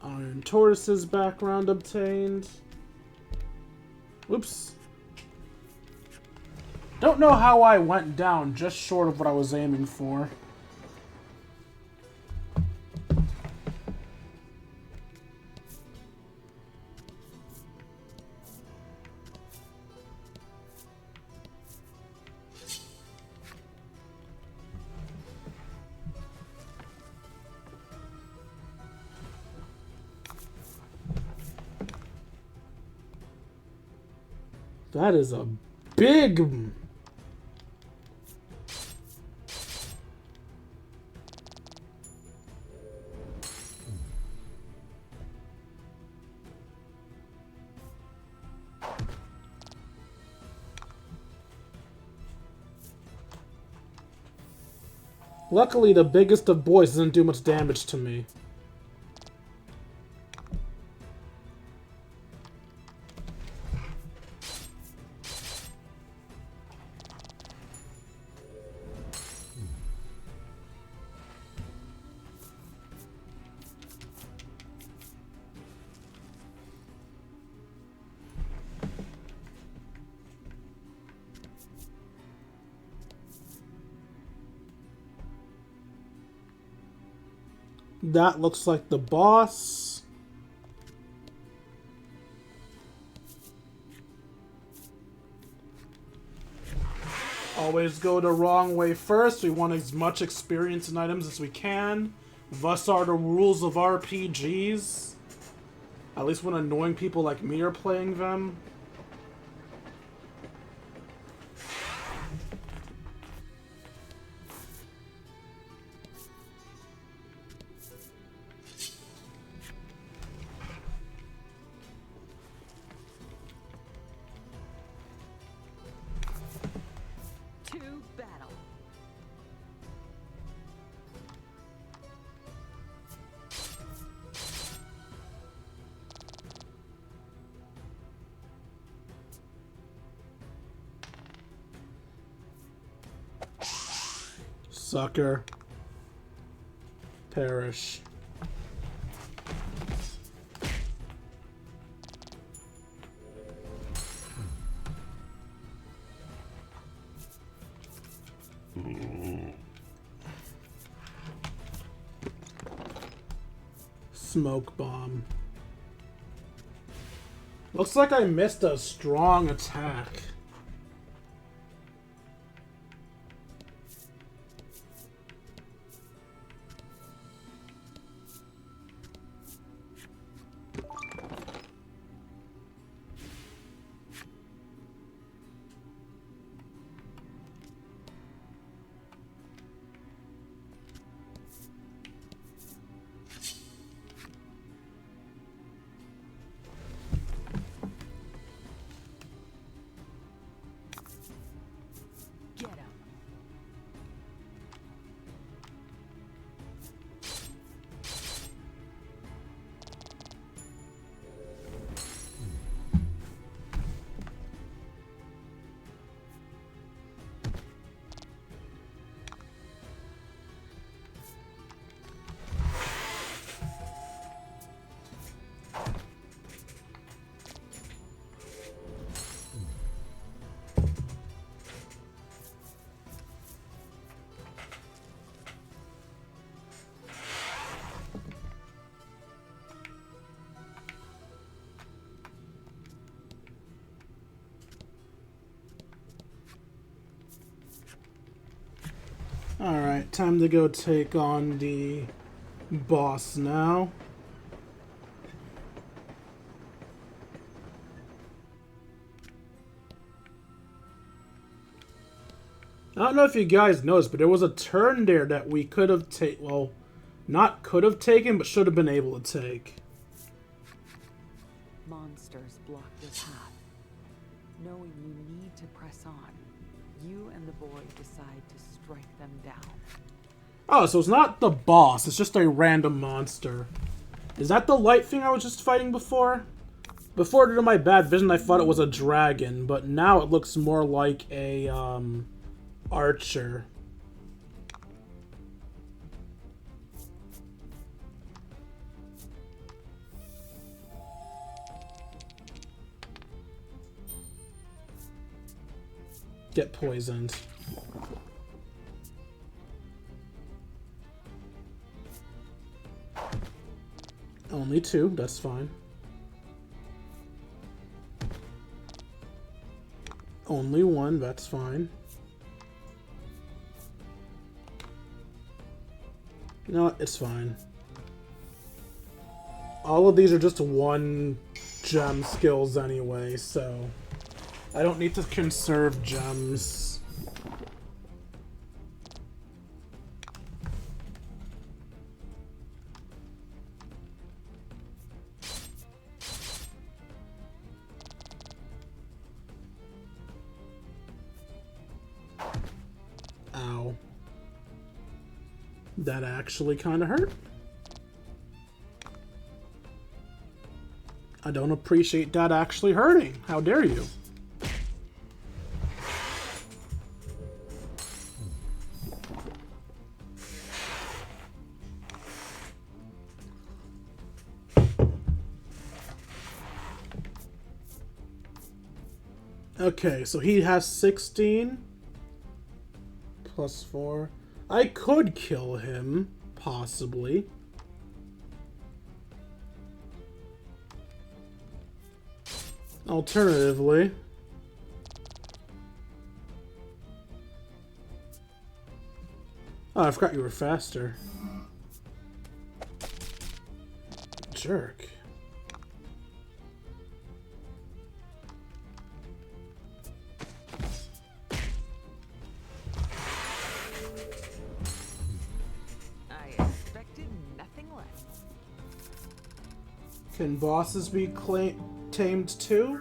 Iron Tortoise's background obtained. Whoops. Don't know how I went down, just short of what I was aiming for. That is a big... Luckily, the biggest of boys doesn't do much damage to me. That looks like the boss. Always go the wrong way first. We want as much experience and items as we can. Thus are the rules of RPGs. At least when annoying people like me are playing them. Sucker. Perish. Smoke bomb. Looks like I missed a strong attack. Alright, time to go take on the boss now. I don't know if you guys noticed, but there was a turn there that we could have taken, well, not could have taken, but should have been able to take. Monsters block this path. Knowing you need to press on, you and the boy decide to strike them down. Oh, so it's not the boss, it's just a random monster. Is that the light thing I was just fighting before? Before, due to my bad vision, I thought it was a dragon, but now it looks more like a, archer. Get poisoned. Only two, that's fine. Only one, that's fine. You know what? It's fine. All of these are just one gem skills anyway, so I don't need to conserve gems. Ow. That actually kind of hurt. I don't appreciate that actually hurting. How dare you? Okay, so he has 16 plus 4. I could kill him, possibly. Alternatively, oh, I forgot you were faster. Jerk. Can bosses be tamed too?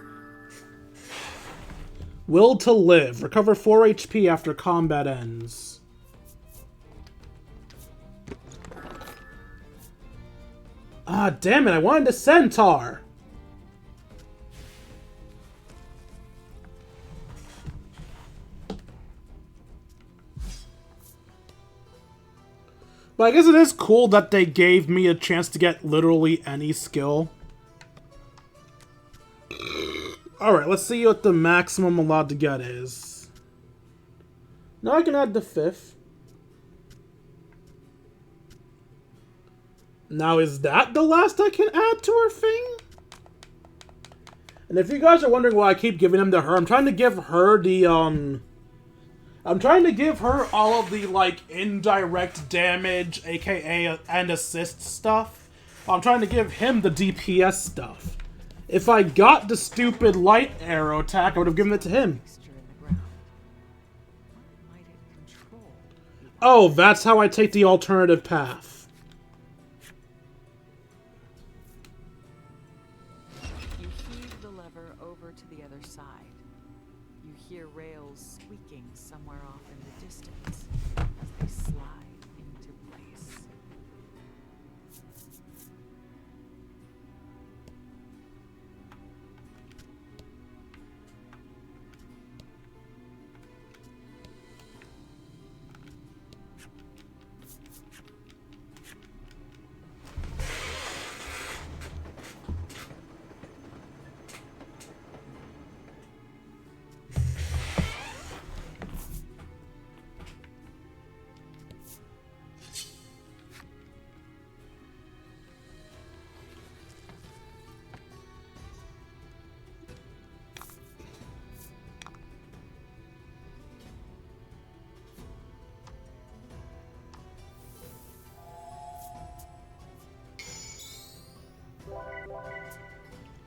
Will to live. Recover 4 HP after combat ends. Ah, damn it, I wanted a centaur! But I guess it is cool that they gave me a chance to get literally any skill. Alright, let's see what the maximum allowed to get is. Now I can add the 5th. Now is that the last I can add to her thing? And if you guys are wondering why I keep giving them to her, I'm trying to give her the, I'm trying to give her all of the, like, indirect damage, aka, and assist stuff. I'm trying to give him the DPS stuff. If I got the stupid light arrow attack, I would have given it to him. Oh, that's how I take the alternative path. You heave the lever over to the other side. You hear rails squeaking somewhere off in the distance as they slide into place.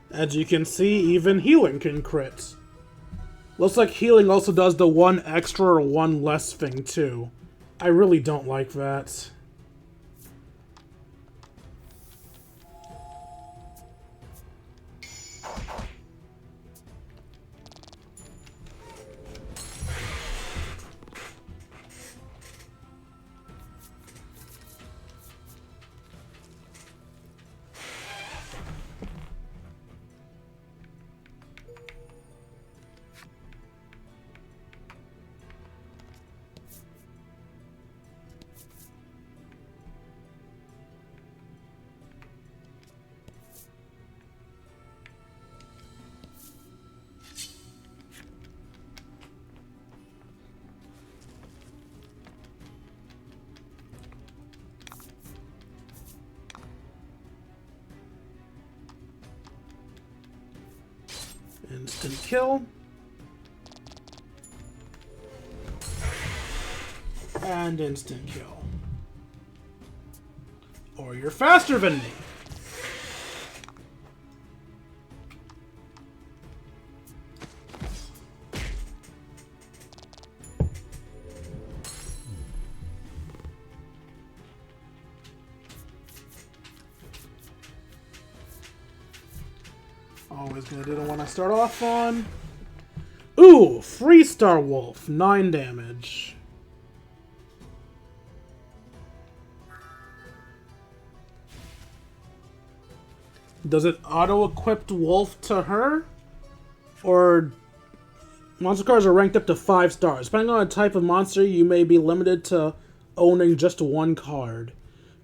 As you can see, even healing can crit. Looks like healing also does the 1 extra or 1 less thing, too. I really don't like that. Instant kill. And instant kill. Or you're faster than me. Always gonna do the one I start off on. Ooh, Freestar Wolf, 9 damage. Does it auto-equip Wolf to her? Or... Monster cards are ranked up to 5 stars. Depending on the type of monster, you may be limited to owning just 1 card.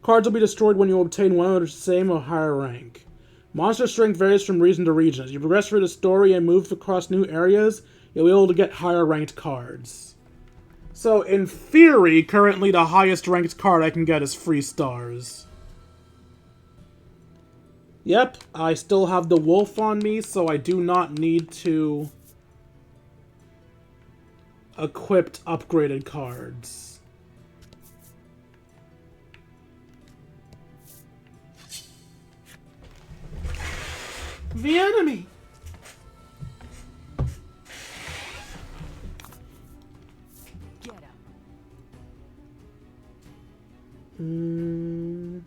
Cards will be destroyed when you obtain one of the same or higher rank. Monster strength varies from region to region. As you progress through the story and move across new areas, you'll be able to get higher ranked cards. So, in theory, currently the highest ranked card I can get is free stars. Yep, I still have the wolf on me, so I do not need to equip upgraded cards. The enemy! Get him.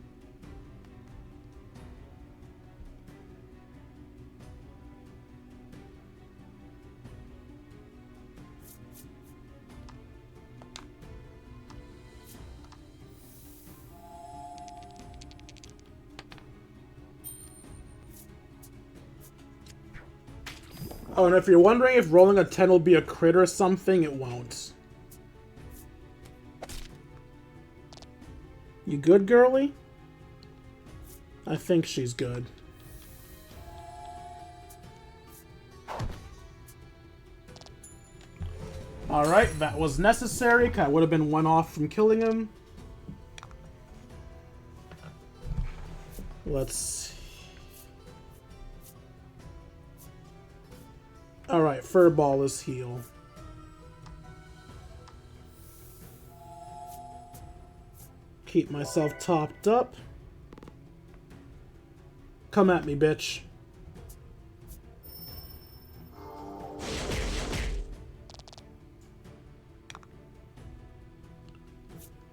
Oh, and if you're wondering if rolling a 10 will be a crit or something, it won't. You good, girly? I think she's good. Alright, that was necessary, because I would have been 1 off from killing him. Let's see. Alright, Furball is heal. Keep myself topped up. Come at me, bitch.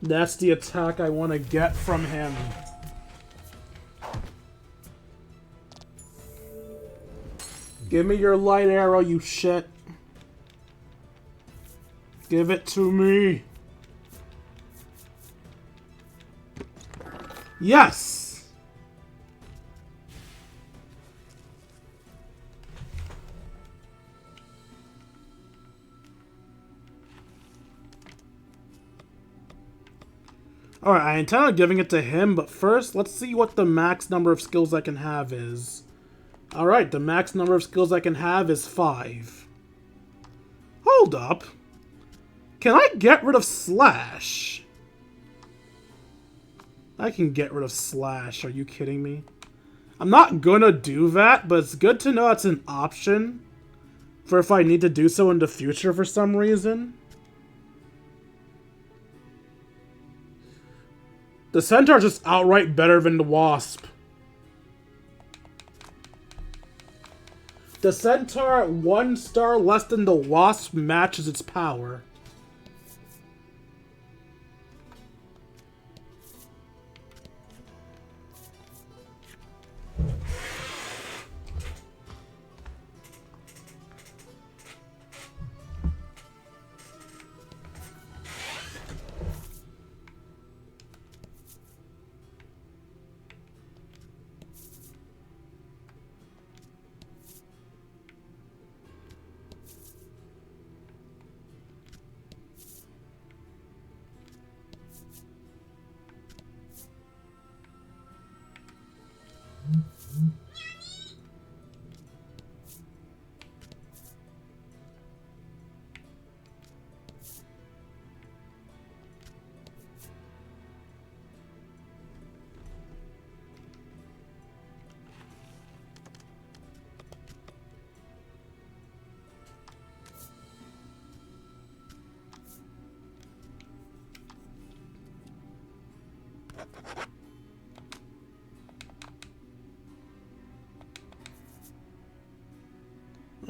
That's the attack I want to get from him. Give me your light arrow, you shit. Give it to me. Yes! Alright, I intend on giving it to him, but first, let's see what the max number of skills I can have is. Alright, the max number of skills I can have is 5. Hold up. Can I get rid of Slash? I can get rid of Slash, are you kidding me? I'm not gonna do that, but it's good to know it's an option for if I need to do so in the future for some reason. The Centaur is just outright better than the Wasp. The Centaur, 1 star less than the Wasp, matches its power.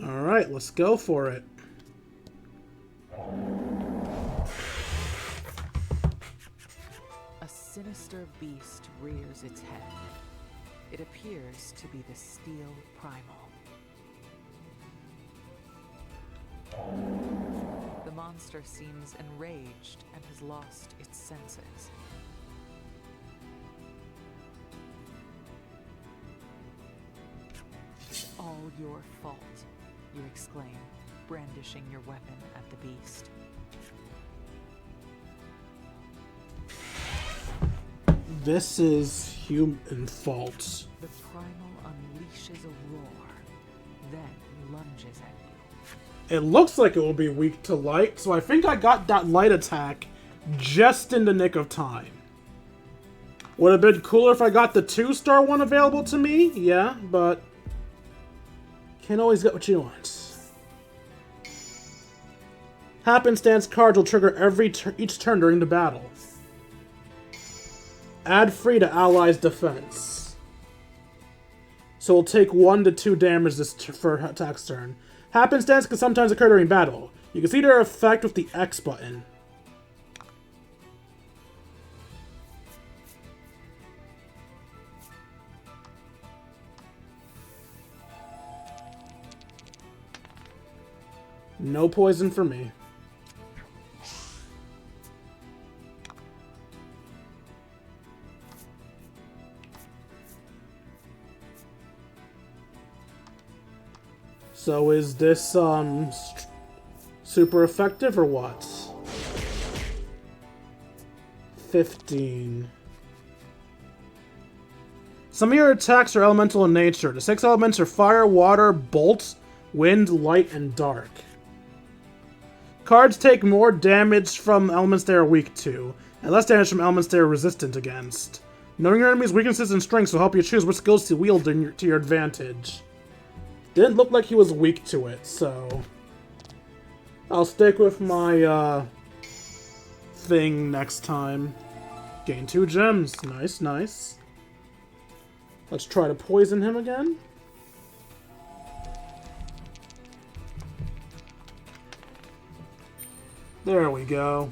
Alright, let's go for it. A sinister beast rears its head. It appears to be the Steel Primal. The monster seems enraged and has lost its senses. All your fault, you exclaim, brandishing your weapon at the beast. This is human fault. The primal unleashes a roar, then lunges at you. It looks like it will be weak to light, so I think I got that light attack just in the nick of time. Would have been cooler if I got the 2-star one available to me, yeah, but can't always get what you want. Happenstance cards will trigger each turn during the battle. Add free to allies' defense. So we'll take 1 to 2 damage for attack's turn. Happenstance can sometimes occur during battle. You can see their effect with the X button. No poison for me. So is this, super effective or what? 15. Some of your attacks are elemental in nature. The 6 elements are fire, water, bolt, wind, light, and dark. Cards take more damage from elements they are weak to, and less damage from elements they are resistant against. Knowing your enemy's weaknesses and strengths will help you choose which skills to wield to your advantage. Didn't look like he was weak to it, so I'll stick with my thing next time. Gain 2 gems. Nice, nice. Let's try to poison him again. There we go.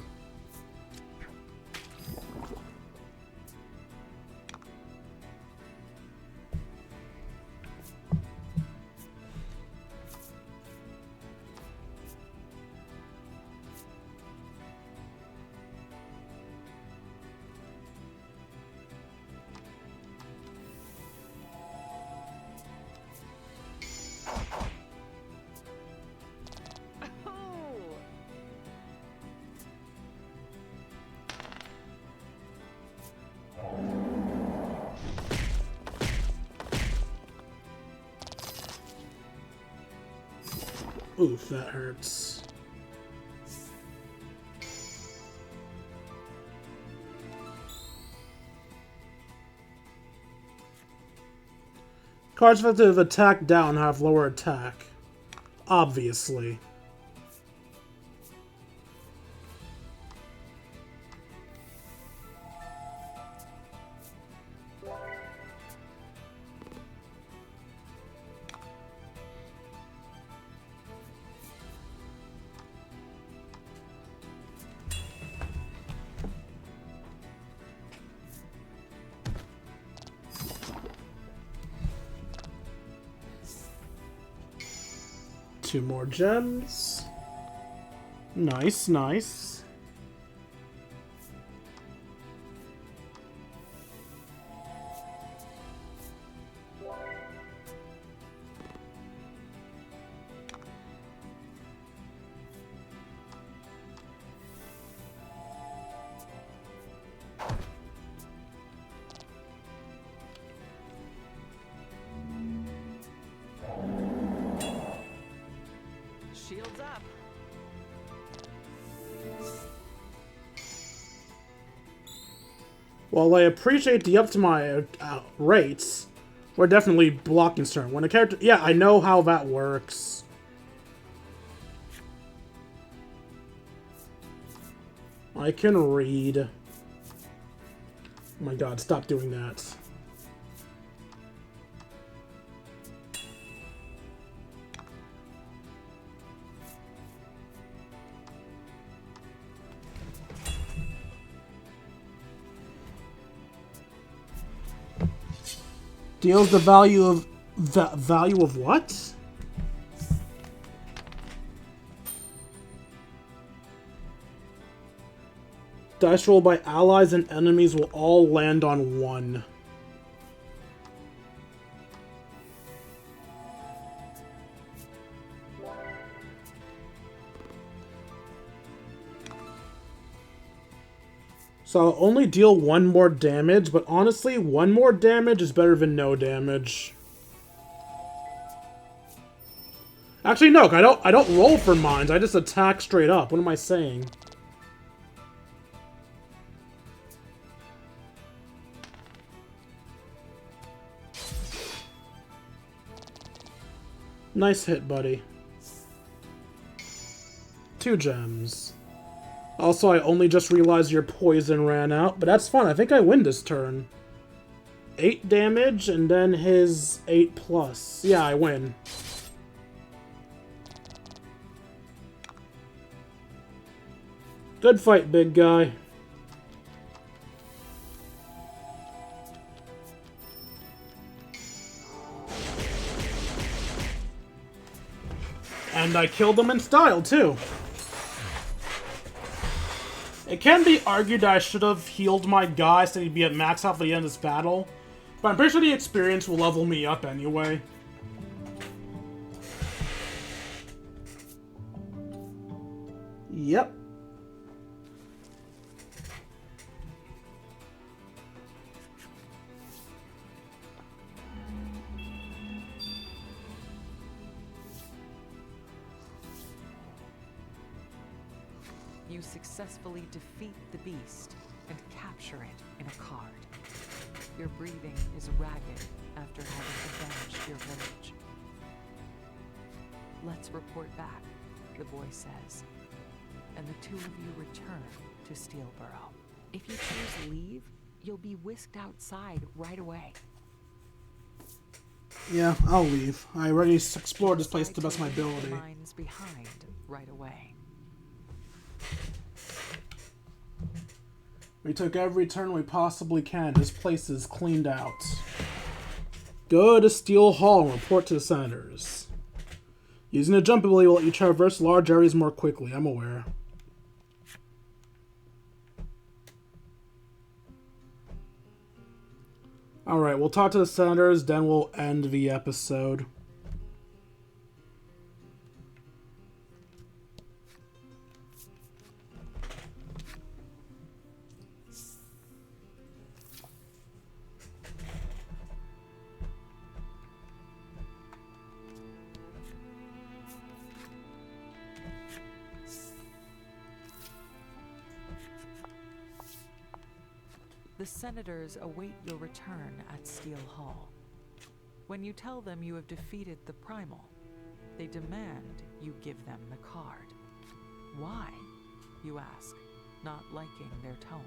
Oof, that hurts. Cards with attack down have lower attack. Obviously. Two more gems. Nice, nice. Shields up. While I appreciate the up to my rates, we're definitely blocking turn. When a character... Yeah, I know how that works. I can read. Oh my god, stop doing that. Deals the value of... value of what? Dice rolled by allies and enemies will all land on 1. So I'll only deal 1 more damage, but honestly, 1 more damage is better than no damage. Actually, no, I don't roll for mines. I just attack straight up. What am I saying? Nice hit, buddy. 2 gems. Also, I only just realized your poison ran out, but that's fine. I think I win this turn. 8 damage, and then his 8+. Yeah, I win. Good fight, big guy. And I killed him in style, too. It can be argued that I should have healed my guy so he'd be at max health at the end of this battle, but I'm pretty sure the experience will level me up anyway. Yep. You successfully defeat the beast and capture it in a card. Your breathing is ragged after having avenged your village. Let's report back, the boy says, and the 2 of you return to Steelborough. If you choose leave, you'll be whisked outside right away. Yeah, I'll leave. I already explored this place to the best of my ability. Mines behind right away. We took every turn we possibly can. This place is cleaned out. Go to Steel Hall and report to the senators. Using the jump ability will let you traverse large areas more quickly. I'm aware. Alright, we'll talk to the senators, then we'll end the episode. The senators await your return at Steel Hall. When you tell them you have defeated the Primal, they demand you give them the card. Why? You ask, not liking their tone.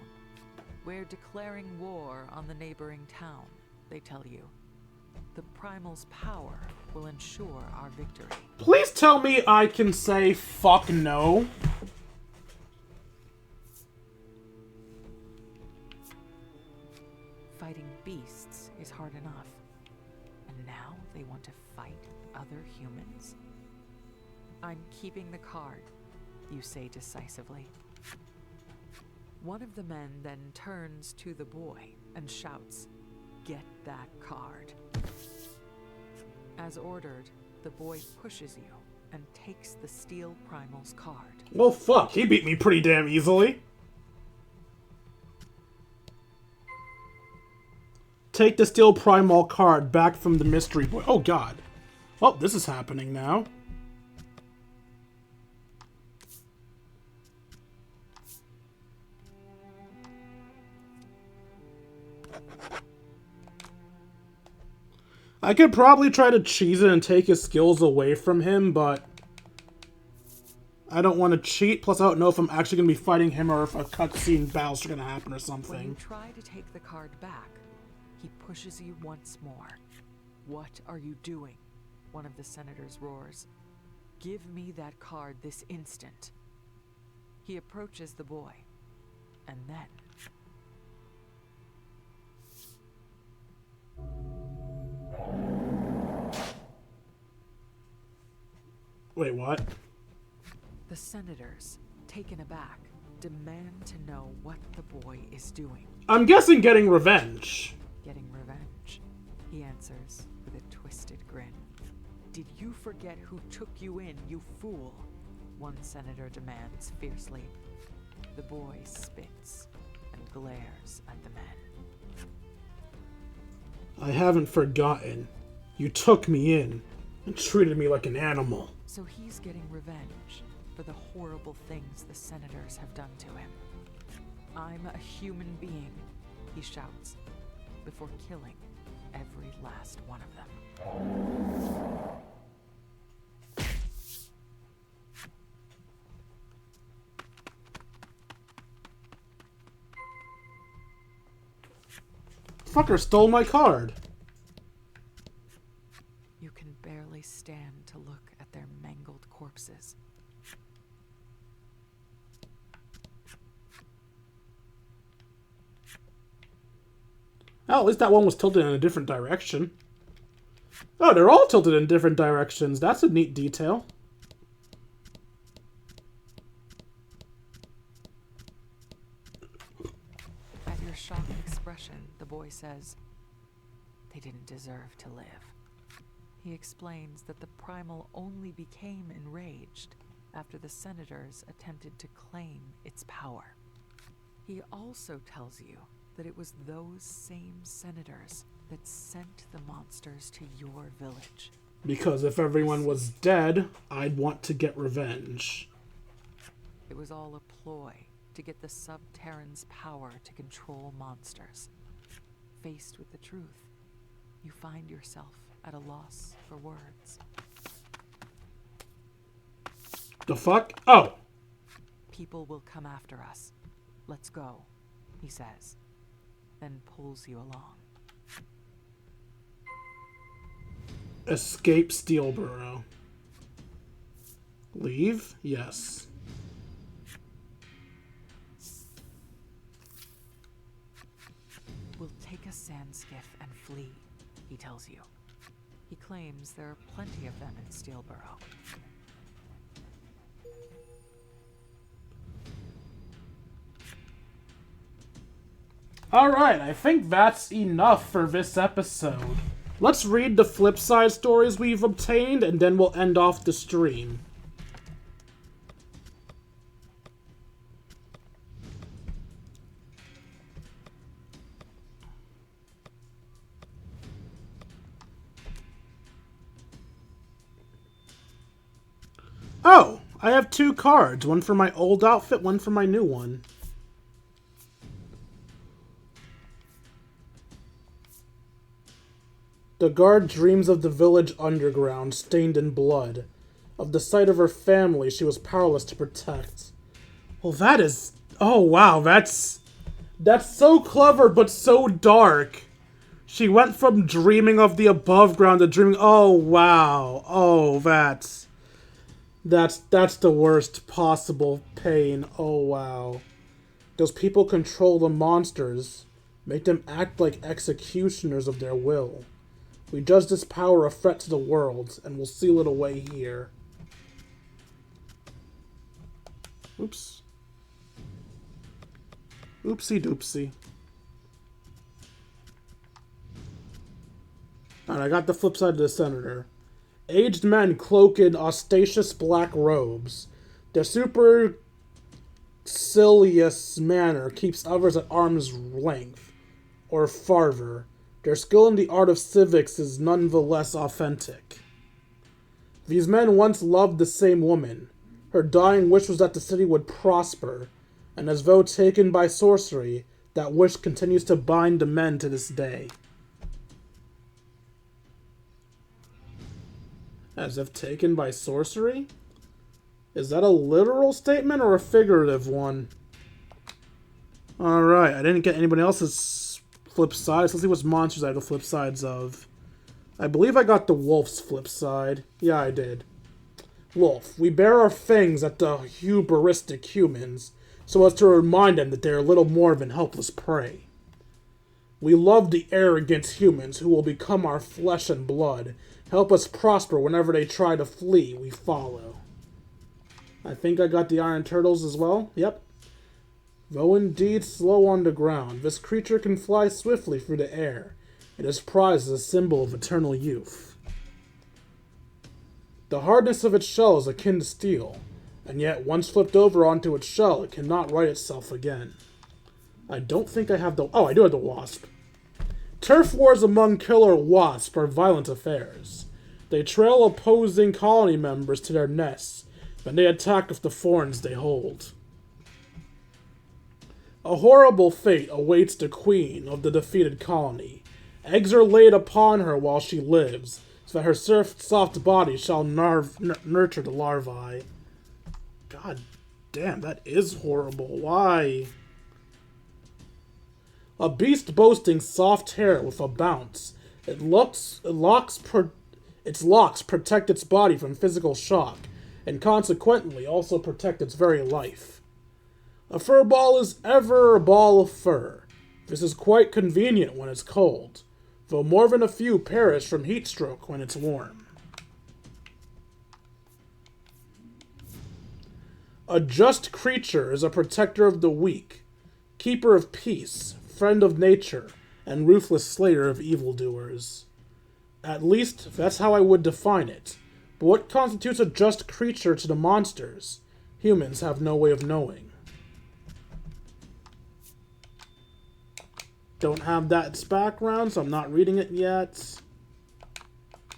We're declaring war on the neighboring town, they tell you. The Primal's power will ensure our victory. Please tell me I can say fuck no. Fighting beasts is hard enough. And now they want to fight other humans? I'm keeping the card, you say decisively. One of the men then turns to the boy and shouts, "Get that card." As ordered, the boy pushes you and takes the Steel Primal's card. Well, fuck, he beat me pretty damn easily. Take the Steel Primal card back from the mystery boy. Oh, God. Oh, this is happening now. I could probably try to cheese it and take his skills away from him, but I don't want to cheat. Plus, I don't know if I'm actually going to be fighting him or if a cutscene battle's going to happen or something. When you try to take the card back, he pushes you once more. "What are you doing?" one of the senators roars. "Give me that card this instant." He approaches the boy, and then... Wait, what? The senators, taken aback, demand to know what the boy is doing. I'm guessing getting revenge. Getting revenge, he answers with a twisted grin. Did you forget who took you in, you fool? One senator demands fiercely. The boy spits and glares at the men. I haven't forgotten. You took me in and treated me like an animal. So he's getting revenge for the horrible things the senators have done to him. I'm a human being, he shouts, before killing every last one of them. Fucker stole my card. You can barely stand to look at their mangled corpses. Oh, at least that one was tilted in a different direction. Oh, they're all tilted in different directions. That's a neat detail. At your shocked expression, the boy says, "They didn't deserve to live." He explains that the primal only became enraged after the senators attempted to claim its power. He also tells you that it was those same senators that sent the monsters to your village. Because if everyone was dead, I'd want to get revenge. It was all a ploy to get the Subterrans' power to control monsters. Faced with the truth, you find yourself at a loss for words. The fuck? Oh! People will come after us. Let's go, he says, then pulls you along. Escape Steelborough. Leave? Yes. We'll take a sand skiff and flee, he tells you. He claims there are plenty of them in Steelborough. Alright, I think that's enough for this episode. Let's read the flip side stories we've obtained, and then we'll end off the stream. Oh, I have 2 cards. One for my old outfit, one for my new one. The guard dreams of the village underground, stained in blood. Of the sight of her family she was powerless to protect. Well, that is... Oh, wow, that's so clever, but so dark. She went from dreaming of the above ground to dreaming... Oh, wow. Oh, that's the worst possible pain. Oh, wow. Those people control the monsters. Make them act like executioners of their will. We judge this power a threat to the world, and we'll seal it away here. Oops. Oopsie doopsie. Alright, I got the flip side of the senator. Aged men cloak in ostentatious black robes. Their supercilious manner keeps others at arm's length, or farther. Their skill in the art of civics is none the less authentic. These men once loved the same woman. Her dying wish was that the city would prosper, and as though taken by sorcery, that wish continues to bind the men to this day. As if taken by sorcery? Is that a literal statement or a figurative one? Alright, I didn't get anybody else's flip sides. Let's see what monsters I have the flip sides of. I believe I got the wolf's flip side. Yeah, I did. Wolf. We bare our fangs at the hubristic humans, so as to remind them that they are little more than helpless prey. We love the arrogant humans who will become our flesh and blood, help us prosper whenever they try to flee, we follow. I think I got the Iron Turtles as well. Yep. Though indeed slow on the ground, this creature can fly swiftly through the air. It is prized as a symbol of eternal youth. The hardness of its shell is akin to steel, and yet once flipped over onto its shell, it cannot right itself again. I don't think I have the... Oh, I do have the wasp. Turf wars among killer wasps are violent affairs. They trail opposing colony members to their nests, and they attack with the thorns they hold. A horrible fate awaits the queen of the defeated colony. Eggs are laid upon her while she lives, so that her soft body shall nurture the larvae. God damn, that is horrible. Why? A beast boasting soft hair with a bounce. Its locks protect its body from physical shock, and consequently also protect its very life. A fur ball is ever a ball of fur. This is quite convenient when it's cold, though more than a few perish from heat stroke when it's warm. A just creature is a protector of the weak, keeper of peace, friend of nature, and ruthless slayer of evildoers. At least, that's how I would define it. But what constitutes a just creature to the monsters? Humans have no way of knowing. Don't have that its background, so I'm not reading it yet.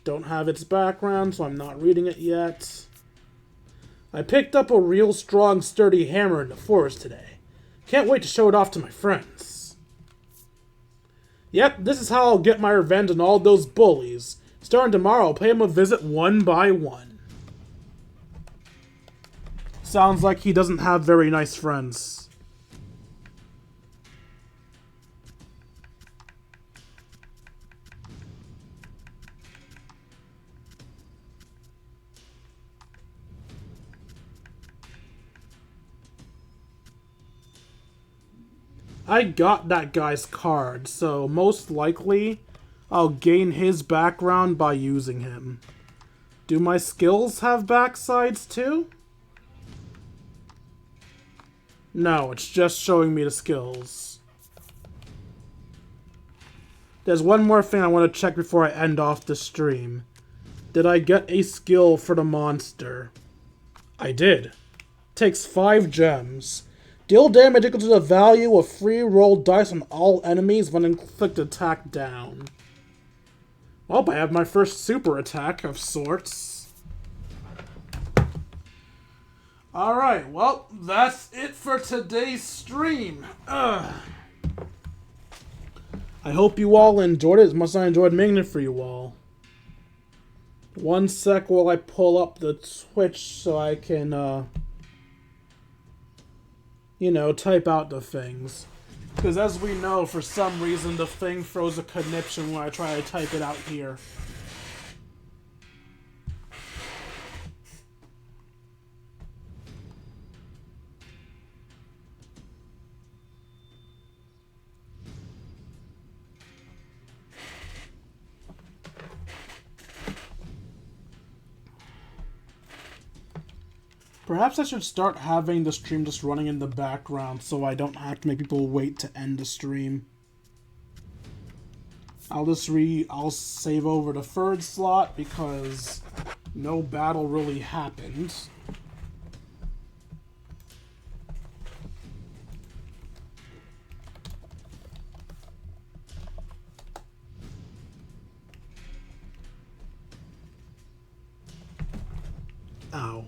Don't have its background, so I'm not reading it yet. I picked up a real strong, sturdy hammer in the forest today. Can't wait to show it off to my friends. Yep, this is how I'll get my revenge on all those bullies. Starting tomorrow, I'll pay him a visit one by one. Sounds like he doesn't have very nice friends. I got that guy's card, so most likely I'll gain his background by using him. Do my skills have backsides too? No, it's just showing me the skills. There's one more thing I want to check before I end off the stream. Did I get a skill for the monster? I did. Takes 5 gems. Deal damage equal to the value of free rolled dice on all enemies when inflict attack down. Well, I have my first super attack of sorts. Alright, well, that's it for today's stream. I hope you all enjoyed it as much as I enjoyed making it for you all. One sec while I pull up the Twitch so I can, type out the things. Because as we know, for some reason, the thing throws a conniption when I try to type it out here. Perhaps I should start having the stream just running in the background so I don't have to make people wait to end the stream. I'll save over the third slot because no battle really happened. Ow.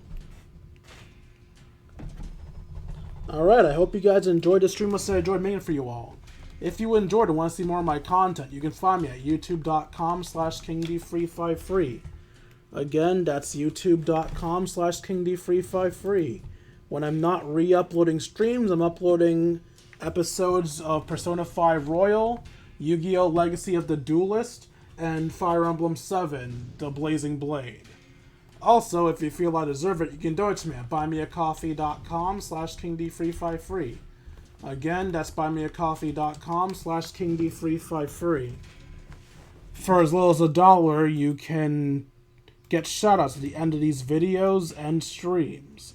Alright, I hope you guys enjoyed the stream as I enjoyed making it for you all. If you enjoyed and want to see more of my content, you can find me at youtube.com/KingD353. Again, that's youtube.com/KingD353. When I'm not re-uploading streams, I'm uploading episodes of Persona 5 Royal, Yu-Gi-Oh! Legacy of the Duelist, and Fire Emblem 7, The Blazing Blade. Also, if you feel I deserve it, you can donate to me at buymeacoffee.com/KingD353. Again, that's buymeacoffee.com/KingD353. For as little as $1, you can get shoutouts at the end of these videos and streams.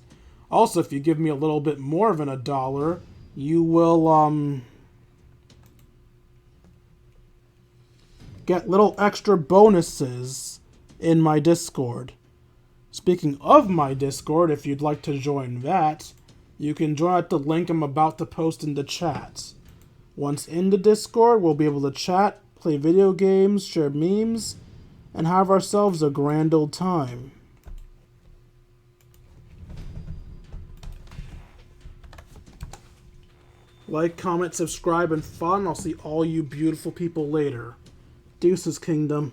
Also, if you give me a little bit more than $1, you will get little extra bonuses in my Discord. Speaking of my Discord, if you'd like to join that, you can join at the link I'm about to post in the chat. Once in the Discord, we'll be able to chat, play video games, share memes, and have ourselves a grand old time. Like, comment, subscribe, and fun. I'll see all you beautiful people later. Deuces, Kingdom.